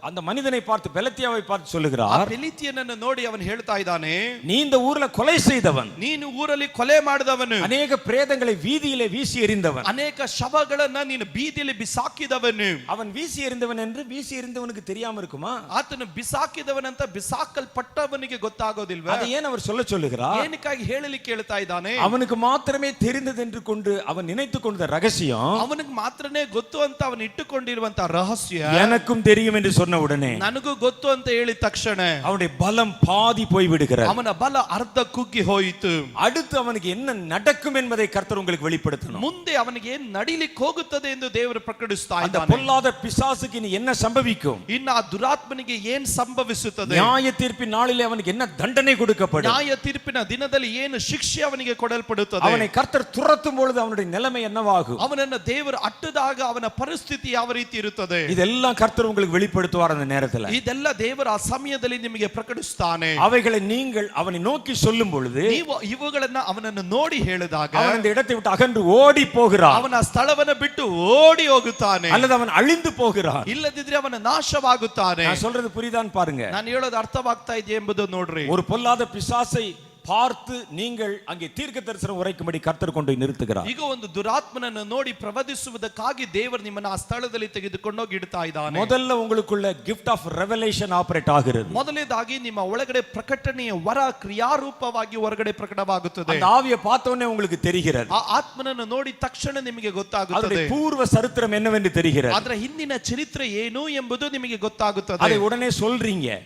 அந்த மனிதனை பார்த்து பெலத்தியாவை பார்த்து ಆ சொல்லுகிறார், ಫಿಲಿಸ್ತಿಯನನ್ನು ನೋಡಿ ಅವನು ಹೇಳ್ತಾ ಇದ್ದಾನೆ, நீ இந்த ஊர்ல கொலை செய்தவன், ನೀನು ಊರಲ್ಲಿ ಕೊಲೆ ಮಾಡಿದವನು, அநேக பிரேதங்களை வீதியிலே வீசி எறிந்தவன், ಅನೇಕ ಶವಗಳನ್ನ ನೀನು ಬೀದಿಯಲ್ಲಿ ಬಿಸಾಕಿದವನು. அவன் வீசி எறிந்தவன் என்று வீசி எறிந்தவனுக்கு தெரியாம இருக்குமா? ಆತನು ಬಿಸಾಕಿದವನಂತ ಬಿಸಾಕಲ್ಪಟ್ಟವನಿಗೆ ಗೊತ್ತಾಗೋದಿಲ್ವಾ? அதை ஏன் அவர் சொல்லுகிறார்? ಏನಕ್ಕಾಗಿ ಹೇಳಲಿಕ್ಕೆ ಹೇಳ್ತಾ ಇದ್ದಾನೆ? அவனுக்கு மாத்திரமே தெரிந்தது என்று கொண்டு அவன் நினைத்துக் கொண்ட ரகசியம் ಅವನಿಗೆ ಮಾತ್ರನೇ ಗೊತ್ತು ಅಂತ ಅವನು ಇಟ್ಟುಕೊಂಡಿರುವಂತ ರಹಸ್ಯ எனக்கும் தெரியும் என்று சொன்ன உடனே ನನಗೂ ಗೊತ್ತು ಅಂತ ಹೇಳಿದ ತಕ್ಷಣ அவனுடைய பலம் பாதி போய் விடுகிறது. ಅವನ ಬಲ ಅರ್ಧ ಕುಗ್ಗಿ ಹೋಯಿತು. அடுத்து அவனுக்கு என்ன நடக்கும் என்பதை கர்த்தர் உங்களுக்கு வெளிப்படுத்தணும். ಮುಂದೆ ಅವನಿಗೆ ಏನು ನಡಿಲಿಕ್ಕೆ ಹೋಗುತ್ತದೆ ಎಂದು ದೇವರು ಪ್ರಕಟಿಸ್ತಾ அந்த ಇದ್ದಾನೆ. பொல்லாத பிசாசுக்கு இனி என்ன சம்பவிக்கும்? ಇನ್ನು ಆ ದುರಾತ್ಮನಿಗೆ ಏನು ಸಂಭವಿಸುತ್ತದೆ? நியாய தீர்ப்பின் நாளிலே அவனுக்கு என்ன தண்டனை கொடுக்கப்படும்? ನ್ಯಾಯ ತೀರ್ಪಿನ ದಿನದಲ್ಲಿ ಏನು ಶಿಕ್ಷೆ ಅವನಿಗೆ ಕೊಡಲ್ಪಡುತ್ತದೆ? அவனை கர்த்தர் துரத்தும் பொழுது அவனுடைய நிலைமை என்னவாகும்? ಅವನನ್ನು ದೇವರು ಅಟ್ಟದಾಗ ಅವನ ಪರಿಸ್ಥಿತಿ ಯಾವ ರೀತಿ ಇರುತ್ತದೆ? இதெல்லாம் கர்த்தர் உங்களுக்கு வெளிப்படுத்துவார் அந்த நேரத்துல. ಇದೆಲ್ಲ ದೇವರ ಆ ಸಮಯದಲ್ಲಿ ನಿಮಗೆ ಪ್ರಕಟಿಸ್ತಾನೆ. அவைகளை நீங்கள் அவனை நோக்கி சொல்லும் பொழுது ನೀವು ಇವುಗಳನ್ನ ಅವನನ್ನು ನೋಡಿ ಹೇಳಿದಾಗ அவன் அந்த இடத்தை விட்டு அகன்று ஓடி போகிறான், ಅವನ ಸ್ಥಳವನ್ನು ಬಿಟ್ಟು ಓಡಿ ಹೋಗುತ್ತಾನೆ, அல்லது அவன் அழிந்து போகிறான். ಇಲ್ಲದಿದ್ರೆ ಅವನ ನಾಶವಾಗುತ್ತಾನೆ. நான் சொல்றது புரியுதான்னு பாருங்க. ನಾನು ಹೇಳೋದು ಅರ್ಥವಾಗ್ತಾ ಇದೆ ಎಂಬುದು ನೋಡ್ರಿ. ஒரு பொல்லாத பிசாசை பார்த்து நீங்கள் அங்கே தீர்க்க தரிசனம் உரைக்கும்படி கர்த்தர் கொண்டு போய் நிறுத்துகிறார். ಈಗ ಒಂದು ದುರಾತ್ಮನನ್ನು ನೋಡಿ ಪ್ರವದಿಸುವುದಕ್ಕಾಗಿ ದೇವರು ನಿಮ್ಮನ್ನ ಆ ಸ್ಥಳದಲ್ಲಿ ತೆಗೆದುಕೊಂಡು ಹೋಗಿ ಇಡ್ತಾ ಇದ್ದಾನೆ. முதல்ல உங்களுக்குள்ள gift of revelation ஆபரேட் ஆகிறது. ಮೊದಲನೇದಾಗಿ ನಿಮ್ಮ ಒಳಗಡೆ ಪ್ರಕಟಣೆಯ ವರ ಕ್ರಿಯಾರೂಪವಾಗಿ ಹೊರಗಡೆ ಪ್ರಕಟವಾಗುತ್ತದೆ. அந்த ஆவியை பார்த்தோனே உங்களுக்கு தெரிகிறது. ಆ ಆತ್ಮನನ್ನು ನೋಡಿ ತಕ್ಷಣ ನಿಮಗೆ ಗೊತ್ತಾಗುತ್ತದೆ. ಅದರ பூர்வ சரித்திரம் என்னவென்று தெரிகிறது. ಅದರ ಹಿಂದಿನ ಚರಿತ್ರೆ ಏನು ಎಂಬುದು ನಿಮಗೆ ಗೊತ್ತಾಗುತ್ತದೆ. அதை உடனே சொல்றீங்க,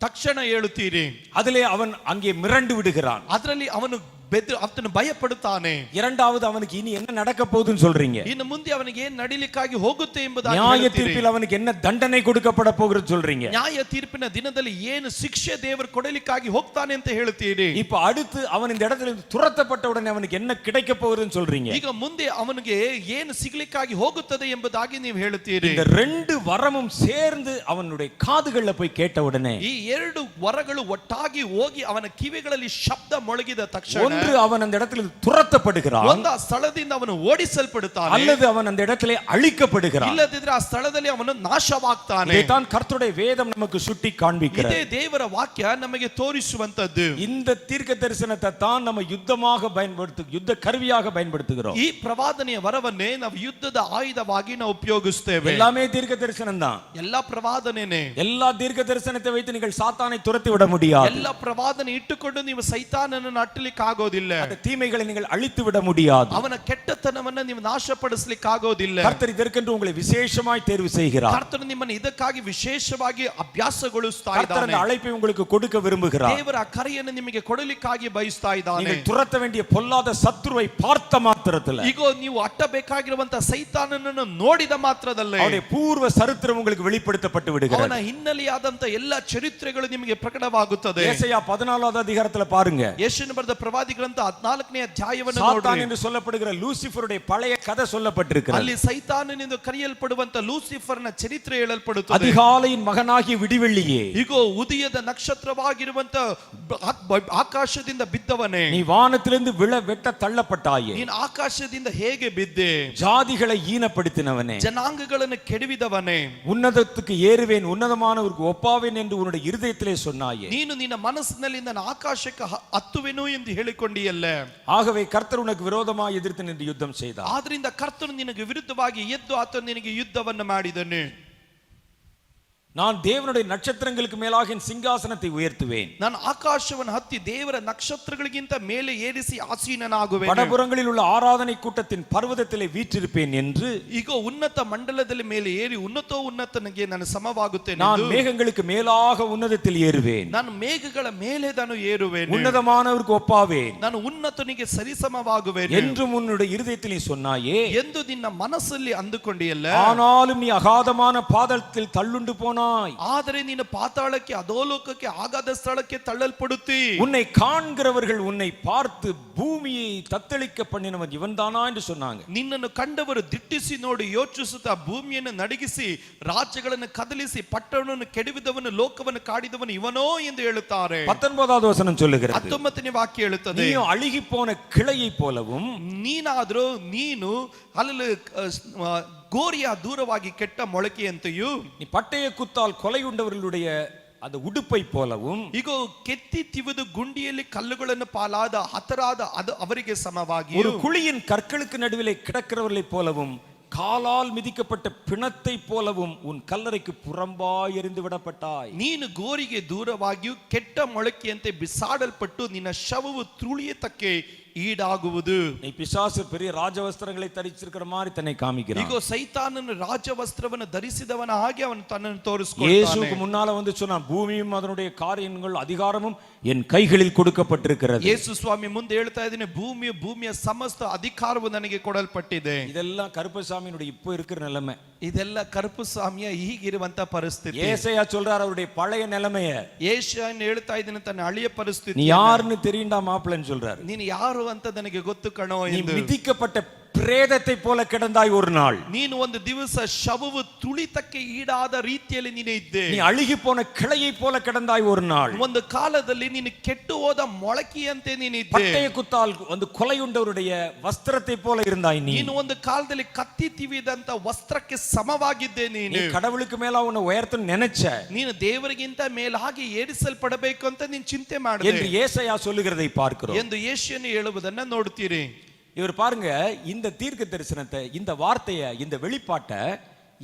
ತಕ್ಷಣ ಹೇಳುತ್ತೀರಿ. அதிலே அவன் அங்கே மிரண்டு விடுகிறான். ಅದರಲ್ಲಿ ಅವನು ಅವನು ಭಯಪಡುತ್ತಾನೆ. இரண்டாவது அவனுக்கு இனி என்ன நடக்க போகுதுன்னு சொல்றீங்க. ಇನ್ನು ಮುಂದೆ ಅವನಿಗೆ ಏನು ನಡಿಲಿಕ್ಕಾಗಿ ಹೋಗುತ್ತೆ ಎಂಬುದಾಗಿ நியாய ಹೇಳ್ತೀರಿ. தீர்ப்பில் அவனுக்கு என்ன தண்டனை கொடுக்கப்பட போகிறது சொல்றீங்க. ನ್ಯಾಯ ತೀರ್ಪಿನ ದಿನದಲ್ಲಿ ಏನು ಶಿಕ್ಷೆ ದೇವರು ಕೊಡಲಿಕ್ಕಾಗಿ ಹೋಗ್ತಾನೆ ಅಂತ ಹೇಳ್ತೀರಿ. இப்ப அடுத்து அவன் இந்த இடத்துல துரத்தப்பட்ட உடனே அவனுக்கு என்ன கிடைக்க போகுதுன்னு சொல்றீங்க. ಈಗ ಮುಂದೆ ಅವನಿಗೆ ಏನು ಸಿಗಲಿಕ್ಕಾಗಿ ಹೋಗುತ್ತದೆ ಎಂಬುದಾಗಿ ನೀವು ಹೇಳ್ತೀರಿ. இந்த ரெண்டு வரமும் சேர்ந்து அவனுடைய காதுகள்ல போய் கேட்ட உடனே ಈ ಎರಡು ವರಗಳು ಒಟ್ಟಾಗಿ ಹೋಗಿ ಅವನ ಕಿವಿಗಳಲ್ಲಿ ಶಬ್ದ ಮೊಳಗಿದ ತಕ್ಷಣ ஒன்று அவன் அந்த இடத்துல துரத்தப்படுகிறான், ಒಂದು ಆ ಸ್ಥಳದಿಂದ ಅವನು ಓಡಿಸಲ್ಪಡುತ್ತಾನೆ, அல்லது அவன் அந்த இடத்துல அழிக்கப்படுகிறான். ಇಲ್ಲದಿದ್ರೆ ಆ ಸ್ಥಳದಲ್ಲಿ ಅವನು ನಾಶವಾಗ್ತಾನೆ. இதைத்தான் கர்த்தருடைய வேதம் நமக்கு சுட்டி காண்பிக்கிறது. ಇದೇ ದೇವರ ವಾಕ್ಯ ನಮಗೆ ತೋರಿಸುವಂತದ್ದು. இந்த தீர்க்க தரிசனத்தை தான் நம்ம யுத்தமாக யுத்த கருவியாக பயன்படுத்துகிறோம். ಈ ಪ್ರವಾದನೆಯ ವರವನ್ನೇ ನಾವು ಯುದ್ಧದ ಆಯುಧವಾಗಿ ನಾವು ಉಪಯೋಗಿಸುತ್ತೇವೆ. எல்லாமே தீர்க்க தரிசனம் தான். ಎಲ್ಲಾ ಪ್ರವಾದನೆನೇ. எல்லா தீர்க்க தரிசனத்தை வைத்து நீங்கள் சாத்தானை துரத்தி விட முடியாது. ಎಲ್ಲ ಪ್ರವಾದನೆ ಇಟ್ಟುಕೊಂಡು ನೀವು ಸೈತಾನನನ್ನು ಅಟ್ಟಲಿಕ್ಕೆ ಆಗೋದಿಲ್ಲ. அந்த தீமைகளை நீங்கள் அழித்து விட முடியாது. ಅವನ ಕೆಟ್ಟತನವನ್ನು ನೀವು ನಾಶಪಡಿಸಲಿಕ್ಕೆ ಆಗೋದಿಲ್ಲ. கர்த்தர் இதற்கென்று உங்களை விசேஷமாய் தேர்வு செய்கிறார். ಕರ್ತನು ನಿಮ್ಮನ್ನು ಇದಕ್ಕಾಗಿ ವಿಶೇಷವಾಗಿ ಅಭ್ಯಾಸಗೊಳಿಸ್ತಾ கர்த்தர் ಇದ್ದಾನೆ. அந்த அழைப்பை உங்களுக்கு கொடுக்க விரும்புகிறார். ದೇವರ ಕರೆಯನ್ನು ನಿಮಗೆ ಕೊಡಲಿಕ್ಕಾಗಿ ಬಯಸ್ತಾ ಇದ್ದಾನೆ. நீங்கள் துரத்த வேண்டிய பொல்லாத சத்துருவை பார்த்த மாத்திரத்தில் ಈಗ ನೀವು ಅಟ್ಟಬೇಕಾಗಿರುವಂತ ಸೈತಾನನನ್ನು ನೋಡಿದ ಮಾತ್ರದಲ್ಲೇ அவருடைய பூர்வ சரித்திரம் உங்களுக்கு வெளிப்படுத்தப்பட்டு விடுகிறது. ಅವನ ಹಿನ್ನೆಲೆಯಾದಂತ ಎಲ್ಲ ಚರಿತ್ರೆಗಳು ನಿಮಗೆ ಪ್ರಕಟವಾಗುತ್ತದೆ. ஏசாயா 14வது அதிகாரத்துல பாருங்க. ಯೆಶಾಯನ ಬರೆದ ಪ್ರವಾದಿ ಗ್ರಂಥ 14ನೇ ಅಧ್ಯಾಯವನ್ನು சாத்தான் ನೋಡ್ರಿ. என்று சொல்லப்படுகிற லூசிஃபருடைய பழைய கதை சொல்லப்பட்டிருக்கிறது. ಅಲ್ಲಿ ಸೈತಾನನೆಂದು ಕರೆಯಲ್ಪಡುವಂತ ಲೂಸಿಫರ್ನ ಚರಿತ್ರೆ ಹೇಳಲ್ಪಡುತ್ತದೆ. அதிகாலையின் மகனாகிய விடிவெள்ளியே, ಇಗೋ ಉದಯದ ನಕ್ಷತ್ರವಾಗಿರುವಂತ ಆಕಾಶದಿಂದ ಬಿದ್ದವನೇ, நீ வானத்திலிருந்து வெட்ட தள்ளப்பட்டாயே, ನೀನು ಆಕಾಶದಿಂದ ಹೇಗೆ ಬಿದ್ದೆ? ஜாதிகளை ஈனப்படுத்தினவனே, ಜನಾಂಗಗಳನ್ನು ಕೆಡವಿದವನೇ, உன்னதத்துக்கு ஏறுவேன் உன்னதமானவருக்கு ஒப்பாவேன் என்று உன்னுடைய இருதயத்திலே சொன்னாயே, ನೀನು ನಿನ್ನ ಮನಸ್ಸಿನಲ್ಲಿ ನಾನು ಆಕಾಶಕ್ಕೆ ಹತ್ತುವೆನು ಎಂದು ಹೇಳಿಕೊಂಡಿಯಲ್ಲ. ஆகவே கர்த்தர் உனக்கு விரோதமாக எதிர்த்து நின்று யுத்தம் செய்தார். ಆದ್ರಿಂದ ಕರ್ತನು ನಿನಗೆ ವಿರುದ್ಧವಾಗಿ ಎದ್ದು ಆತನು ನಿನಗೆ ಯುದ್ಧವನ್ನು ಮಾಡಿದನು. நான் தேவனுடைய நட்சத்திரங்களுக்கு மேலாக என் சிங்காசனத்தை உயர்த்துவேன். ನಾನು ಆಕಾಶವನ್ನು ಹತ್ತಿ ದೇವರ ನಕ್ಷತ್ರಗಳಿಗಿಂತ ಮೇಲೆ ಏರಿಸಿ ಆಸೀನನಾಗುವೆನು. வடபுறங்களில் உள்ள ஆராதனை கூட்டத்தின் பர்வதத்திலே வீற்றிருப்பேன் என்று, ಈಗ ಉನ್ನತ ಮಂಡಲದಲ್ಲಿ ಮೇಲೆ ಏರಿ ಉನ್ನತನಿಗೆ ನಾನು ಸಮವಾಗುತ್ತೇನೆ. நான் மேகங்களுக்கு மேலாக உன்னதத்தில் ஏறுவேன். ನಾನು ಮೇಘಗಳ ಮೇಲೆ ನಾನು ಏರುವೆನು. உன்னதமானவருக்கு ஒப்பாவேன். ನಾನು ಉನ್ನತನಿಗೆ ಸರಿಸಮವಾಗುವೆನು என்றும் உன்னுடைய இருதயத்தில் நீ சொன்னாயே, ಎಂದು ನಿನ್ನ ಮನಸ್ಸಲ್ಲಿ ಅಂದುಕೊಂಡಿಯಲ್ಲ. ஆனாலும் நீ அகாதமான பாதத்தில் தள்ளுண்டு போனாய் தள்ளுகிறாய். ಆದರೆ ನೀನು ಪಾತಾಳಕ್ಕೆ ಅಧೋಲೋಕಕ್ಕೆ ಆಗಾಧ ಸ್ಥಳಕ್ಕೆ ತಳ್ಳಲ್ಪಡುತ್ತಿ. உன்னை காண்கிறவர்கள் உன்னை பார்த்து பூமியை தத்தளிக்க பண்ணினவன் இவன்தானா என்று சொன்னாங்க. ನಿನ್ನನ್ನು ಕಂಡವರು ದಿಟ್ಟಿಸಿ ನೋಡಿ ಯೋಚಿಸುತ್ತಾ ಭೂಮಿಯನ್ನು ನಡಗಿಸಿ ರಾಜ್ಯಗಳನ್ನು ಕದಲಿಸಿ ಪಟ್ಟಣವನ್ನು ಕೆಡವಿದವನು ಲೋಕವನ್ನು ಕಾಡಿದವನು ಇವನೋ ಎಂದು ಹೇಳುತ್ತಾರೆ. 19வது வசனம் சொல்லுகிறது, 19ನೇ ವಾಕ್ಯ ಹೇಳುತ್ತದೆ, நீ அழுகி போன கிளையை போலவும் ನೀನಾದರೂ ನೀನು ಅಲ್ಲಲ್ಲಿ ಗೋರಿಯ ದೂರವಾಗಿ ಕೆಟ್ಟ ಮೊಳಕೆಯಂತೆಯೂ நீ பட்டய குத்தால் கொலை உண்டவர்களுடைய அந்த உடுப்பை போலவும் ಈಗ ಕೆತ್ತಿ ತಿವಿದು ಗುಂಡಿಯಲ್ಲಿ ಕಲ್ಲುಗಳನ್ನು ಪಾಲಾದ ಹತರಾದ ಅದು ಅವರಿಗೆ ಸಮವಾಗಿ ஒரு குழியின் கற்களுக்கு நடுவிலே கிடக்கிறவர்களை போலவும் காலால் மிதிக்கப்பட்ட பிணத்தை போலவும் உன் கல்லறைக்கு புறம்பாய் எறிந்து விடப்பட்டாய். ನೀನು ಗೋರಿಗೆ ದೂರವಾಗಿಯೂ ಕೆಟ್ಟ ಮೊಳಕೆಯಂತೆ ಬಿಸಾಡಲ್ಪಟ್ಟು ನಿನ್ನ ಶವವು ತುಳಿಯತಕ್ಕೆ ஈடாகுವುದು. நீ பிசாசு பெரிய ராஜவஸ்திரங்களை தரிச்சிருக்கிற மாதிரி தன்னை காமிக்கிறான். ಈಗ ಸೈತಾನನು ರಾಜವಸ್ತ್ರವನ್ನು ಧರಿಸಿದವನ ಹಾಗೆ ಅವನು ತನ್ನನ್ನು ತೋರಿಸಿಕೊಳ್ತಾನೆ. இயேசுவுக்கு முன்னால வந்து சொன்னான், பூமியும் அதனுடைய காரியங்கள் அதிகாரமும் என் கைகளில் கொடுக்கப்பட்டிருக்கிறது. ಯೇಸು ಸ್ವಾಮಿ ಮುಂದೆ ಹೇಳ್ತಾ ಇದ್ದಾನೆ, ಭೂಮಿಯ ಸಮಸ್ತ ಅಧಿಕಾರವು ನನಗೆ ಕೊಡಲ್ಪಟ್ಟಿದೆ. இதெல்லாம் கருப்பசாமியினுடைய இப்போ இருக்கிற நிலைமை. ಇದೆಲ್ಲ ಕರುಪಸ್ವಾಮಿಯ ಈಗಿರುವಂತ ಪರಿಸ್ಥಿತಿ. ஏசாயா சொல்றார் அவருடைய பழைய நிலைமைய. ಯೆಶಾಯನು ಹೇಳ್ತಾ ಇದ್ದಾನೆ ತನ್ನ ಹಳೆಯ ಪರಿಸ್ಥಿತಿ. நீ யாருன்னு தெரியும்டா மாப்பிள்ளைன்னு சொல்றாரு. ನೀನು ಯಾರು ಅಂತ ನನಗೆ ಗೊತ್ತು ಕಣೋ நீ ಎಂದು. மிதிக்கப்பட்ட பிரேதத்தை போல கிடந்தாய் ஒரு நாள். ನೀನು ಒಂದು ದಿವಸ ಶವವು ತುಳಿತಕ್ಕೆ ಈಡಾದ ರೀತಿಯಲ್ಲಿ ನೀನು ಇದ್ದೆ. நீ ಅழுகி போன கிளையை போல கிடந்தாய் ஒரு நாள். ಒಂದು ಕಾಲದಲ್ಲಿ ನೀನು ಕೆಟ್ಟು ಹೋದ ಮೊಳಕೆಯಂತೆ ನೀನು ಇದ್ದೆ. பட்டய குத்தால் ಒಂದು கொலையுண்டவருடைய ವಸ್ತ್ರத்தை போல இருந்தாய் நீ. ನೀನು ಒಂದು ಕಾಲದಲ್ಲಿ ಕತ್ತಿ ತಿವಿದಂತ ವಸ್ತ್ರಕ್ಕೆ ಸಮವಾಗಿದ್ದೆ. நீ ನೀನು கடவுளுக்கு மேல உன்னை உயர்த்தணும்னு நினைச்ச. ನೀನು ದೇವರಿಗಿಂತ ಮೇಲಾಗಿ ಏರಿಸಲ್ಪಡಬೇಕು ಅಂತ ನೀನು ಚಿಂತೆ ಮಾಡಿದೆ என்று ஏசாயா சொல்லுகிறதை பார்க்கிறோம். ಎಂದು ಯೆಶಾಯನು ಹೇಳುವುದನ್ನ ನೋಡ್ತೀರಿ. இவர் பாருங்க, இந்த தீர்க்க தரிசனத்தை, இந்த வார்த்தையை, இந்த வெளிப்பாட்டை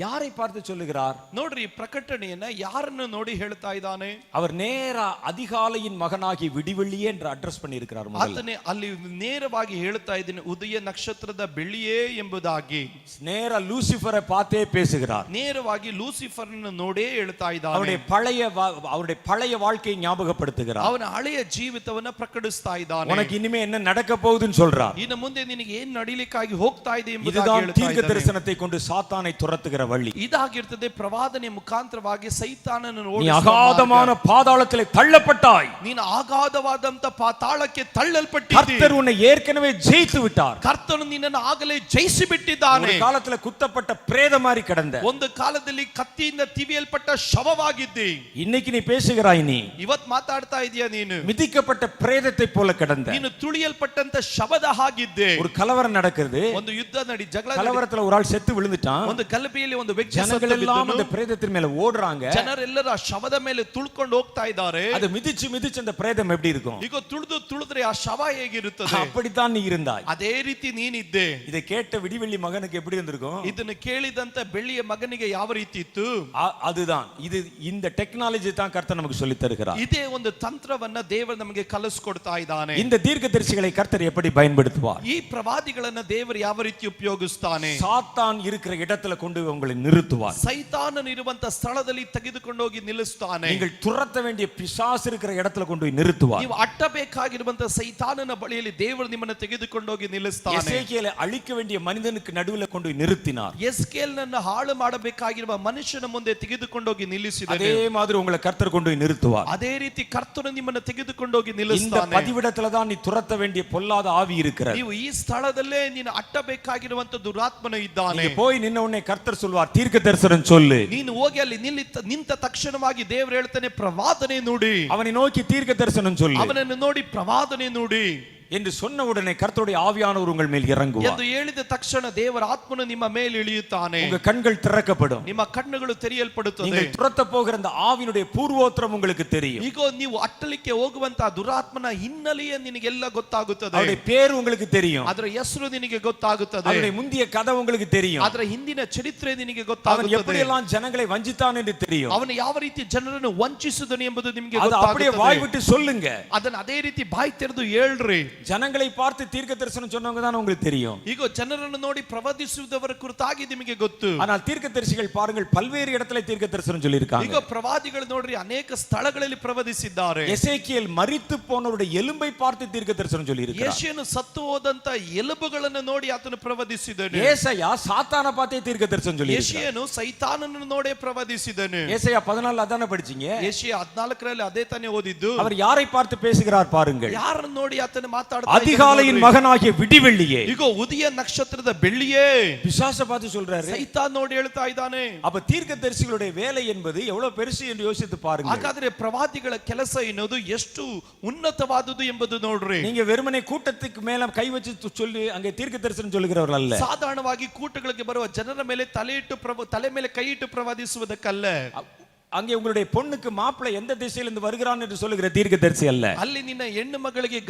யாரை பார்த்து சொல்லுகிறார்? ನೋಡ್ರಿ, ಪ್ರಕಟಣೆಯನ್ನ ಯಾರನ್ನು ನೋಡಿ ಹೇಳ್ತಾ ಇದ್ದಾನೆ? அவர் நேரா அதிகாலையின் மகனாகி விடிவெள்ளியே என்று அட்ரஸ் பண்ணி இருக்கிறார். ಆತನೇ ಅಲ್ಲಿ ನೇರವಾಗಿ ಹೇಳ್ತಾ ಇದ್ದಾನೆ, ಉದಯ ನಕ್ಷತ್ರದ ಬೆಳ್ಳಿಯೇ ಎಂಬುದಾಗಿ. நேரா லூசிஃபரை பார்த்தே பேசுகிறார். ನೇರವಾಗಿ ಲೂಸಿಫರ್ನ ನೋಡೇ ಹೇಳ್ತಾ ಇದ್ದಾನೆ. அவருடைய பழைய வாழ்க்கையை ஞாபகப்படுத்துகிறார். ಅವನ ಹಳೆಯ ಜೀವಿತವನ್ನ ಪ್ರಕಟಿಸ್ತಾ ಇದ್ದಾನೆ. உனக்கு இனிமே என்ன நடக்க போகுதுன்னு சொல்றார். ಇನ್ನು ಮುಂದೆ ನಿನಗೆ ಏನ್ ನಡೀಲಿಕ್ಕಾಗಿ ಹೋಗ್ತಾ ಇದೆ ಎಂಬುದಾಗಿ இதுதான் ಹೇಳ್ತಾ தீர்க்க ಇದ್ದಾನೆ. தரிசனத்தை கொண்டு சாத்தானை துரத்துகிற வழி. ಇದಾಗಿರ್ತದೆ ಪ್ರವಾದನೆ ಮುಖಾಂತರವಾಗಿ ಸೈತಾನನನ್ನು நீ அகாதமான பாதாளத்திலே தள்ளப்பட்டாய். ನೀನು ಅಗಾಧವಾದಂತ ಪಾತಾಳಕ್ಕೆ ತಳ್ಳಲ್ಪಟ್ಟಿದ್ದೀ. கர்த்தர் உன்னை ஏற்கனவே ஜெயித்து விட்டார். ಕರ್ತನು ನಿನ್ನನ್ನು ಆಗಲೇ ಜಯಿಸಿ ಬಿಟ್ಟಿದ್ದಾನೆ. ஒரு காலத்துல குத்தப்பட்ட பிரேத மாதிரி கிடந்த, ಒಂದು ಕಾಲದಲ್ಲಿ ಕತ್ತಿಯಿಂದ ತಿವಿಯಲ್ಪಟ್ಟ ಶವವಾಗಿದ್ದಿ. இன்னைக்கு நீ பேசுகிறாய். நீ ಇವತ್ ಮಾತಾಡ್ತಾ ಇದೀಯ. ನೀನು மிதிக்கப்பட்ட பிரேதத்தை போல கிடந்த. ನೀನು ತುಳಿಯಲ್ಪಟ್ಟಂತ ಶವದ ಹಾಗಿದ್ದೆ. ஒரு கலவரம் நடக்குது. ಒಂದು ಯುದ್ಧ ನಡಿ, ಜಗಳ ನಡಿ. கலவரத்துல ஒரு ஆள் செத்து விழுந்துட்டான். ಒಂದು ಗಲಭೆಯಲ್ಲಿ ಒಂದು ವ್ಯಕ್ತಿ ஜனங்கள் எல்லாம் அந்த பிரேதத்தின் மேல ஓடுறாங்க. ಜನರೆಲ್ಲರೂ ಆ ಶವದ ಮೇಲೆ ತುಳ್ಕೊಂಡು ಹೋಗ್ತಾ ಇದ್ದಾರೆ. அது மிதிச்சு மிதிச்சு அந்த பிரேதம் எப்படி இருக்கும்? ಈಗ ತುಳಿದ್ರೆ ಆ ಶವ ಹೇಗಿರುತ್ತದೆ? அப்படித்தான் நீ இருந்தாய். ಅದೇ ರೀತಿ ನೀನಿದ್ದೆ. இதை கேட்ட விடிவெள்ளி மகனுக்கு எப்படி இருந்திருக்கும்? ಇದನ್ನು ಕೇಳಿದಂತ ಬೆಳ್ಳಿಯ ಮಗನಿಗೆ ಯಾವ ರೀತಿ ಇತ್ತು? அதுதான் இந்த டெக்னாலஜி தான் கர்த்தர் நமக்கு சொல்லி தருகிறார். ಇದೇ ಒಂದು ತಂತ್ರವನ್ನ ದೇವರು ನಮಗೆ ಕಲಿಸಿಕೊಡ್ತಾ ಇದ್ದಾನೆ. இந்த தீர்க்கதரிசிகளை கர்த்தர் எப்படி பயன்படுத்துவார்? ಈ ಪ್ರವಾದಿಗಳನ್ನ ದೇವರು ಯಾವ ರೀತಿ ಉಪಯೋಗಿಸ್ತಾನೆ? சாத்தான் இருக்கிற இடத்துல கொண்டு உங்களை நிறுத்துவார். ಸೈತಾನನು ಇರುವಂತ ಸ್ಥಳದಲ್ಲಿ ತೆಗೆದುಕೊಂಡು ಹೋಗಿ ನಿಲ್ಲಿಸ್ತಾನೆ. நீங்கள் துரத்த வேண்டிய பிசாசு இருக்கிற இடத்துல கொண்டு போய் நிறுத்துவார். ನೀವು ಅಟ್ಟಬೇಕಾಗಿರುವಂತ ಸೈತಾನನ ಬಳಿಯಲ್ಲಿ ದೇವರು ನಿಮ್ಮನ್ನು ತೆಗೆದುಕೊಂಡು ಹೋಗಿ ನಿಲ್ಲಿಸ್ತಾನೆ. எசேக்கியேலை அழிக்க வேண்டிய மனிதனுக்கு நடுவுல கொண்டு போய் நிறுத்தினார். ಎಸ್ಕೇಲನನ್ನು ಹಾಳು ಮಾಡಬೇಕಾಗಿರುವ ಮನುಷ್ಯನ ಮುಂದೆ ತೆಗೆದುಕೊಂಡು ಹೋಗಿ ನಿಲ್ಲಿಸಿದನು. அதே மாதிரி உங்களை கர்த்தர் கொண்டு போய் நிறுத்துவார். ಅದೇ ರೀತಿ ಕರ್ತನು ನಿಮ್ಮನ್ನು ತೆಗೆದುಕೊಂಡು ಹೋಗಿ இந்த ನಿಲ್ಲಿಸ್ತಾನೆ. பதிவிடத்துல தான் நீ துரத்த வேண்டிய பொல்லாத ஆவி இருக்கிறது. ನೀವು ಈ ಸ್ಥಳದಲ್ಲೇ ನೀನು ಅಟ್ಟಬೇಕಾಗಿರುವಂತ ದುರಾತ್ಮನು ಇದ್ದಾನೆ. நீங்க போய் நின்ன உடனே கர்த்தர் சொல்வார், தீர்க்க தரிசனம் சொல்லு. ನೀನು ಹೋಗಿ ಅಲ್ಲಿ ನಿಂತ ತಕ್ಷಣವಾಗಿ ದೇವರು ಹೇಳ್ತಾನೆ, ಪ್ರವಾದನೆ ನುಡಿ. அவனை நோக்கி தீர்க்க தரிசனம் சொல்லு ಅವನನ್ನು ನೋಡಿ ಪ್ರವಾದನೆ ನುಡಿ என்று சொன்ன உடனே கர்த்தருடைய ஆவியானவர் உங்கள் மேல் இறங்குவார். ಎಂದು ಹೇಳಿದ ತಕ್ಷಣ ದೇವರ ಆತ್ಮನು ನಿಮ್ಮ ಮೇಲೆ ಇಳಿಯುತ್ತಾನೆ. உங்க கண்கள் திறக்கப்படும். ನಿಮ್ಮ ಕಣ್ಣುಗಳು ತೆರೆಯಲ್ಪಡುತ್ತದೆ. நீங்கள் துரத்த போகிற அந்த ஆவியினுடைய பூர்வோத்திரம் உங்களுக்கு தெரியும். ಈಗ ನೀವು ಅಟ್ಟಲಿಕ್ಕೆ ಹೋಗುವಂತ ದುರಾತ್ಮನ ಹಿನ್ನೆಲೆಯೇ ನಿನಗೆಲ್ಲ ಗೊತ್ತಾಗುತ್ತದೆ. அவருடைய பேர் உங்களுக்கு தெரியும். ಅದರ ಹೆಸರು ನಿನಗೆ ಗೊತ್ತಾಗುತ್ತದೆ. அவருடைய முந்திய கதை உங்களுக்கு தெரியும். ಅದರ ಹಿಂದಿನ ಚರಿತ್ರೆ ನಿನಗೆ அவன் ಗೊತ್ತಾಗುತ್ತದೆ. எப்படியெல்லாம் ஜனங்களை வஞ்சித்தான் என்று தெரியும். ಅವನು ಯಾವ ರೀತಿ ಜನರನ್ನು ವಂಚಿಸಿದನು ಎಂಬುದು ನಿಮಗೆ அது அப்படியே ಗೊತ್ತಾಗುತ್ತದೆ. வாய் விட்டு சொல்லுங்க. ಅದನ್ನ ಅದೇ ರೀತಿ ಬಾಯಿ ತೆರೆದು ಹೇಳ್ರಿ. ஜனங்களை பார்த்து தீர்க்க தரிசனம் சொன்னவங்க தான் உங்களுக்கு தெரியும். ಈಗ ಜನರನ್ನು ನೋಡಿ ಪ್ರವಾದಿಸುವುದವರ ಕುರಿತಾಗಿ ನಿಮಗೆ ಗೊತ್ತು. ஆனால் தீர்க்கதரிசிகள் பாருங்கள் பல்வேறு இடத்துல தீர்க்க தரிசனம் சொல்லி இருக்காங்க. ಈಗ ಪ್ರವಾದಿಗಳು ನೋಡ್ರಿ ಅನೇಕ ಸ್ಥಳಗಳಲ್ಲಿ ಪ್ರವದಿಸಿದ್ದಾರೆ. எசேக்கியேல் மரித்து போனவருடைய எலும்பை பார்த்து தீர்க்க தரிசனம் சொல்லி இருக்கிறார். ಯೆಶಾಯನು ಸತ್ತು ಹೋದಂತ ಎಲುಬುಗಳನ್ನು ನೋಡಿ ಆತನು ಪ್ರವದಿಸಿದನು. ஏசாயா சாத்தானை பார்த்தே தீர்க்க தரிசனம் சொல்லி இருக்கிறார். ಯೆಶಾಯನು ಸೈತಾನನನ್ನು ನೋಡೇ ಪ್ರವದಿಸಿದನು. ஏசாயா 14 அதானே படிச்சீங்க. ಯೆಶಾಯ 14ರಲ್ಲಿ ಅದೇ ತಾನೇ ಓದಿದ್ದು. அவர் யாரை பார்த்து பேசுகிறார் பாருங்கள். ಯಾರನ್ನು ನೋಡಿ ಆತನು ಮಾತಾಡ್ತಾ அதிகாலையின் மகனாகிய விடிவெள்ளியே. ಈಗ ಉದಯ ನಕ್ಷತ್ರದ ಬೆಳ್ಳಿಯೇ. பிசாச பார்த்து சொல்றாரு. ಸೈತಾನ್ ನೋಡಿ ಹೇಳ್ತಾ ಇದ್ದಾನೆ. அப்ப தீர்க்கதரிசிகளுடைய வேலை என்பது எவ்வளவு பெருசு என்று யோசித்து பாருங்க. ಹಾಗಾದ್ರೆ ಪ್ರವಾದಿಗಳ ಕೆಲಸ ಎನ್ನುವುದು ಎಷ್ಟು ಉನ್ನತವಾದುದು ಎಂಬುದು ನೋಡ್ರಿ. நீங்க வெறுமனே கூட்டத்துக்கு மேல கை வச்சு சொல்லி அங்கே தீர்க்க தரிசனம் சொல்லுகிறவர்கள் அல்ல. ಸಾಧಾರಣವಾಗಿ ಕೂಟಗಳಿಗೆ ಬರುವ ಜನರ ಮೇಲೆ ತಲೆ ಮೇಲೆ ಕೈ ಇಟ್ಟು ಪ್ರವಾದಿಸುವುದಕ್ಕಲ್ಲ. அங்கே உங்களுடைய பொண்ணுக்கு மாப்பிள்ளை எந்த திசையிலிருந்து வருகிறான் என்று சொல்லுகிற தீர்க்கதரிசி அல்ல. ಅಲ್ಲಿ ನಿನ್ನ ಹೆಣ್ಣು ಮಗಳಿಗೆ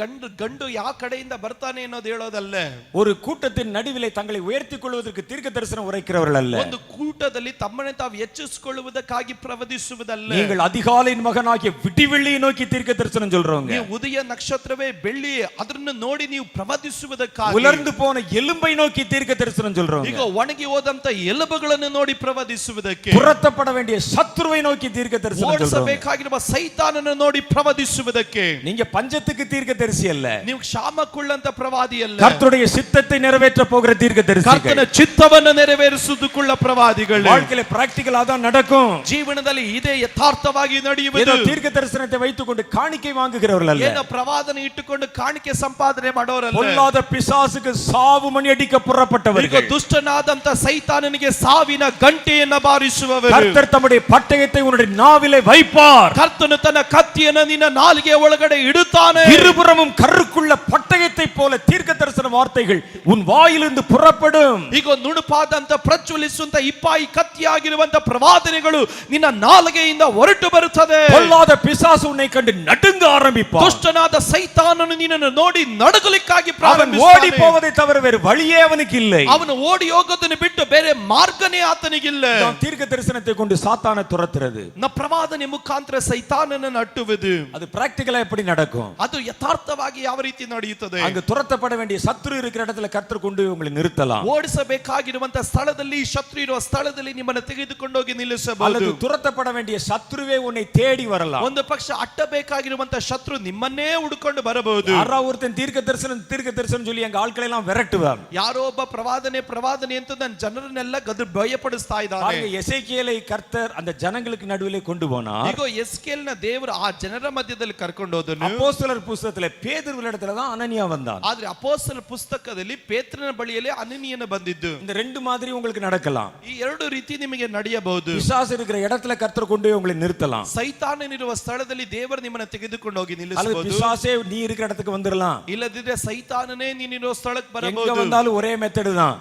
ಗಂಡು ಯಾವ ಕಡೆಯಿಂದ ಬರ್ತಾನೆ ಅನ್ನೋದು ಹೇಳೋದಲ್ಲ. ஒரு கூட்டத்தின் நடுவிலே தங்களை உயர்த்திக் கொள்வதற்கு தீர்க்க தரிசனம் உரைக்கிறவர்கள் அல்ல. ಒಂದು ಕೂಟದಲ್ಲಿ ತಮ್ಮನ್ನು ತಾವು ಹೆಚ್ಚಿಸಿಕೊಳ್ಳುವುದಕ್ಕಾಗಿ ಪ್ರವದಿಸುವುದಲ್ಲ. நீங்கள் அதிகாலையின் மகனாகிய விடிவெள்ளியை நோக்கி தீர்க்க தரிசனம் சொல்றவங்க. ನೀವು ಉದಯ ನಕ್ಷತ್ರವೇ ಬೆಳ್ಳಿ ಅದನ್ನು ನೋಡಿ ನೀವು ಪ್ರವದಿಸುವುದಕ್ಕಾಗಿ. உலர்ந்து போன எலும்பை நோக்கி தீர்க்க தரிசனம் சொல்றவங்க. ಈಗ ಒಣಗಿ ಹೋದಂತ ಎಲುಬುಗಳನ್ನು ನೋಡಿ ಪ್ರವದಿಸುವುದಕ್ಕೆ. துரத்தப்பட வேண்டிய சத்துருவை நோக்கி தீர்க்க தரிசனம் சொல்றவங்க. ಓಡಿಸಬೇಕಾಗಿರುವ ಸೈತಾನನನ್ನು ನೋಡಿ ಪ್ರವದಿಸುವುದಕ್ಕೆ. நீங்க பஞ்சத்துக்கு தீர்க்கதரிசி அல்ல. ನೀವು ಕ್ಷಾಮಕ್ಕುಳ್ಳಂತ ಪ್ರವಾದಿ ಅಲ್ಲ. கர்த்தருடைய சித்தத்தை நிறைவேற்ற போகிற தீர்க்கதரிசிகள். ಕರ್ತನ ಚಿತ್ತವನ್ನು ನೆರವೇರಿಸುವುದಕ್ಕುಳ್ಳ ಪ್ರವಾದಿಗಳು. வாழ்க்கையில பிராக்டிகலா தான் நடக்கும். ಜೀವನದಲ್ಲಿ ಇದೇ ಯಥಾರ್ಥವಾಗಿ ನಡೆಯುವುದು. ஏதோ தீர்க்க தரிசனத்தை வைத்துக்கொண்டு காணிக்கை வாங்குகிறவர்கள் அல்ல. ಏನೋ ಪ್ರವಾದನೆ ಇಟ್ಟುಕೊಂಡು ಕಾಣಿಕೆ ಸಂಪಾದನೆ ಮಾಡೋರಲ್ಲ. பொல்லாத பிசாசுக்கு சாவு மணி அடிக்க புறப்பட்டவர்கள். ದುಷ್ಟನಾದಂತ ಸೈತಾನನಿಗೆ ಸಾವಿನ ಗಂಟೆಯನ್ನು ಬಾರಿಸುವವರು. கர்த்தர் தம்முடைய பட்டயத்தை உன்னுடைய நாவிலே வைப்பார். ಕರ್ತನು ತನ್ನ ಕತ್ತಿಯನ್ನು ನಿನ್ನ ನಾಲಿಗೆ ಒಳಗಡೆ ಇಡುತ್ತಾನೆ. இருபுறமும் கருக்குள்ள பட்டயத்தை போல தீர்க்க தரிசன வார்த்தைகள் உன் வாயிலிருந்து புறப்படும். ಈಗ ನುಣುಪಾದಂತ ಪ್ರಜ್ವಲಿಸುವಂತ ಇಪ್ಪಾಯಿ ಕತ್ತಿಯಾಗಿರುವಂತ ಪ್ರವಾದನೆಗಳು ನಿನ್ನ ನಾಲಿಗೆಯಿಂದ ಹೊರಟು ಬರುತ್ತದೆ. பொல்லாத பிசாசு உன்னை கண்டு நடுங்க ஆரம்பிப்பான். ದುಷ್ಟನಾದ ಸೈತಾನನು ನಿನ್ನನ್ನು ನೋಡಿ ನಡುಗಲಿಕ್ಕಾಗಿ அவன் ಪ್ರಾರಂಭಿಸುತ್ತಾನೆ. ஓடி போவதை தவிர வேறு வழியே அவனுக்கு இல்லை. ಅವನು ಓಡಿ ಹೋಗೋದನ್ನು ಬಿಟ್ಟು ಬೇರೆ ಮಾರ್ಗನೇ ಆತನಿಗಿಲ್ಲ. தீர்க்க தரிசனத்தை கொண்டு சாத்தானை துரத்துறது. ಪ್ರವಾದನೆ ಮುಖಾಂತರ ಸೈತಾನನನ್ನು ಅಟ್ಟುವುದು. அது பிராக்டிகலா எப்படி நடக்கும்? ಅದು ಯಥಾರ್ಥವಾಗಿ ಯಾವ ರೀತಿ ನಡೆಯುತ್ತದೆ? அங்கு துரத்தப்பட வேண்டிய சத்துரு இருக்கிற இடத்துல கர்த்தர் கொண்டு உங்களை நிறுத்தலாம். ಓಡಿಸಬೇಕಾಗಿರುವಂತ ಸ್ಥಳದಲ್ಲಿ ಶತ್ರು ಇರುವ ಸ್ಥಳದಲ್ಲಿ ನಿಮ್ಮನ್ನು ತೆಗೆದುಕೊಂಡು ಹೋಗಿ ನಿಲ್ಲಿಸಬಹುದು. அல்லது துரத்தப்பட வேண்டிய சத்துருவே உன்னை தேடி வரலாம். ಒಂದು ಪಕ್ಷ ಅಟ್ಟಬೇಕಾಗಿರುವಂತ ಶತ್ರು ನಿಮ್ಮನ್ನೇ ಹುಡುಕೊಂಡು ಬರಬಹುದು. யாரோ ஒருத்தன் தீர்க்க தரிசனம் சொல்லி எங்க ஆட்களை எல்லாம் விரட்டுவான். ಯಾರೋ ಒಬ್ಬ ಪ್ರವಾದನೆ ಅಂತ ನನ್ನ ಜನರನ್ನೆಲ್ಲ ಭಯಪಡಿಸ್ತಾ ಇದ್ದಾನೆ. எசேக்கியேலை கர்த்தர் அந்த ஜனங்களுக்கு நடுவிலே கொண்டு போனார். ಈಗ ಎಸ್ಕೇಲ್ನ ದೇವರು ಆ ಜನರ ಮಧ್ಯದಲ್ಲಿ ಕರ್ಕೊಂಡು ಹೋದನು. அப்போஸ்தலர் புத்தகத்திலே பேதுருவின் இடத்துல தான் அனனியா வந்தான். ಆದ್ರೆ ಅಪೊಸ್ತಲರ ಪುಸ್ತಕದಲ್ಲಿ ಪೇತ್ರನ ಬಳಿಯಲ್ಲಿ ಅನನೀಯನು ಬಂದಿದ್ದು. இந்த ரெண்டு மாதிரி உங்களுக்கு நடக்கலாம். ಈ ಎರಡು ರೀತಿ ನಿಮಗೆ ನಡೆಯಬಹುದು. பிசாசு இருக்கிற இடத்துல கர்த்தர் கொண்டு போய் உங்களை நிறுத்தலாம். ಸೈತಾನನಿರುವ ಸ್ಥಳದಲ್ಲಿ ದೇವರು ನಿಮ್ಮನ್ನು ತೆಗೆದುಕೊಂಡು ಹೋಗಿ அல்லது ನಿಲ್ಲಿಸಬಹುದು. பிசாசே நீ இருக்கிற இடத்துக்கு வந்துடலாம். ಇಲ್ಲದಿದ್ರೆ ಸೈತಾನನೇ ನೀನಿರೋ ಸ್ಥಳಕ್ಕೆ எங்க ಬರಬಹುದು. வந்தாலும் ஒரே மெத்தட் தான்.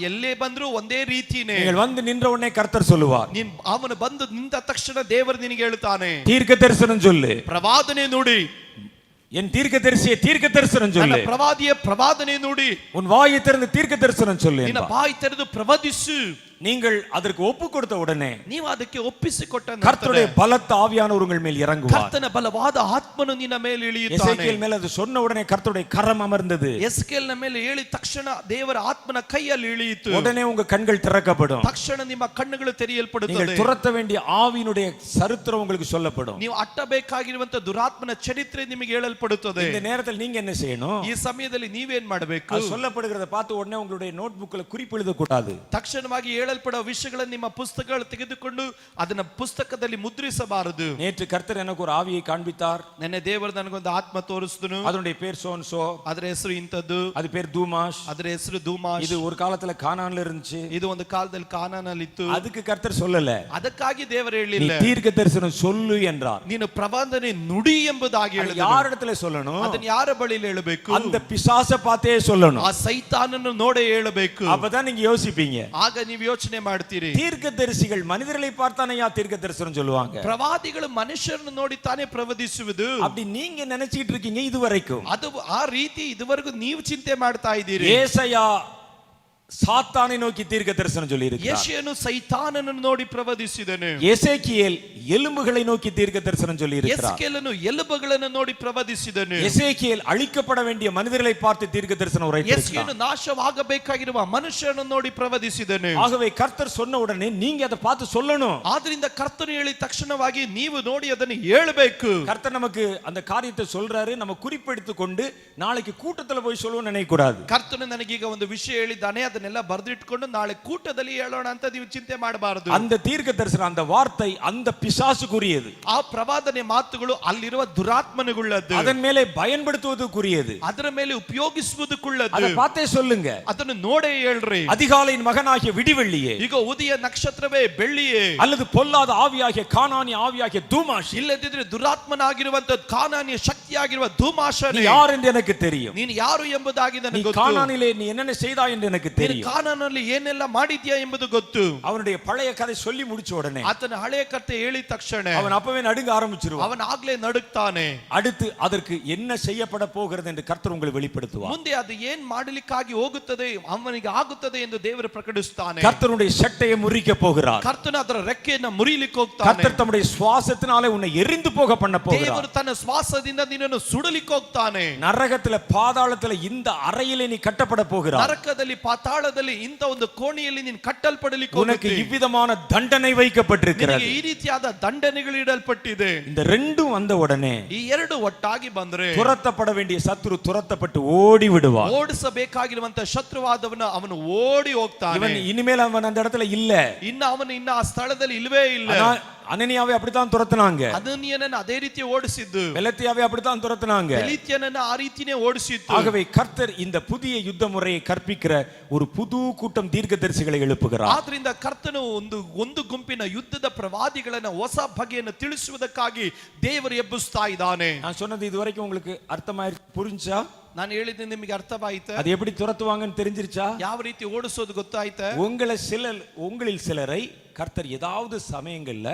ಎಲ್ಲೇ ಬಂದ್ರು ಒಂದೇ ರೀತಿನೇ. நீங்கள் வந்து நின்ற உடனே கர்த்தர் சொல்லுவார். ಅವನು ಬಂದು ನಿಂತ ತಕ್ಷಣ ದೇವರು ನಿನಗೆ ಹೇಳುತ್ತಾನೆ, தீர்க்க தரிசனம் சொல்லு. ಪ್ರವಾದನೆ ನುಡಿ. என் தீர்க்க தரிசியை தீர்க்க தரிசனம் சொல்லு. ಪ್ರವಾದಿಯ ಪ್ರವಾದನೆ ನುಡಿ. உன் வாயை திறந்து தீர்க்க தரிசனம் சொல்லு. ನಿನ್ನ ಬಾಯಿ ತೆರೆದು ಪ್ರವಾದಿಸು. நீங்கள் அதற்கு ஒப்பு கொடுத்த உடனே ನೀವು ಅದಕ್ಕೆ ಒಪ್ಪಿಸಿಕೊಟ್ಟ கர்த்தருடைய பலத்த ஆவியானவர் உங்கள் மேல் இறங்குவார். ಕರ್ತನ ಬಲವಾದ ಆತ್ಮನು ನಿನ್ನ ಮೇಲೆ ಇಳಿಯುತ್ತಾನೆ. எசேக்கியேல் மேல அது சொன்ன உடனே கர்த்தருடைய கரம் அமர்ந்தது. ಎಸ್ಕೇಲ್ನ ಮೇಲೆ ಹೇಳಿದ ತಕ್ಷಣ ದೇವರ ಆತ್ಮನ ಕೈಯಲ್ಲಿ ಇಳಿಯಿತು. உடனே உங்க கண்கள் திறக்கப்படும். ತಕ್ಷಣ ನಿಮ್ಮ ಕಣ್ಣುಗಳು ತೆರೆಯಲ್ಪಡುತ್ತದೆ. நீங்கள் துரத்த வேண்டிய ஆவியினுடைய சரித்திரம் உங்களுக்கு சொல்லப்படும். ನೀವು ಅಟ್ಟಬೇಕಾಗಿರುವಂತ ದುರಾತ್ಮನ ಚರಿತ್ರೆ ನಿಮಗೆ ಹೇಳಲ್ಪಡುತ್ತದೆ. இந்த நேரத்தில் நீங்க என்ன செய்யணும்? ಈ ಸಮಯದಲ್ಲಿ ನೀವೇನ್ ಮಾಡಬೇಕು? அது சொல்லப்படுகிறத பார்த்து உடனே உங்களுடைய நோட்புக்ல குறிப்பு எழுத கூடாது. ತಕ್ಷಣವಾಗಿ ಹೇಳಲ್ಪಡುವ ವಿಷಯಗಳನ್ನು ನಿಮ್ಮ ಪುಸ್ತಕಗಳು ತೆಗೆದುಕೊಂಡು ಅದನ್ನ ಪುಸ್ತಕದಲ್ಲಿ ಮುದ್ರಿಸಬಾರದು. நேற்று கர்த்தர் எனக்கு ஒரு ஆவியை காண்பித்தார். ನೆನ್ನೆ ದೇವರು ನನಗೊಂದು ಆತ್ಮ ತೋರಿಸಿದನು. அதனுடைய பேர் சோன்சோ. ಅದರ ಹೆಸರು ಇಂತದ್ದು. அது பேர் தூமாஷ். ಅದರ ಹೆಸರು ಧೂಮಾಶ್. இது ஒரு காலத்துல கானான்ல இருந்துச்சு. ಇದು ಒಂದು ಕಾಲದಲ್ಲಿ ಕಾನಾನಲ್ಲಿ ಇತ್ತು. அதுக்கு கர்த்தர் சொல்லல. ಅದಕ್ಕಾಗಿ ದೇವರು நீ ಹೇಳಿಲ್ಲ, தீர்க்க தரிசனம் சொல்லு என்றார். ನೀನು ಪ್ರವಾದನೆ ನುಡಿ ಎಂಬುದಾಗಿ ಹೇಳಿದನು. யார் இடத்துல சொல்லணும்? ಅದನ್ನ ಯಾರ ಬಳಿಯಲ್ಲಿ ಹೇಳಬೇಕು? அந்த பிசாசை பார்த்தே சொல்லணும். ಆ ಸೈತಾನನ್ನು ನೋಡೇ ಹೇಳಬೇಕು. அப்பதான் நீங்க யோசிப்பீங்க. ಆಗ ನೀವು ಯೋಚನೆ ಮಾಡ್ತೀರಿ. தீர்க்கதரிசிகள் மனிதர்களை பார்த்தானையா தீர்க்க தரிசனம் சொல்லுவாங்க. ಪ್ರವಾದಿಗಳು ಮನುಷ್ಯರನ್ನು ನೋಡಿ ತಾನೇ ಪ್ರವದಿಸುವುದು. அப்படி நீங்க நினைச்சிட்டு இருக்கீங்க இதுவரைக்கும். ಅದು ಆ ರೀತಿ ಇದುವರೆಗೂ ನೀವು ಚಿಂತೆ ಮಾಡ್ತಾ ಇದ್ದೀರಿ. ஏசாயா சாத்தானை நோக்கி தீர்க்க தரிசனம் சொல்லி இருக்கிறார். ಯೆಶಾಯನು ಸೈತಾನನನ್ನು ನೋಡಿ ಪ್ರವದಿಸಿದನು. எசேக்கியேல் எலும்புகளை நோக்கி தீர்க்க தரிசனம் சொல்லி இருக்கிறார். ಎಸ್ಕೇಲನು ಎಲುಬುಗಳನ್ನು ನೋಡಿ ಪ್ರವಾದಿಸಿದನು. எசேக்கியேல் அழிக்கப்பட வேண்டிய மனிதர்களை பார்த்து தீர்க்க தரிசனம் உரைத்திருக்கிறார். ಎಸ್ಕೇಲನು ನಾಶವಾಗಬೇಕಾಗಿರುವ ಮನುಷ್ಯನನ್ನು ನೋಡಿ ಪ್ರವಾದಿಸಿದನು. ஆகவே கர்த்தர் சொன்ன உடனே நீங்க அதை பார்த்து சொல்லணும். ಆದ್ರಿಂದ ಕರ್ತನು ಹೇಳಿದ ತಕ್ಷಣವಾಗಿ ನೀವು ನೋಡಿ ಅದನ್ನು ಹೇಳಬೇಕು. கர்த்தர் நமக்கு அந்த காரியத்தை சொல்றாரு, நம்ம குறிப்பெடுத்து கொண்டு நாளைக்கு கூட்டத்துல போய் சொல்லுவோம் நினைக்க கூடாது. ಕರ್ತನು ನನಗೀಗ ಒಂದು ವಿಷಯ ಹೇಳಿದ್ದಾನೆ, ಅದನ್ನೆಲ್ಲ ಬರೆದಿಟ್ಕೊಂಡು ನಾಳೆ ಕೂಟದಲ್ಲಿ ಹೇಳೋಣ ಅಂತ ನೀವು ಚಿಂತೆ ಮಾಡಬಾರದು. அந்த தீர்க்க தரிசனம், அந்த வார்த்தை அந்த பிசாசுக்குரியது. ಆ ಪ್ರವಾದನೆ ಮಾತುಗಳು ಅಲ್ಲಿರುವ ದುರಾತ್ಮನುಗುಳ್ಳದ್ದು. அதன் மேலே பயன்படுத்துவதுக்குரியது. ಅದರ ಮೇಲೆ ಉಪಯೋಗಿಸುವುದಕ್ಕುಳ್ಳದ್ದು. அதை பார்த்தே சொல்லுங்க. ಅದನ್ನು ನೋಡೇ ಹೇಳ್ರಿ. அதிகாலையின் மகனாகிய விடிவெள்ளியே, ಈಗ ಉದಯ ನಕ್ಷತ್ರವೇ, ಬೆಳ್ಳಿಯೇ, அல்லது பொல்லாத ஆவியாகிய கானானிய ஆவியாகிய தூமாஷ், ಇಲ್ಲದಿದ್ರೆ ದುರಾತ್ಮನಾಗಿರುವಂತ ಕಾನಾನಿಯ ಶಕ್ತಿಯಾಗಿರುವ ಧೂಮಾಶನೇ, யார் என்று எனக்கு தெரியும். ನೀನು ಯಾರು ಎಂಬುದಾಗಿ ನನಗೆ ಗೊತ್ತು. கானானிலே நீ என்னென்ன செய்தாய் என்று எனக்கு தெரியும். ಕಾನಾನಲ್ಲಿ ಏನೆಲ್ಲ ಮಾಡಿದ್ಯಾ ಎಂಬುದು ಗೊತ್ತು. அவனுடைய பழைய கதை சொல்லி முடிச்ச உடனே ಆತನ ಹಳೆಯ ಕಥೆ ಹೇಳಿದ ತಕ್ಷಣ அவன் அப்பவே நடுங்க ஆரம்பிச்சிருவான். ಅವನ ಆಗ್ಲೇ ನಡುಕ್ತಾನೆ. அடுத்து அதற்கு என்ன செய்யப்பட போகிறது என்று கர்த்தர் உங்களுக்கு வெளிப்படுத்துவார். ಮುಂದೆ ಅದು ಏನ್ ಮಾಡಲಿಕ್ಕಾಗಿ ಹೋಗುತ್ತದೆ, ಅವನಿಗೆ ಆಗುತ್ತದೆ ಎಂದು ದೇವರು ಪ್ರಕಟಿಸುತ್ತಾನೆ. கர்த்தருடைய சட்டையை முறிக்க போகிறார். ಕರ್ತನ ಅದರ ರೆಕ್ಕೆಯನ್ನು ಮುರಿಲಿಕ್ಕೆ ಹೋಗ್ತಾನೆ. கர்த்தர் தம்முடைய சுவாசத்தினாலே உன்னை எரிந்து போக பண்ண போகிறார். ದೇವರು ತನ್ನ ಶ್ವಾಸದಿಂದ ನಿನ್ನನ್ನು ಸುಡಲಿಕ್ಕೆ ಹೋಗ್ತಾನೆ. நரகத்திலே பாதாளத்திலே இந்த அறையிலே நீ கட்டப்பட போகிறாய். ನರಕದಲ್ಲಿ ಪಾತಾಳದಲ್ಲಿ ಇಂತ ಒಂದು ಕೋಣೆಯಲ್ಲಿ ನೀನು ಕಟ್ಟಲ್ಪಡಲಿಕ್ಕೆ உனக்கு இவ்விதமான தண்டனை வைக்கப்பட்டிருக்கிறது. ಈ ರೀತಿಯಾದ ದಂಡನೆಗಳು ಇಡಲ್ಪಟ್ಟಿದೆ. இந்த ரெண்டும் வந்த உடனே ಈ ಎರಡು ಒಟ್ಟಾಗಿ ಬಂದ್ರೆ துரத்தப்பட வேண்டிய சத்துரு துரத்தப்பட்டு ஓடி விடுவார். ಓಡಿಸಬೇಕಾಗಿರುವಂತ ಶತ್ರುವಾದವನು ಅವನು ಓಡಿ ಹೋಗ್ತಾನೆ. இவன் இனிமேல் அவன் அந்த இடத்துல இல்ல. ಅವನು ಆ ಸ್ಥಳದಲ್ಲಿ ಇಲ್ವೇ ಇಲ್ಲ. அனனியாவை அப்படித்தான் துரத்துனாங்க. ಅನನೀಯನನ್ನು ಅದೇ ರೀತಿ ಓಡಿಸಿದ್ದು. பெலத்தியாவை அப்படித்தான் துரத்துனாங்க. பெலித்தியನನ್ನು ಆ ರೀತಿನೇ ಓಡಿಸಿತ್ತು. ஆகவே கர்த்தர் இந்த புதிய யுத்த முறையை கற்பிக்கிற ஒரு புது கூட்டம் தீர்க்கதரிசிகளை எழுப்புகிறார். ಆದ್ರಿಂದ ಕರ್ತನು ಒಂದು ಗುಂಪಿನ ಯುದ್ಧದ ಪ್ರವಾದಿಗಳನ್ನು ಹೊಸ ಬಗೆಯನ್ನು ತಿಳಿಸುವುದಕ್ಕಾಗಿ ದೇವರು ಎಬ್ಬಿಸ್ತಾ ಇದ್ದಾನೆ. நான் சொன்னது இதுவரைக்கும் உங்களுக்கு அர்த்தமாயிருச்சு, புரிஞ்சா? ನಾನು ಹೇಳಿದ್ದು ನಿಮಗೆ ಅರ್ಥವಾಯಿತಾ? அது எப்படி துரத்துவாங்கன்னு தெரிஞ்சிருச்சா? ಯಾವ ರೀತಿ ಓಡಿಸೋದು ಗೊತ್ತಾಯ್ತಾ? உங்களில் சிலரை கர்த்தர் ஏதாவது சமயங்கள்ல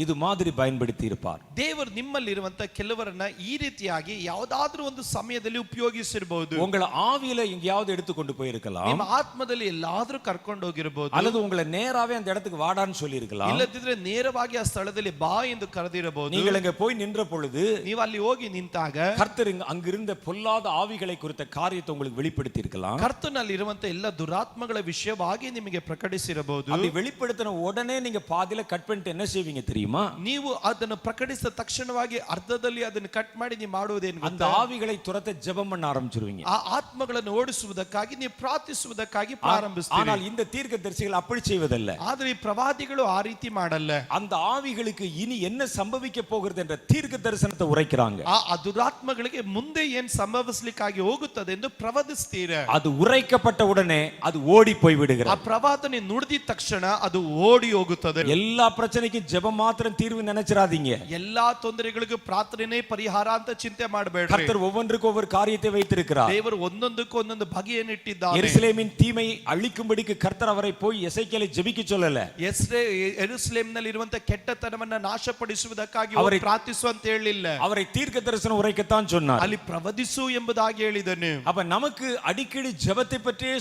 இது மாதிரி பயன்படுத்தி இருப்பார். ದೇವರು ನಿಮ್ಮಲ್ಲಿರುವಂತ ಕೆಲವರನ್ನ ಈ ರೀತಿಯಾಗಿ ಯಾವುದಾದ್ರೂ ಒಂದು ಸಮಯದಲ್ಲಿ ಉಪಯೋಗಿಸಿರಬಹುದು. உங்களை ஆவியில எங்கேயாவது எடுத்து கொண்டு போயிருக்கலாம். ನಿಮ್ಮ ಆತ್ಮದಲ್ಲಿ ಎಲ್ಲಾದ್ರೂ ಕರ್ಕೊಂಡು ಹೋಗಿರಬಹುದು. அல்லது உங்களை நேராவே அந்த இடத்துக்கு வாடான்னு சொல்லி இருக்கலாம். ಇಲ್ಲದಿದ್ರೆ ನೇರವಾಗಿ ಆ ಸ್ಥಳದಲ್ಲಿ ಬಾ ಎಂದು ಕರೆದಿರಬಹುದು. நீங்கள் அங்க போய் நின்ற பொழுது, ನೀವು ಅಲ್ಲಿ ಹೋಗಿ ನಿಂತಾಗ கர்த்தர் அங்கிருந்த பொல்லாத ஆவிகளை குறித்த காரியத்தை உங்களுக்கு வெளிப்படுத்தி இருக்கலாம். ಕರ್ತನಲ್ಲಿ ಇರುವಂತ ಎಲ್ಲ ದುರಾತ್ಮಗಳ ವಿಷಯವಾಗಿ ನಿಮಗೆ ಪ್ರಕಟಿಸಿರಬಹುದು. அப்படி வெளிப்படுத்தின உடனே நீங்க பாதியில கட் பண்ணிட்டு என்ன செய்வீங்க தெரியுமா? ನೀವು ಅದನ್ನು ಪ್ರಕಟಿಸಿದ ತಕ್ಷಣವಾಗಿ ಅರ್ಧದಲ್ಲಿ ಅದನ್ನು ಕಟ್ ಮಾಡಿ ನೀವು ಮಾಡುವುದೇನು? அந்த ஆவிகளை துரத்த ஜெபம் பண்ண ஆரம்பிச்சிருவீங்க. ಆ ಆತ್ಮಗಳನ್ನು ಓಡಿಸುವುದಕ್ಕಾಗಿ ನೀವು ಪ್ರಾರ್ಥಿಸುವುದಕ್ಕಾಗಿ ಪ್ರಾರಂಭಿಸ್ತೀರಿ. ஆனால் இந்த தீர்க்கதரிசிகள் அப்படி செய்வதல்ல. ಆದರೆ ಈ ಪ್ರವಾದಿಗಳು ಆ ರೀತಿ ಮಾಡಲ್ಲ. அந்த ஆவிகளுக்கு இனி என்ன சம்பவிக்க போகிறது என்ற தீர்க்க தரிசனத்தை உரைக்கிறாங்க. ಆ ದುರಾತ್ಮಗಳಿಗೆ ಮುಂದೆ ಏನ್ ಸಂಭವಿಸಲಿಕ್ಕಾಗಿ ಹೋಗುತ್ತದೆ ಎಂದು ಪ್ರವಾದಿಸ್ತೀರ. அது உரைக்கப்பட்ட உடனே அது ஓடி போய் விடுகிறது. ಆ ಪ್ರವಾದನೆ ನುಡಿದ ತಕ್ಷಣ ಅದು ಓಡಿ ಹೋಗುತ್ತದೆ. எல்லா பிரச்சனைக்கும் ஜெபம் மாத்திரம் தீர்வு நினைச்சிராதீங்க. ಎಲ್ಲಾ ತೊಂದರೆಗಳಿಗೂ ಪ್ರಾರ್ಥನೆ ಪರಿಹಾರ ಅಂತ ಚಿಂತೆ ಮಾಡಬೇಡಿ. கர்த்தர் ஒவ்வொன்றுக்கு ஒவ்வொரு காரியத்தை வைத்திருக்கிறார். ದೇವರು ಒಂದೊಂದಕ್ಕೆ ಒಂದೊಂದು ಬಗೆಯನ್ನು ಇಟ್ಟಿದ್ದಾನೆ. எருசலேமின் தீமை அழிக்கும்படிக்கு கர்த்தர் அவரை போய் எசேக்கியேலை ஜெபிக்க சொல்லல. ಯೆರೂಸಲೇಮಿನಲ್ಲಿ ಇರುವಂತ ಕೆಟ್ಟತನವನ್ನ ನಾಶಪಡಿಸುವುದಕ್ಕಾಗಿ ಅವரை ಪ್ರಾರ್ಥಿಸು ಅಂತ ಹೇಳಿಲ್ಲ. அவரை தீர்க்க தரிசனம் உரைக்கத்தான் சொன்னார். ಅಲ್ಲಿ ಪ್ರವದಿಸು ಎಂಬುದಾಗಿ ಹೇಳಿದನು. அப்ப நமக்கு அடிக்கடி ஜெபத்தை பற்றியே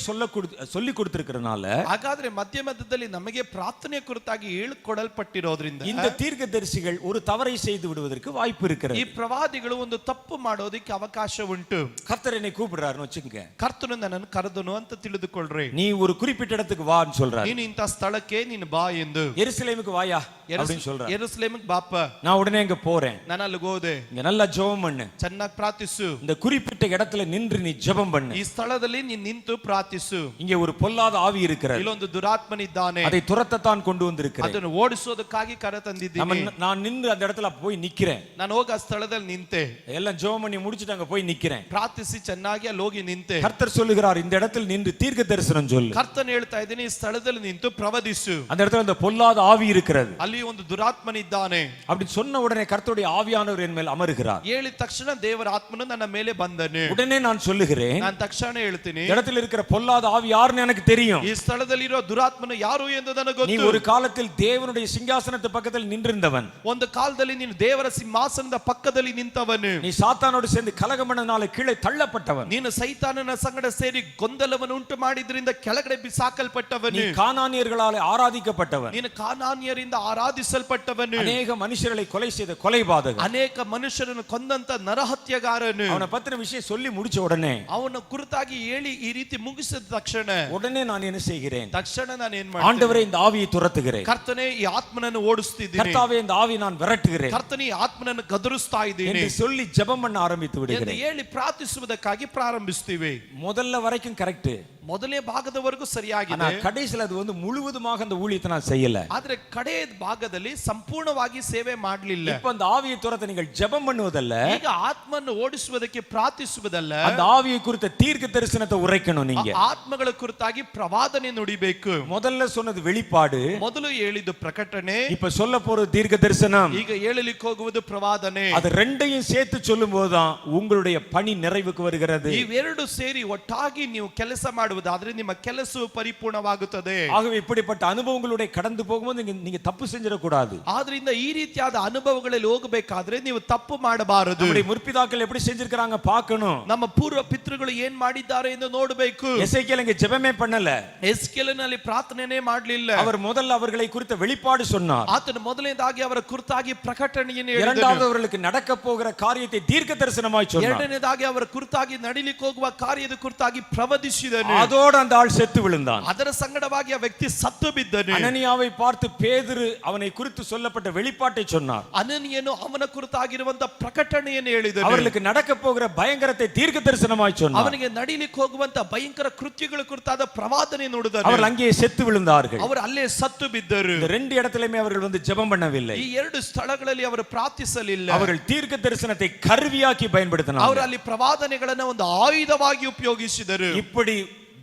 சொல்லி கொடுத்திருக்கிறனால, ಹಾಗಾದ್ರೆ ಮಧ್ಯ ಮಧ್ಯದಲ್ಲಿ ನಮಗೆ ಪ್ರಾರ್ಥನೆ ಕುರಿತಾಗಿ ಹೇಳಿಕೊಡಲ್ಪಟ್ಟಿರೋದ್ರಿಂದ இந்த தீர்க்கதரிசிகள் ஒரு தவறை செய்து விடுவதற்கு வாய்ப்பு இருக்கிறது. ಈ ಪ್ರವಾದಿಗಳು ಒಂದು ತಪ್ಪು ಮಾಡೋದಕ್ಕೆ ಅವಕಾಶ ಉಂಟು. கர்த்தர் என்னை கூப்பிடுறாருன்னு வச்சுக்கங்க. ಕರ್ತನು ನನ್ನನ್ನು ಕರೆದನು ಅಂತ ತಿಳಿದುಕೊಳ್ಳ್ರಿ. நீ ஒரு குறிப்பிட்ட இடத்துக்கு வான்னு சொல்றாரு. ನೀನು ಇಂಥ ಸ್ಥಳಕ್ಕೆ ನೀನು ಬಾ ಎಂದು. எருசலேமுக்கு வாயா அப்படின்னு சொல்றாரு. ಯೆರೂಸಲೇಮಿಗೆ ಬಾಪ. நான் உடனே அங்க போறேன். ನಾನು ಅಲ್ಲಿಗೆ ಹೋದೆ. இங்க நல்லா ஜெபம் பண்ணு. ಚೆನ್ನಾಗಿ ಪ್ರಾರ್ಥಿಸು. இந்த குறிப்பிட்ட இடத்துல நின்று நீ ஜெபம் பண்ணு. ಈ ಸ್ಥಳದಲ್ಲಿ ನೀನು ನಿಂತು ಪ್ರಾರ್ಥಿಸು. இங்கே ஒரு பொல்லாத ஆவி இருக்கிறது. ಇಲ್ಲೊಂದು ದುರಾತ್ಮನಿದ್ದಾನೆ. அதை துரத்தத்தான் கொண்டு வந்திருக்கிறேன். ಅದನ್ನು ಓಡಿಸೋದಕ್ಕಾಗಿ ಕರೆ ತಂದಿದ್ದೀನಿ. நான் நின்று அந்த இடத்துல போய் நிக்கிறேன். ನಾನು ಹೋಗಿ ಆ ಸ್ಥಳದಲ್ಲಿ ನಿಂತೆ. எல்லாம் ஜெபம் பண்ணி முடிச்சிட்டு அங்க போய் நிக்கிறேன். ಪ್ರಾರ್ಥಿಸಿ ಚೆನ್ನಾಗಿ ಅಲ್ಲಿ ಹೋಗಿ ನಿಂತೆ. கர்த்தர் சொல்லுகிறார், இந்த இடத்தில் நின்று தீர்க்க தரிசனம் சொல்லு. ಕರ್ತನು ಹೇಳ್ತಾ ಇದ್ದೀನಿ, ಈ ಸ್ಥಳದಲ್ಲಿ ನಿಂತು ಪ್ರವದಿಸು. அந்த இடத்துல அந்த பொல்லாத ஆவி இருக்கிறது. ಅಲ್ಲಿ ಒಂದು ದುರಾತ್ಮನಿದ್ದಾನೆ. அப்படி சொன்ன உடனே கர்த்தருடைய ஆவியானவர் என் மேல் அமருகிறார். ಹೇಳಿದ ತಕ್ಷಣ ದೇವರ ಆತ್ಮನು ನನ್ನ ಮೇಲೆ ಬಂದನು. உடனே நான் சொல்லுகிறேன், ನಾನು ತಕ್ಷಣ ಹೇಳ್ತೀನಿ, இடத்தில் இருக்கிற பொல்லாத ஆவி யாருன்னு எனக்கு தெரியும். ಈ ಸ್ಥಳದಲ್ಲಿರೋ ದುರಾತ್ಮನು ಯಾರು ಎಂದು ನನಗೆ நீ ಗೊತ್ತು. ஒரு காலத்தில் தேவனுடைய சிங்காசனத்து பக்கத்தில் பக்கத்தில் நின்றிருந்தவன். ಒಂದು ಕಾಲದಲ್ಲಿ ನೀನು ದೇವರ ಸಿಂಹಾಸನದ ಪಕ್ಕದಲ್ಲಿ ನಿಂತವನು. நீ சாத்தானோடு சேர்ந்து கலகம் பண்ணனால கீழே தள்ளப்பட்டவன். ನೀನು ಸೈತಾನನ ಸಂಗಡ ಸೇರಿ ಗೊಂದಲವನ್ನು ಉಂಟು ಮಾಡಿದ್ರಿಂದ ಕೆಳಗಡೆ ಬಿಸಾಕಲ್ಪಟ್ಟವನು. நீ கானானியர்களால் ஆராதிக்கப்பட்டவன். ನೀನು ಕಾನಾನ್ಯರಿಂದ ಆರಾಧಿಸಲ್ಪಟ್ಟವನು. அநேக ಮನುಷ್ಯர்களை கொலை செய்த கொலைபாதகன். ಅನೇಕ ಮನುಷ್ಯರನ್ನು ಕೊಂದಂತ ನರಹತ್ಯಗಾರನು. அவனை பத்தின விஷயம் சொல்லி முடிச்ச உடனே ಅವನ ಕುರಿತಾಗಿ ಹೇಳಿ ಈ ರೀತಿ ಮುಗಿಸಿದ ತಕ್ಷಣ உடனே நான் என்ன செய்கிறேன்? ತಕ್ಷಣ ನಾನು ಏನ್ ಮಾಡ್ತೀನಿ? ஆண்டவரே இந்த ஆவியை துரத்துகிறேன். ಕರ್ತನೇ ಈ ಆತ್ಮನನ್ನು ಓಡಿಸ್ತಿದ್ದೀನಿ. கர்த்தாவே இந்த ஆவியை நான் விரட்டுகிறேன் ಕರ್ತನೇ ಈ ಆತ್ಮನನ್ನು ಗದರಿಸ್ತಾ ಇದ್ದೀನಿ என்று சொல்லி ஜெபம் பண்ண ஆரம்பித்து ಎಂದು விடுகிறேன். ಹೇಳಿ ಪ್ರಾರ್ಥಿಸುವುದಕ್ಕಾಗಿ ಪ್ರಾರಂಭಿಸ್ತೀವಿ. முதல்ல வரைக்கும் கரெக்ட். ಮೊದಲನೇ ಭಾಗದವರೆಗೂ ಸರಿಯಾಗಿದೆ. கடைசியில் அது வந்து முழுவதுமாக அந்த ஊழியத்தை நான் செய்யல. ಆದ್ರೆ ಕಡೆ ಭಾಗದಲ್ಲಿ ಸಂಪೂರ್ಣವಾಗಿ ಸೇವೆ ಮಾಡಲಿಲ್ಲ. இப்ப அந்த ஆவியை துரத்த நீங்கள் ஜெபம் பண்ணுவதல்ல, ಈಗ ಆತ್ಮನ್ನು ಓಡಿಸುವುದಕ್ಕೆ ಪ್ರಾರ್ಥಿಸುವುದಲ್ಲ, அந்த ஆவியை குறித்த தீர்க்க தரிசனத்தை உரைக்கணும். நீங்க ಆತ್ಮಗಳ ಕುರಿತಾಗಿ ಪ್ರವಾದನೆ ನುಡಿಬೇಕು. முதல்ல சொன்னது வெளிப்பாடு, ಮೊದಲು ಹೇಳಿದ್ದು ಪ್ರಕಟಣೆ, இப்ப சொல்ல போறது தீர்க்க தரிசனம். ಈಗ ಹೇಳಲಿಕ್ಕೆ ಹೋಗುವುದು ಪ್ರವಾದನೆ. அது ரெண்டையும் சேர்த்து சொல்லும் போதுதான் உங்களுடைய பணி நிறைவுக்கு வருகிறது. ಇವೆರಡು ಸೇರಿ ಒಟ್ಟಾಗಿ ನೀವು ಕೆಲಸ ಮಾಡುವುದಾದ್ರೆ ನಿಮ್ಮ ಕೆಲಸವು ಪರಿಪೂರ್ಣವಾಗುತ್ತದೆ. ஆகவே இப்படிப்பட்ட அனுபவங்களுடைய கடந்து போகும்போது நீங்க தப்பு செஞ்சிடக்கூடாது. ಆದ್ರಿಂದ ಈ ರೀತಿಯಾದ ಅನುಭವಗಳಲ್ಲಿ ಹೋಗಬೇಕಾದ್ರೆ ನೀವು ತಪ್ಪು ಮಾಡಬಾರದು. நம்முடைய முற்பிதாக்கள் எப்படி செஞ்சிருக்காங்க பார்க்கணும். ನಮ್ಮ ಪೂರ್ವ ಪಿತೃಗಳು ಏನ್ ಮಾಡಿದ್ದಾರೆ ಎಂದು ನೋಡಬೇಕು. எசேக்கியேல் இங்க ஜெபமே பண்ணல, ಎಸ್ಕೇಲನಲ್ಲಿ ಪ್ರಾರ್ಥನೆನೇ ಮಾಡಲಿಲ್ಲ. அவர் முதல்ல அவர்களை குறித்த வெளிப்பாடு சொன்னார். ಆತನು ಮೊದಲನೇದಾಗಿ ಅವರ ಕುರಿತಾಗಿ ಪ್ರಕಟಣೆಯನ್ನು ಹೇಳಿದನು. இரண்டாவது அவர்களுக்கு நடக்க போகிற காரியத்தை தீர்க்க தரிசனமாய் சொன்னார். ಎರಡನೇದಾಗಿ ಅವರ ಕುರಿತಾಗಿ ನಡಿಲಿಕ್ಕೆ ಹೋಗುವ ಕಾರ್ಯದ ಕುರಿತಾಗಿ ಪ್ರವದಿಸಿದನು. அதோடு அந்த ஆள் செத்து விழுந்தான். ಅದರ ಸಂಗಡವಾಗಿ ಆ ವ್ಯಕ್ತಿ ಸತ್ತು ಬಿದ್ದನು. அனனியாவை பார்த்து பேதுரு அவனை குறித்து சொல்லப்பட்ட வெளிப்பாட்டை சொன்னார். ಅನನೀಯನು ಅವನ ಕುರಿತಾಗಿರುವಂತ ಪ್ರಕಟಣೆಯನ್ನು ಹೇಳಿದನು. அவர்களுக்கு நடக்க போகிற பயங்கரத்தை தீர்க்க தரிசனமாய் சொன்னார். ಅವನಿಗೆ ನಡಿಲಿಕ್ಕೆ ಹೋಗುವಂತ ಭಯಂಕರ ಕೃತ್ಯಗಳ ಕುರಿತಾದ ಪ್ರವಾದನೆ ನುಡಿದನು. அவர்கள் அங்கே செத்து விழுந்தார்கள். ಅವರು ಅಲ್ಲೇ ಸತ್ತು ಬಿದ್ದರು. இந்த ரெண்டு இடத்திலுமே அவர்கள் வந்து ஜெபம் பண்ணவில்லை. ಈ ಎರಡು ಸ್ಥಳಗಳಲ್ಲಿ ಅವರು ಪ್ರಾರ್ಥಿಸಲಿಲ್ಲ. அவர்கள் தீர்க்க தரிசனத்தை கருவியாக்கி பயன்படுத்தினார்கள். ಅವರು ಅಲ್ಲಿ ಪ್ರವಾದನೆಗಳನ್ನು ಒಂದು ಆಯುಧವಾಗಿ ಉಪಯೋಗಿಸಿದರು. இப்படி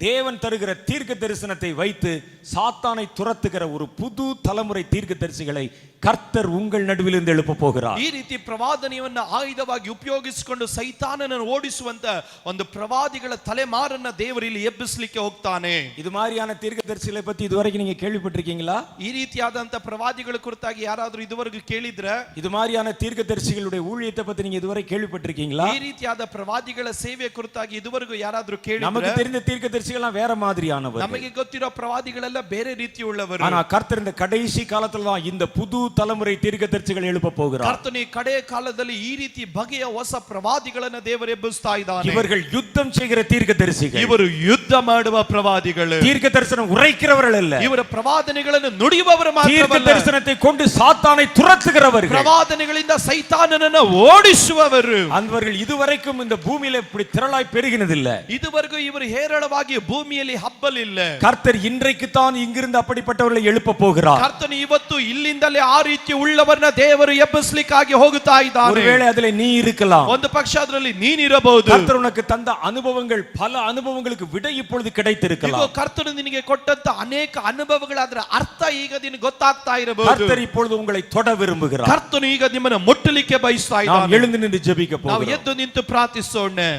தேவன் தருகிற தீர்க்க தரிசனத்தை வைத்து சாத்தானை துரத்துகிற ஒரு புது தலைமுறை தீர்க்க தரிசிகளை கர்த்தர் உங்கள் நடுவில் இருந்து எழுப்ப போகிறார். ಈ ರೀತಿ ಪ್ರವಾದನೆಯನ್ನು ಆಯುಧವಾಗಿ ಉಪಯೋಗಿಸಿಕೊಂಡು ಸೈತಾನನನ್ನು ಓಡಿಸುವಂತ ಒಂದು ಪ್ರವಾದಿಗಳ ತಲೆಮಾರನ್ನ ದೇವರು ಇಲ್ಲಿ ಎಬ್ಬಿಸಲಿಕ್ಕೆ ಹೋಗ್ತಾನೆ. இது மாதிரியான தீர்க்க தரிசிகளை பத்தி இதுவரைக்கும் நீங்க கேள்விப்பட்டிருக்கீங்களா? ಈ ರೀತಿಯಾದಂತ ಪ್ರವಾದಿಗಳ ಕುರಿತಾಗಿ ಯಾರಾದರೂ ಇದುವರೆಗೂ ಕೇಳಿದ್ರೆ? இது மாதிரியான தீர்க்க தரிசிகளுடைய ஊழியத்தை பத்தி நீங்க இதுவரை கேள்விப்பட்டிருக்கீங்களா? ಈ ರೀತಿಯಾದ ಪ್ರವಾದಿಗಳ ಸೇವೆ ಕುರಿತಾಗಿ ಇದುವರೆಗೂ ಯಾರಾದರೂ ಕೇಳಿದ್ರೆ? நமக்கு தெரிந்த தீர்க்க தரிசிகள் வேற மாதிரியானவர். ನಮಗೆ ಗೊತ್ತಿರೋ ಪ್ರವಾದಿಗಳೆಲ್ಲ ಬೇರೆ ರೀತಿಯುಳ್ಳವರು. ஆனா கர்த்தர் இந்த கடைசி காலத்துல தான் இந்த புது தலைமுறை தீர்க்கதரிசிகளை எழுப்ப போகிறார். ಕರ್ತನು ಕಡೆ ಕಾಲದಲ್ಲಿ ಈ ರೀತಿ ಬಗೆಯ ಹೊಸ ಪ್ರವಾದಿಗಳನ್ನು ದೇವರು ಎಬ್ಬಿಸ್ತಾ ಇದ್ದಾನೆ. இவர்கள் யுத்தம் செய்கிற தீர்க்கதரிசிகள். ಇವರು ಯುದ್ಧ ಮಾಡುವ ಪ್ರವಾದಿಗಳು. தீர்க்க தரிசனம் உரைக்கிறவர்கள் அல்ல. ಇವರ ಪ್ರವಾದನೆಗಳನ್ನು ನುಡಿಯುವವರು ಮಾತ್ರವಲ್ಲ. தீர்க்க தரிசனத்தை கொண்டு சாத்தானை துரத்துகிறவர்கள். ಪ್ರವಾದನೆಗಳಿಂದ ಸೈತಾನನನ್ನು ಓಡಿಸುವವರು. அவர்கள் இதுவரைக்கும் இந்த பூமியில இப்படி திரளாய் பெருகினதில்லை. ಇದುವರೆಗೂ ಇವರು ಹೇರಳವಾಗಿ ಭೂಮಿಯಲ್ಲಿ ಹಬ್ಬಲಿಲ್ಲ. கர்த்தர் இன்றைக்கு தான் இங்கிருந்து அப்படிப்பட்டவர்களை எழுப்ப போகிறார். ಕರ್ತನು ಇವತ್ತು ಇಲ್ಲಿಂದಲೇ ಆ ರೀತಿ ಉಳ್ಳವರನ್ನ ದೇವರು ಎಬ್ಬಿಸಲಿಕ್ಕಾಗಿ ಹೋಗುತ್ತಾ ಇದ್ದಾನೆ. ஒருவேளை அதிலே நீ இருக்கலாம். ಒಂದು ಪಕ್ಷ ಅದರಲ್ಲಿ ನೀನಿರಬಹುದು. கர்த்தர் உனக்கு தந்த அனுபவங்கள் பல அனுபவங்களுக்கு விடை இப்பொழுது கிடைத்திருக்கலாம். ಕರ್ತನು ನಿನಗೆ ಕೊಟ್ಟಂತ ಅನೇಕ ಅನುಭವಗಳಾದ್ರ ಅರ್ಥ ಈಗ ನಿನಗೆ ಗೊತ್ತಾಗ್ತಾ ಇರಬಹುದು. கர்த்தர் இப்பொழுது உங்களை தொட விரும்புகிறார். ಕರ್ತನು ಈಗ ನಿಮ್ಮನ್ನು ಮುಟ್ಟಲಿಕ್ಕೆ ಬಯಸ್ತಾ ಇದ್ದಾನೆ. நாம் எழுந்து நின்று ஜெபிக்க ನಾವು போகிறோம். ಎದ್ದು ನಿಂತು ಪ್ರಾರ್ಥಿಸೋಣ.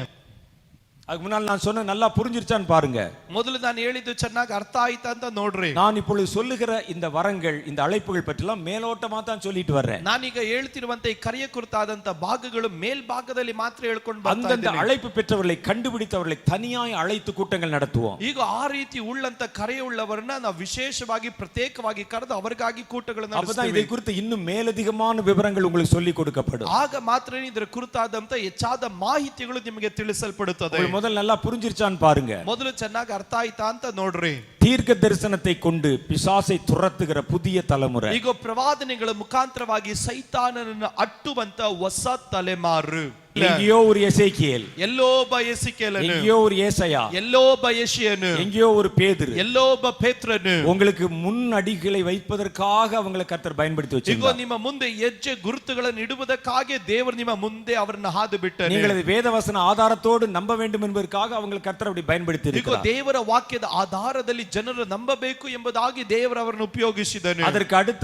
அதுக்கு முன்னால் நான் சொன்ன நல்லா புரிஞ்சிருச்சான்னு பாருங்க. ಮೊದಲು ನಾನು ಹೇಳಿದ್ದು ಚೆನ್ನಾಗಿ ಅರ್ಥ ಆಯ್ತಾ ಅಂತ ನೋಡ್ರಿ. நான் இப்பொழுது சொல்லுகிற இந்த வரங்கள் இந்த அழைப்புகள் பற்றிலாம் மேலோட்டமா தான் சொல்லிட்டு வர்றேன். ನಾನೀಗ ಹೇಳ್ತಿರುವಂತ ಈ ಕರೆಯ ಕುರಿತಾದಂತ ಭಾಗಗಳು ಮೇಲ್ಭಾಗದಲ್ಲಿ ಮಾತ್ರ ಹೇಳ್ಕೊಂಡು ಬರ್ತಾ அந்தந்த ಇದ್ದೀನಿ. அழைப்பு பெற்றவர்களை கண்டுபிடித்தவர்களை தனியாய் அழைத்து கூட்டங்கள் நடத்துவோம். ಈಗ ಆ ರೀತಿ ಉಳ್ಳಂತ ಕರೆಯುಳ್ಳವರನ್ನ ನಾವು ವಿಶೇಷವಾಗಿ ಪ್ರತ್ಯೇಕವಾಗಿ ಕರೆದು ಅವರಿಗಾಗಿ ಕೂಟಗಳನ್ನು அப்பதான் இதை குறித்து இன்னும் மேலதிகமான விவரங்கள் உங்களுக்கு சொல்லி கொடுக்கப்படும். ಆಗ ಮಾತ್ರ ಇದರ ಕುರಿತಾದಂತ ಹೆಚ್ಚಾದ ಮಾಹಿತಿಗಳು ನಿಮಗೆ ತಿಳಿಸಲ್ಪಡುತ್ತದೆ. முதல்ல நல்லா புரிஞ்சிருச்சான்னு பாருங்க. ಮೊದಲು ಚೆನ್ನಾಗಿ ಅರ್ಥ ಆಯ್ತಾ ಅಂತ ನೋಡ್ರಿ. தீர்க்க தரிசனத்தை கொண்டு பிசாசை துரத்துகிற புதிய தலைமுறை. ಈಗ ಪ್ರವಾದನೆಗಳ ಮುಖಾಂತರವಾಗಿ ಸೈತಾನನನ್ನು ಅಟ್ಟುವಂತ ಹೊಸ ತಲೆಮಾರು. எங்கேயோ ஒரு எசேக்கியேல், ಎಲ್ಲೋ ಒಬ್ಬ ಎಸೆಕೇಲನು, எங்கேயோ ஒரு ஏசாயா, ಎಲ್ಲೋ ಒಬ್ಬ ಯೆಶಾಯನು, எங்கேயோ ஒரு பேதுரு, ಎಲ್ಲೋ ಒಬ್ಬ ಪೇತ್ರನು உங்களுக்கு முன் அடிகளை வைப்பதற்காக அவங்களை கர்த்தர் பயன்படுத்தி ಈಗ வச்சிருக்கார். ನಿಮ್ಮ ಮುಂದೆ ಹೆಜ್ಜೆ ಗುರುತುಗಳನ್ನು ಇಡುವುದಕ್ಕಾಗಿ ದೇವರು ನಿಮ್ಮ ಮುಂದೆ ಅವರನ್ನು ಹಾದು ಬಿಟ್ಟನು. நீங்கள் அது வேதவசன ஆதாரத்தோடு நம்ப வேண்டும் என்பதற்காக அவங்களை கர்த்தர் அப்படி பயன்படுத்தி ಈಗ இருக்கிறார். ದೇವರ ವಾಕ್ಯದ ಆಧಾರದಲ್ಲಿ ಜನರು ನಂಬಬೇಕು ಎಂಬುದಾಗಿ ದೇವರು ಅವರನ್ನು ಉಪಯೋಗಿಸಿದನು.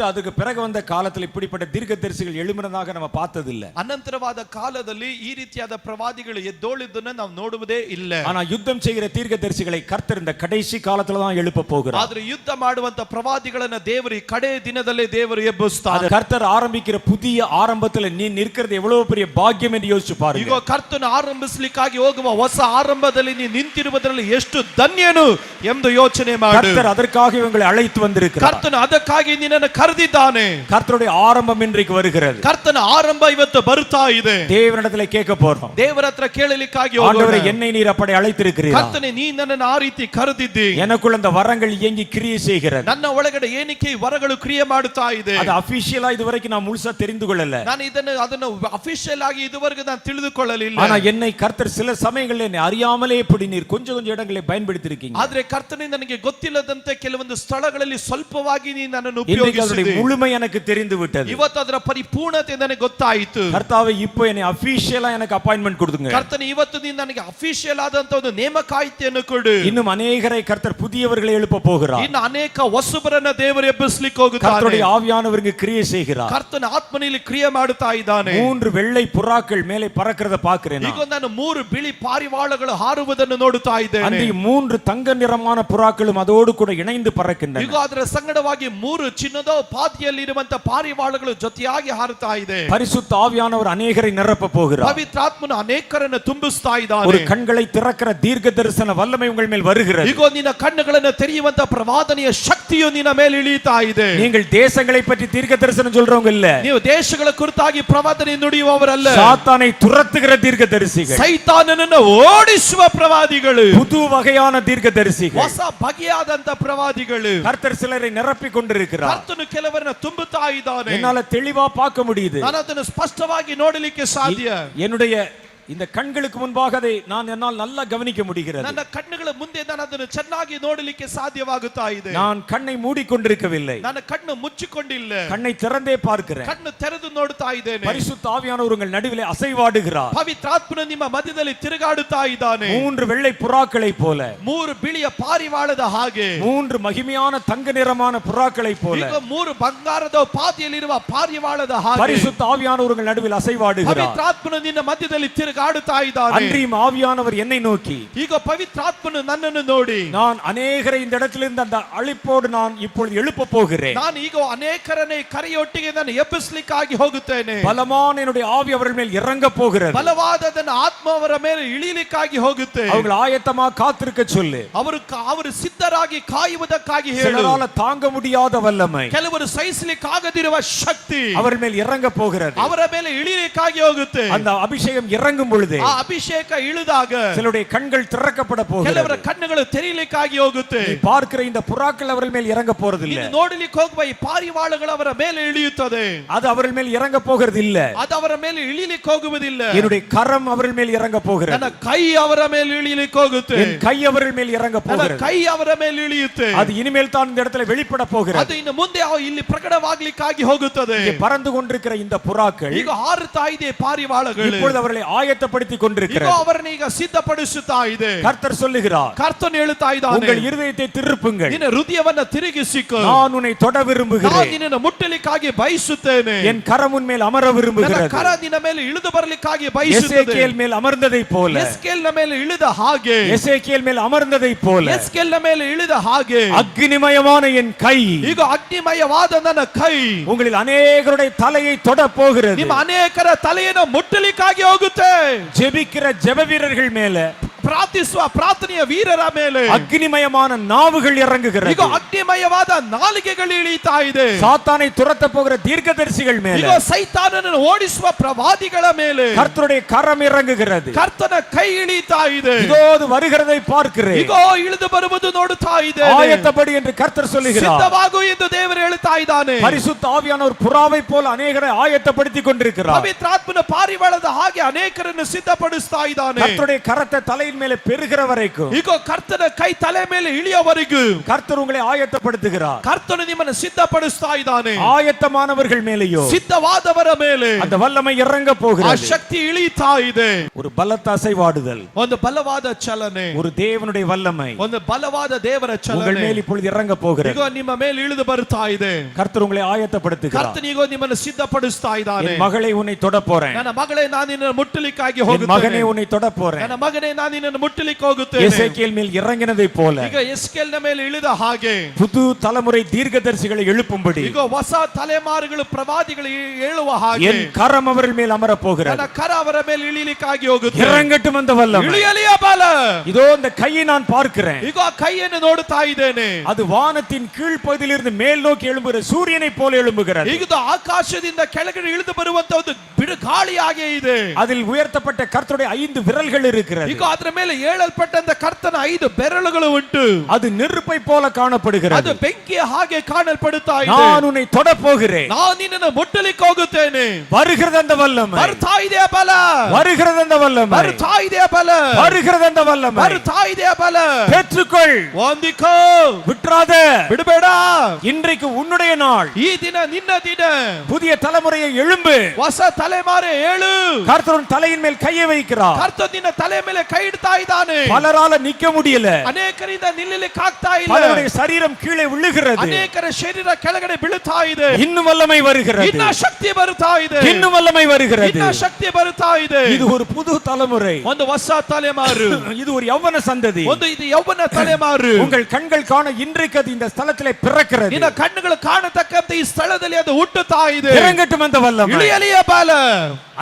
அதுக்கு பிறகு வந்த காலத்தில் இப்படிப்பட்ட தீர்க்கதரிசிகள் எழும்பினதாக நம்ம பார்த்ததில்லை. ಅನಂತರವಾದ ಕಾಲದಲ್ಲಿ ಈ ರೀತಿಯಾದ ಪ್ರವಾದಿಗಳು ಎದ್ದೋಳಿದ್ದನ್ನು ನಾವು ನೋಡುವುದೇ ಇಲ್ಲ. ஆனா யுத்தம் செய்கிற தீர்க்கதரிசிகளை கர்த்தர் இந்த கடைசி காலத்துல தான் எழுப்ப போகிறார். ಆದ್ರೆ ಯುದ್ಧ ಮಾಡುವಂತ ಪ್ರವಾದಿಗಳನ್ನ ದೇವರು ಕಡೆ ದಿನದಲ್ಲೇ ದೇವರು ಎಬ್ಬಿಸುತ್ತಾರೆ. கர்த்தர் ஆரம்பிக்கிற புதிய ஆரம்பத்துல நீ நிற்கிறது எவ்வளவு பெரிய பாக்கியம் என்று யோசிச்சு பாருங்க. ಈಗ ಕರ್ತನ ಆರಂಭಿಸಲಿಕ್ಕಾಗಿ ಹೋಗುವ ಹೊಸ ಆರಂಭದಲ್ಲಿ ನೀ ನಿಂತಿರುವುದರಲ್ಲಿ ಎಷ್ಟು ಧನ್ಯನು ಎಂದು ಯೋಚನೆ ಮಾಡು. கர்த்தர் அதற்காக உங்களை அழைத்து வந்திருக்கிறார். ಕರ್ತನು ಅದಕ್ಕಾಗಿ ನಿನ್ನನ್ನು ಕರೆದಿದ್ದಾನೆ. கர்த்தருடைய ஆரம்பம் இன்றைக்கு வருகிறது. ಕರ್ತನ ಆರಂಭ ಇವತ್ತು ಬರುತ್ತಾ ಇದೆ. தேவனிடத்தில் கேட்க போறோம். ದೇವರ ಹತ್ರ ಕೇಳಲಿಕ್ಕಾಗಿ ಹೋಗೋಣ. ஆண்டவரே என்னை நீர் அப்படி அழைத்திருக்கிறீர். ಕರ್ತನೇ ನೀ ನನ್ನನ್ನು ಆ ರೀತಿ ಕರೆದಿದ್ದಿ. எனக்குள்ள அந்த வரங்கள் இயங்கி கிரியை செய்கிறது. ನನ್ನ ಒಳಗಡೆ ಏನಕ್ಕೆ ವರಗಳು ಕ್ರಿಯೆ ಮಾಡುತ್ತಾ ಇದೆ. அது அபிஷியலா இதுவரைக்கும் நான் முழுசா தெரிந்து கொள்ளல. ನಾನು ಅದನ್ನು ಅಫಿಷಿಯಲ್ ಆಗಿ ಇದುವರೆಗೂ ನಾನು ತಿಳಿದುಕೊಳ್ಳಲಿಲ್ಲ. ஆனா என்னை கர்த்தர் சில சமயங்களில் என்னை அறியாமலே இப்படி நீர் கொஞ்சம் இடங்களை பயன்படுத்தி இருக்கீங்க. ಆದ್ರೆ ಕರ್ತನೇ ನನಗೆ ಗೊತ್ತಿಲ್ಲದಂತೆ ಕೆಲವೊಂದು ಸ್ಥಳಗಳಲ್ಲಿ ಸ್ವಲ್ಪವಾಗಿ ನೀ ನನ್ನನ್ನು ಉಪಯೋಗಿಸಿದಿ. முழுமை எனக்கு தெரிந்து விட்டது. ಇವತ್ತು ಅದರ ಪರಿಪೂರ್ಣತೆ ನನಗೆ ಗೊತ್ತಾಯಿತು. கர்த்தாவே இப்போ என்னை அபிஷியலா எனக்கு அப்பாயின்ட்மென்ட் கொடுங்க. ಕರ್ತನೇ ಇವತ್ತು ನೀ ನನಗೆ ಅಫಿಷಿಯಲ್ ಆದಂತ ಒಂದು ನೇಮಕಾತಿಯನ್ನು ಕೊಡು. இன்னும் அநேகரை கர்த்தர் புதியவர்களை எழுப்ப போகிறார். ಇನ್ನು ಅನೇಕ ಹೊಸಬರನ್ನ ದೇವರು ಎಬ್ಬಿಸಲಿಕ್ಕೆ ಹೋಗುತ್ತಾನೆ. கர்த்தருடைய ஆவியானவருக்கு கிரியை செய்கிறார். ಕರ್ತನ ಆತ್ಮನಲ್ಲಿ ಕ್ರಿಯೆ ಮಾಡುತ್ತಾ ಇದ್ದಾನೆ. 3 வெள்ளை புறாக்கள் மேலே பறக்கிறத பார்க்கிறேன். ಈಗ ನಾನು 3 ಬಿಳಿ ಪಾರಿವಾಳಗಳು ಹಾರುವುದನ್ನು ನೋಡುತ್ತಾ ಇದ್ದೇನೆ. அந்த 3 தங்க நிறமான புறாக்களும் அதோடு கூட இணைந்து பறக்கின்றன. ಈಗ ಅದರ ಸಂಗಡವಾಗಿ 3 ಚಿನ್ನದ ಪಾದಿಯಲ್ಲಿ ಇರುವಂತ ಪಾರಿವಾಳಗಳು ಜೊತೆಯಾಗಿ ಹಾರುತ್ತಾ ಇದೆ. பரிசுத்த ஆவியானவர் அநேகரை நிரப்ப போகிறார். ಪವಿತ್ರಾತ್ಮನು ಅನೇಕರನ್ನು ತುಂಬಿಸ್ತಾ ಇದ್ದಾನೆ. ஒரு கண்களை திறக்கிற தீர்க்க தரிசன வல்லமை உங்கள் மேல் வருகிறது. ಈಗ ನಿನ್ನ ಕಣ್ಣುಗಳನ್ನು ತೆರೆಯುವಂತ ಪ್ರವಾದನೆಯ ಶಕ್ತಿಯು ನಿನ್ನ ಮೇಲೆ ಇಳಿಯುತ್ತಾ ಇದೆ. நீங்கள் தேசங்களை பற்றி தீர்க்க தரிசனம் சொல்றவங்க இல்ல. ನೀವು ದೇಶಗಳ ಕುರಿತಾಗಿ ಪ್ರವಾದನೆ ನುಡಿಯುವವರಲ್ಲ. சாத்தானை துரத்துகிற தீர்க்க தரிசிகள். ಸೈತಾನನನ್ನು ಓಡಿಸುವ ಪ್ರವಾದಿಗಳು. புது வகையான தீர்க்க தரிசிகள். ಹೊಸ ಬಗೆಯಾದಂತ ಪ್ರವಾದಿಗಳು. கர்த்தர் சிலரை நிரப்பிக் கொண்டிருக்கிறார். ಕರ್ತನು ಕೆಲವರನ್ನು ತುಂಬುತ್ತಾ ಇದ್ದಾನೆ. என்னால தெளிவா பார்க்க முடியுது. ನಾನು ಅದನ್ನು ಸ್ಪಷ್ಟವಾಗಿ ನೋಡಲಿಕ್ಕೆ ಸಾಧ್ಯ. என்னுடைய இந்த கண்களுக்கு முன்பாக அதை நான் என்னால் நல்லா கவனிக்க முடிகிறது. ನನ್ನ ಕಣ್ಣುಗಳ ಮುಂದೆ ನಾನು ಅದನ್ನು ಚೆನ್ನಾಗಿ ನೋಡಲಿಕ್ಕೆ ಸಾಧ್ಯವಾಗುತ್ತಾ ಇದೆ. நான் கண்ணை மூடிக்கொண்டிருக்கவில்லை. ನಾನು ಕಣ್ಣು ಮುಚ್ಚಿಕೊಂಡಿಲ್ಲ. கண்ணை திறந்தே பார்க்கிறேன். ಕಣ್ಣು ತೆರೆದು ನೋಡುತ್ತಾ ಇದ್ದೇನೆ. பரிசுத்த ஆவியானவர் உங்கள் நடுவிலே அசைவாடுகிறார். ಪವಿತ್ರಾತ್ಮನು ನಿಮ್ಮ ಮಧ್ಯದಲ್ಲಿ ತಿರುಗಾಡುತ್ತಾ ಇದ್ದಾನೆ. 3 வெள்ளை புறாக்களை போல, 3 ಬಿಳಿಯ ಪಾರಿವಾಳದ ಹಾಗೆ, 3 மகிமையான தங்க நிறமான புறாக்களை போல, ಈಗ 3 ಬಂಗಾರದ ಪಾದಿಯಲ್ಲಿರುವ ಪಾರಿವಾಳದ ಹಾಗೆ பரிசுத்த ஆவியானவர் உங்கள் நடுவில் அசைவாடுகிறார். ಪವಿತ್ರಾತ್ಮನು ನಿನ್ನ ಮಧ್ಯದಲ್ಲಿ ತಿರುಗಾಡುತ್ತಾ ಇದ್ದಾನೆ. அன்றியும் ஆவியானவர் என்னை நோக்கி, ಈಗ ಪವಿತ್ರಾತ್ಮನು ನನ್ನನ್ನು ನೋಡಿ, நான் அநேகரை இந்த இடத்திலிருந்து அந்த அழைப்போடு நான் இப்பொழுது எழுப்ப போகிறேன். ನಾನು ಈಗ ಅನೇಕರನ್ನೇ ಕರೆಯೊಟ್ಟಿಗೆ ನಾನು ಎಬ್ಬಿಸಲಿಕ್ಕಾಗಿ ಹೋಗುತ್ತೇನೆ. பலமான என்னுடைய ஆவி அவர்கள் மேல் இறங்க போகிறது. ಬಲವಾದ ನನ್ನ ಆತ್ಮ ಅವರ ಮೇಲೆ ಇಳಿಯಲಿಕ್ಕಾಗಿ ಹೋಗುತ್ತೆ. அவர்கள் ஆயத்தமா காத்திருக்க சொல்லு. ಅವರು ಸಿದ್ಧರಾಗಿ ಕಾಯುವುದಕ್ಕಾಗಿ ಹೇಳು. சிலரால தாங்க முடியாத வல்லமை, ಕೆಲವರು ಸಹಿಸಲಿಕ್ಕಾಗದಿರುವ ಶಕ್ತಿ அவர்கள் மேல் இறங்க போகிறது. ಅವರ ಮೇಲೆ ಇಳಿಯಲಿಕ್ಕಾಗಿ ಹೋಗುತ್ತೆ. அந்த ಅಭಿಷೇகம் இறங்கும் பொழுது ಆ ಅಭಿಷೇಕ ಇಳಿದಾಗ சிலருடைய கண்கள் திறக்கப்பட போகிறது. ಕೆಲವರ ಕಣ್ಣುಗಳು ತೆರೆಯಲಿಕ್ಕಾಗಿ ಹೋಗುತ್ತೆ. நீ பார்க்கிற இந்த புறாக்கள் அவர்கள் மேல் இறங்க போறதில்லை. ನೀನು ನೋಡಲಿಕ್ಕೆ ಹೋಗುವ ಈ ಪಾರಿವಾಳಗಳು ಅವರ ಮೇಲೆ ಇಳಿಯುತ್ತದೆ. அது அவர்கள் மேல் இறங்க போகிறது இல்ல. ಅದು ಅವರ ಮೇಲೆ ಇಳಿಯಲಿಕ್ಕೆ ಹೋಗುವುದಿಲ್ಲ. என்னுடைய கரம் அவர்கள் மேல் இறங்க போகிறது. ನನ್ನ ಕೈ ಅವರ ಮೇಲೆ ಇಳಿಯಲಿಕ್ಕೆ ಹೋಗುತ್ತೆ. என் கை அவர்கள் மேல் இறங்க ನನ್ನ போகிறது. ಕೈ ಅವರ ಮೇಲೆ ಇಳಿಯುತ್ತೆ. அது இனிமேல் தான் இந்த இடத்துல வெளிப்பட போகிறது. ಅದು ಇನ್ನು ಮುಂದೆ ಇಲ್ಲಿ ಪ್ರಕಟವಾಗಲಿಕ್ಕಾಗಿ ಹೋಗುತ್ತದೆ. இங்கே பறந்து கொண்டிருக்கிற இந்த புறாக்கள் ಈಗ ಹಾರುತ್ತಾ ಇದೆ ಪಾರಿವಾಳಗಳು. இப்பொழுது அவர்களை ஆயத்தப்படுத்திக் ಈಗ கொண்டிருக்கிறது. ಅವರನ್ನು ಈಗ ಸಿದ್ಧಪಡಿಸುತ್ತಾ ಇದೆ. கர்த்தர் சொல்லுகிறார், ಕರ್ತನು ಹೇಳುತ್ತಾ ಇದ್ದಾನೆ, உங்கள் இருதயத்தை திருப்புங்கள், ನಿನ್ನ ಹೃದಯವನ್ನು ತಿರುಗಿಸಿಕೊ, நான் உன்னை தொட ನಾನು விரும்புகிறேன், ನಿನ್ನನ್ನು ಮುಟ್ಟಲಿಕ್ಕಾಗಿ ಬಯಸುತ್ತೇನೆ, என் கரம் உன் மேல் அமர ನನ್ನ விரும்புகிறது. ಕರ ನಿನ್ನ ಮೇಲೆ ಇಳಿದು ಬರಲಿಕ್ಕಾಗಿ ಬಯಸುತ್ತದೆ. எசேக்கியேல் மேல் அமர்ந்ததை போல, ಎಸ್ಕೇಲ್ನ ಮೇಲೆ ಇಳಿದ ಹಾಗೆ, எசேக்கியேல் மேல் அமர்ந்ததை போல, ಎಸ್ಕೇಲ್ನ ಮೇಲೆ ಇಳಿದ ಹಾಗೆ அக்னிமயமான என் கை ಈಗ ಅಗ್ನಿಮಯವಾದ ನನ್ನ ಕೈ உங்களில் அநேகருடைய தலையை தொட போகிறது. ನಿಮ್ಮ ಅನೇಕರ ತಲೆಯನ್ನು ಮುಟ್ಟಲಿಕ್ಕಾಗಿ ಹೋಗುತ್ತೆ. ஜெபிக்கிற ஜெப வீரர்கள் மேல, ಪ್ರಾರ್ಥಿಸುವ ಪ್ರಾರ್ಥನೆಯ ವೀರರ ಮೇಲೆ அக்னிமயமான நாவுகள் இறங்குகிறது. ಈಗ ಅಗ್ನಿಮಯವಾದ ನಾಲಿಗೆಗಳು ಇಳಿತಾ ಇದೆ. சாத்தானை துரத்த போகிற தீர்க்கதரிசிகள் மேல, ಈಗ ಸೈತಾನನನ್ನು ಓಡಿಸುವ ಪ್ರವಾದಿಗಳ ಮೇಲೆ கர்த்தருடைய கரம் இறங்குகிறது. ಕರ್ತನ ಕೈ ಇಳಿತಾ ಇದೆ. இதோ அது வருகிறதை பார்க்கிறேன், ಈಗ ಇಳಿದು ಬರುವುದು ನೋಡುತ್ತಾ ಇದೆ. ஆயத்தப்படி என்று கர்த்தர் சொல்லுகிறார். ಸಿದ್ಧವಾಗು ಎಂದು ದೇವರು ಹೇಳ್ತಾ ಇದ್ದಾನೆ. பரிசுத்த ஆவியானவர் புறாவை போல அநேகரை ஆயத்தப்படுத்திக் கொண்டிருக்கிறார். ಪವಿತ್ರಾತ್ಮನ ಪಾರಿವಾಳದ ಹಾಗೆ ಅನೇಕರನ್ನು ಸಿದ್ಧಪಡಿಸ್ತಾ ಇದ್ದಾನೆ. கர்த்தருடைய கரத்தை தலையின் தலையின் மேலே பெறுகிற வரைக்கும், ಈಗ ಕರ್ತನ ಕೈ ತಲೆ ಮೇಲೆ ಇಳಿಯವರೆಗೂ கர்த்தர் உங்களை ஆயத்தப்படுத்துகிறார். ಕರ್ತನು ನಿಮ್ಮನ್ನು ಸಿದ್ಧಪಡಿಸ್ತಾ ಇದ್ದಾನೆ. ஆயத்தமானவர்கள் மேலேயோ ಸಿದ್ಧವಾದವರ ಮೇಲೆ அந்த வல்லமை இறங்க ಆ போகிறது. ಶಕ್ತಿ ಇಳಿತಾ ಇದೆ. ஒரு பலத்த அசைவாடுதல், ಒಂದು ಬಲವಾದ ಚಲನೆ, ஒரு தேவனுடைய வல்லமை ಒಂದು ಬಲವಾದ ದೇವರ உங்கள் ಚಲನೆ மேல் இப்பொழுது இறங்க போகிறது. ಈಗ ನಿಮ್ಮ ಮೇಲೆ ಇಳಿದು ಬರ್ತಾ ಇದೆ. கர்த்தர் உங்களை ஆயத்தப்படுத்துகிறார். ಕರ್ತನಿಗೋ ನಿಮ್ಮನ್ನು ಸಿದ್ಧಪಡಿಸ್ತಾ ಇದ್ದಾನೆ. என் மகளை உன்னை தொட போறேன், ನನ್ನ ಮಗಳೇ ನಾನು ನಿನ್ನನ್ನು ಮುಟ್ಟಲಿಕ್ಕಾಗಿ என் ಹೋಗುತ್ತೇನೆ. மகனே உன்னை தொட போறேன். ನನ್ನ ಮಗನೇ ನಾನು ನಿನ್ನನ್ನು ಮುಟ್ಟಲಿಕ್ಕೆ ಹೋಗುತ್ತೇನೆ. எசேக்கியேல் மேல் இறங்கினதை போல ಈಗ ಎಸ್ಕೇಲ್ನ ಮೇಲೆ ಇಳಿದ ಹಾಗೆ புது தலைமுறை தீர்க்கதரிசிகளை எழுப்பும்படி ಈಗ ಹೊಸ ತಲೆಮಾರುಗಳು ಪ್ರವಾದಿಗಳು ಹೇಳುವ ಹಾಗೆ என் கரம் அவர்கள் மேல் அமர போகிறது. ನನ್ನ ಕರ ಅವರ ಮೇಲೆ ಇಳಿಲಿಕ್ಕಾಗಿ ಹೋಗುತ್ತೆ. இறங்கட்டும் அந்த வல்லமை. ಇಳಿಯಲಿಯ ಬಲ. இதோ இந்த கையை நான் பார்க்கிறேன், ಈಗ ಆ ಕೈಯನ್ನು ನೋಡುತ್ತಾ ಇದ್ದೇನೆ. அது வானத்தின் கீழ்ப்பகுதியிலிருந்து மேல் நோக்கி எழும்புகிற சூரியனை போல எழும்புகிறது. ಈಗ ಇದು ಆಕಾಶದಿಂದ ಕೆಳಗಡೆ ಇಳಿದು ಬರುವಂತ ಒಂದು ಬಿರುಗಾಳಿಯಾಗೆ ಇದೆ. அதில் உயர்த்தப்பட்ட கர்த்தருடைய 5 விரல்கள் இருக்கிறது. ಈಗ ಅದರ ಮೇಲೆ ಏಳಲ್ಪಟ್ಟಂತ ಕರ್ತನ 5 ಬೆರಳುಗಳು ಉಂಟು. அது நெருப்பை போல காணப்படுகிறது. ಅದು ಬೆಂಕಿಯ ಹಾಗೆ ಕಾಣಲ್ಪಡುತ್ತಾ ಇದೆ. நான் உன்னை தொட போகிறேன், ನಾನು ನಿನ್ನನ್ನು ಮುಟ್ಟಲಿಕ್ಕೆ ಹೋಗುತ್ತೇನೆ. வருகிறது அந்த வல்லமை, ಬರ್ತಾ ಇದೆ ಬಲ. வருகிறது அந்த வல்லமை, ಬರ್ತಾ ಇದೆ ಬಲ. வருகிறது அந்த வல்லமை. ಬರ್ತಾ ಇದೆ ಬಲ. பெற்றுக்கொள், ಹೊಂದಿಕೋ, விட்டுறாத. ಬಿಡಬೇಡ. இன்றைக்கு உன்னுடைய நாள். ಈ ದಿನ ನಿನ್ನ ದಿನ. புதிய தலைமுறையை எழும்பு. ಹೊಸ ತಲೆಮಾರೆ ಏಳು. கர்த்தர் தலையின் மேல் கையை வைக்கிறார். ಕರ್ತನು ನಿನ್ನ ತಲೆ ಮೇಲೆ ಕೈ ಇಡ್ತಾ ಇದ್ದಾನೆ. பலரால நிக்க முடியல, ಅನೇಕರಿಂದ ನಿಲ್ಲಲಿಕ್ಕೆ ಆಗ್ತಾ ಇಲ್ಲ. பலருடைய சரீரம் கீழே விழுகிறது. ಅನೇಕರ ಶರೀರ ಕೆಳಗಡೆ ಬೀಳುತ್ತಾ ಇದೆ. இன்னும் வல்லமை வருகிறது, ಇನ್ನ ಶಕ್ತಿ ಬರುತ್ತಾ ಇದೆ. இன்னும் வல்லமை வருகிறது. ಇನ್ನ ಶಕ್ತಿ ಬರುತ್ತಾ ಇದೆ. இது ஒரு புது தலைமுறை, ಒಂದು ಹೊಸ ತಲೆಮಾರು. இது ஒரு ಯೌವನ சந்ததி. ಒಂದು ಇದು ಯೌವನ ತಲೆಮಾರು. உங்கள் கண்கள் காண இன்றைக்கு அது இந்த ஸ்தலத்திலே பிறக்கிறது. ನಿನ್ನ ಕಣ್ಣುಗಳು ಕಾಣತಕ್ಕಂತ ಈ ಸ್ಥಳದಲ್ಲಿ ಅದು ಹುಟ್ಟುತ್ತಾ ಇದೆ. இறங்கட்டும் அந்த வல்லமை. ಇಳಿಯಲಿಯ ಬಲ.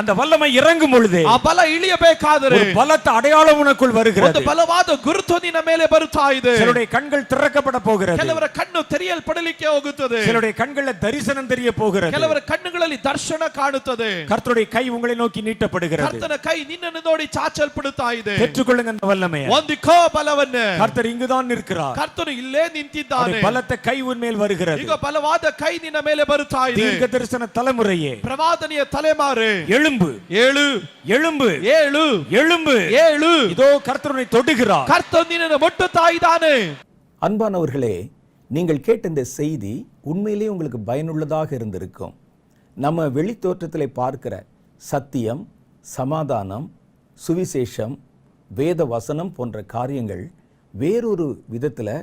அந்த வல்லமை இறங்கும் பொழுது ಆ ಬಲ ಇಳಿಯಬೇಕಾದರೆ ஒரு பலத்த அடையாளம் உனக்குள் ಒಂದು வருகிறது. ಬಲವಾದ ಗುರುತು ನಿನ್ನ ಮೇಲೆ ಬರುತ್ತಾ ಇದೆ. சிலருடைய கண்கள் திறக்கப்பட போகிறது, ಕೆಲವರ ಕಣ್ಣು ತೆರೆಯಲ್ಪಡಲಿಕ್ಕೆ ಹೋಗುತ್ತದೆ. சிலருடைய கண்களில் தரிசனம் தெரிய போகிறது. ಕೆಲವರ ಕಣ್ಣುಗಳಲ್ಲಿ ದರ್ಶನ ಕಾಣುತ್ತದೆ. கர்த்தருடைய கை உங்களை நோக்கி நீட்டப்படுகிறது. ಕರ್ತನ ಕೈ ನಿನ್ನನ್ನು ನೋಡಿ ಚಾಚಲ್ಪಡುತ್ತಾ ಇದೆ. பெற்றுக்கொள்ளுங்க அந்த வல்லமையை. ಹೊಂದಿಕೋ ಬಲವನ್ನ. கர்த்தர் இங்குதான் நிற்கிறார். ಕರ್ತನು ಇಲ್ಲೇ ನಿಂತಿದ್ದಾನೆ. பலத்த கை உன் மேல் வருகிறது. ಈಗ ಬಲವಾದ ಕೈ ನಿನ್ನ ಮೇಲೆ ಬರುತ್ತಾ ಇದೆ. தீர்க்க தரிசன தலைமுறையே, ಪ್ರವಾದನೆಯ ತಲೆಮಾರೆ எழும்பு, ಏಳು, எழும்பு, ಏಳು, எழும்பு. ಏಳು. இதோ கர்த்தரை தொடுகிறார். ಕರ್ತನು ನಿನ್ನನ್ನು ಮುಟ್ಟುತ್ತಾ ಇದ್ದಾನೆ. அன்பானவர்களே, நீங்கள் கேட்ட இந்த செய்தி உண்மையிலேயே உங்களுக்கு பயனுள்ளதாக இருந்திருக்கும். நம்ம வெளித்தோற்றத்திலே பார்க்கிற சத்தியம், சமாதானம், சுவிசேஷம், வேத வசனம் போன்ற காரியங்கள் வேறொரு விதத்தில்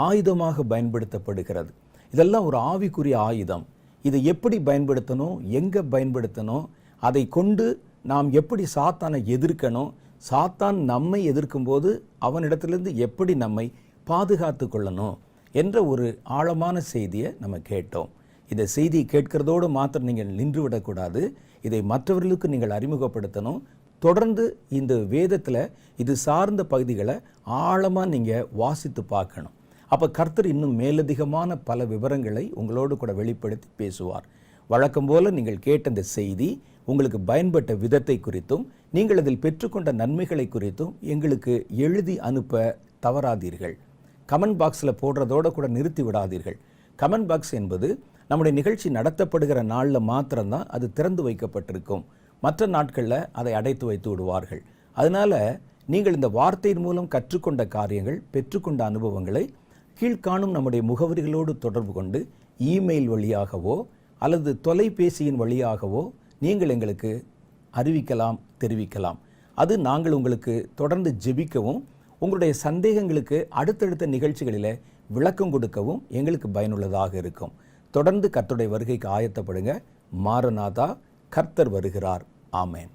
ஆயுதமாக பயன்படுத்தப்படுகிறது. இதெல்லாம் ஒரு ஆவிக்குரிய ஆயுதம். இதை எப்படி பயன்படுத்தணும், எங்கே பயன்படுத்தணும், அதை கொண்டு நாம் எப்படி சாத்தானை எதிர்க்கணும், சாத்தான் நம்மை எதிர்க்கும்போது அவனிடத்திலிருந்து எப்படி நம்மை பாதுகாத்து கொள்ளணும் என்ற ஒரு ஆழமான செய்தியை நம்ம கேட்டோம். இந்த செய்தியை கேட்கிறதோடு மாத்திரம் நீங்கள் நின்று விடக்கூடாது. இதை மற்றவர்களுக்கு நீங்கள் அறிமுகப்படுத்தணும். தொடர்ந்து இந்த வேதத்தில் இது சார்ந்த பகுதிகளை ஆழமாக நீங்கள் வாசித்து பார்க்கணும். அப்போ கர்த்தர் இன்னும் மேலதிகமான பல விவரங்களை உங்களோடு கூட வெளிப்படுத்தி பேசுவார். வழக்கம் போல நீங்கள் கேட்ட இந்த செய்தி உங்களுக்கு பயன்பட்ட விதத்தை குறித்தும் நீங்கள் அதில் பெற்றுக்கொண்ட நன்மைகளை குறித்தும் எங்களுக்கு எழுதி அனுப்ப தவறாதீர்கள். கமெண்ட் பாக்ஸில் போடுறதோடு கூட நிறுத்தி விடாதீர்கள். கமெண்ட் பாக்ஸ் என்பது நம்முடைய நிகழ்ச்சி நடத்தப்படுகிற நாளில் மாத்திரம்தான் அது திறந்து வைக்கப்பட்டிருக்கும். மற்ற நாட்களில் அதை அடைத்து வைத்து விடுவார்கள். அதனால் நீங்கள் இந்த வார்த்தையின் மூலம் கற்றுக்கொண்ட காரியங்கள், பெற்றுக்கொண்ட அனுபவங்களை கீழ்காணும் நம்முடைய முகவரிகளோடு தொடர்பு கொண்டு இமெயில் வழியாகவோ அல்லது தொலைபேசியின் வழியாகவோ நீங்கள் எங்களுக்கு அறிவிக்கலாம், தெரிவிக்கலாம். அது நாங்கள் உங்களுக்கு தொடர்ந்து ஜெபிக்கவும் உங்களுடைய சந்தேகங்களுக்கு அடுத்தடுத்த நிகழ்ச்சிகளில் விளக்கம் கொடுக்கவும் எங்களுக்கு பயனுள்ளதாக இருக்கும். தொடர்ந்து கர்த்தருடைய வருகைக்கு ஆயத்தப்படுங்க. மாரநாதா, கர்த்தர் வருகிறார். ஆமென்.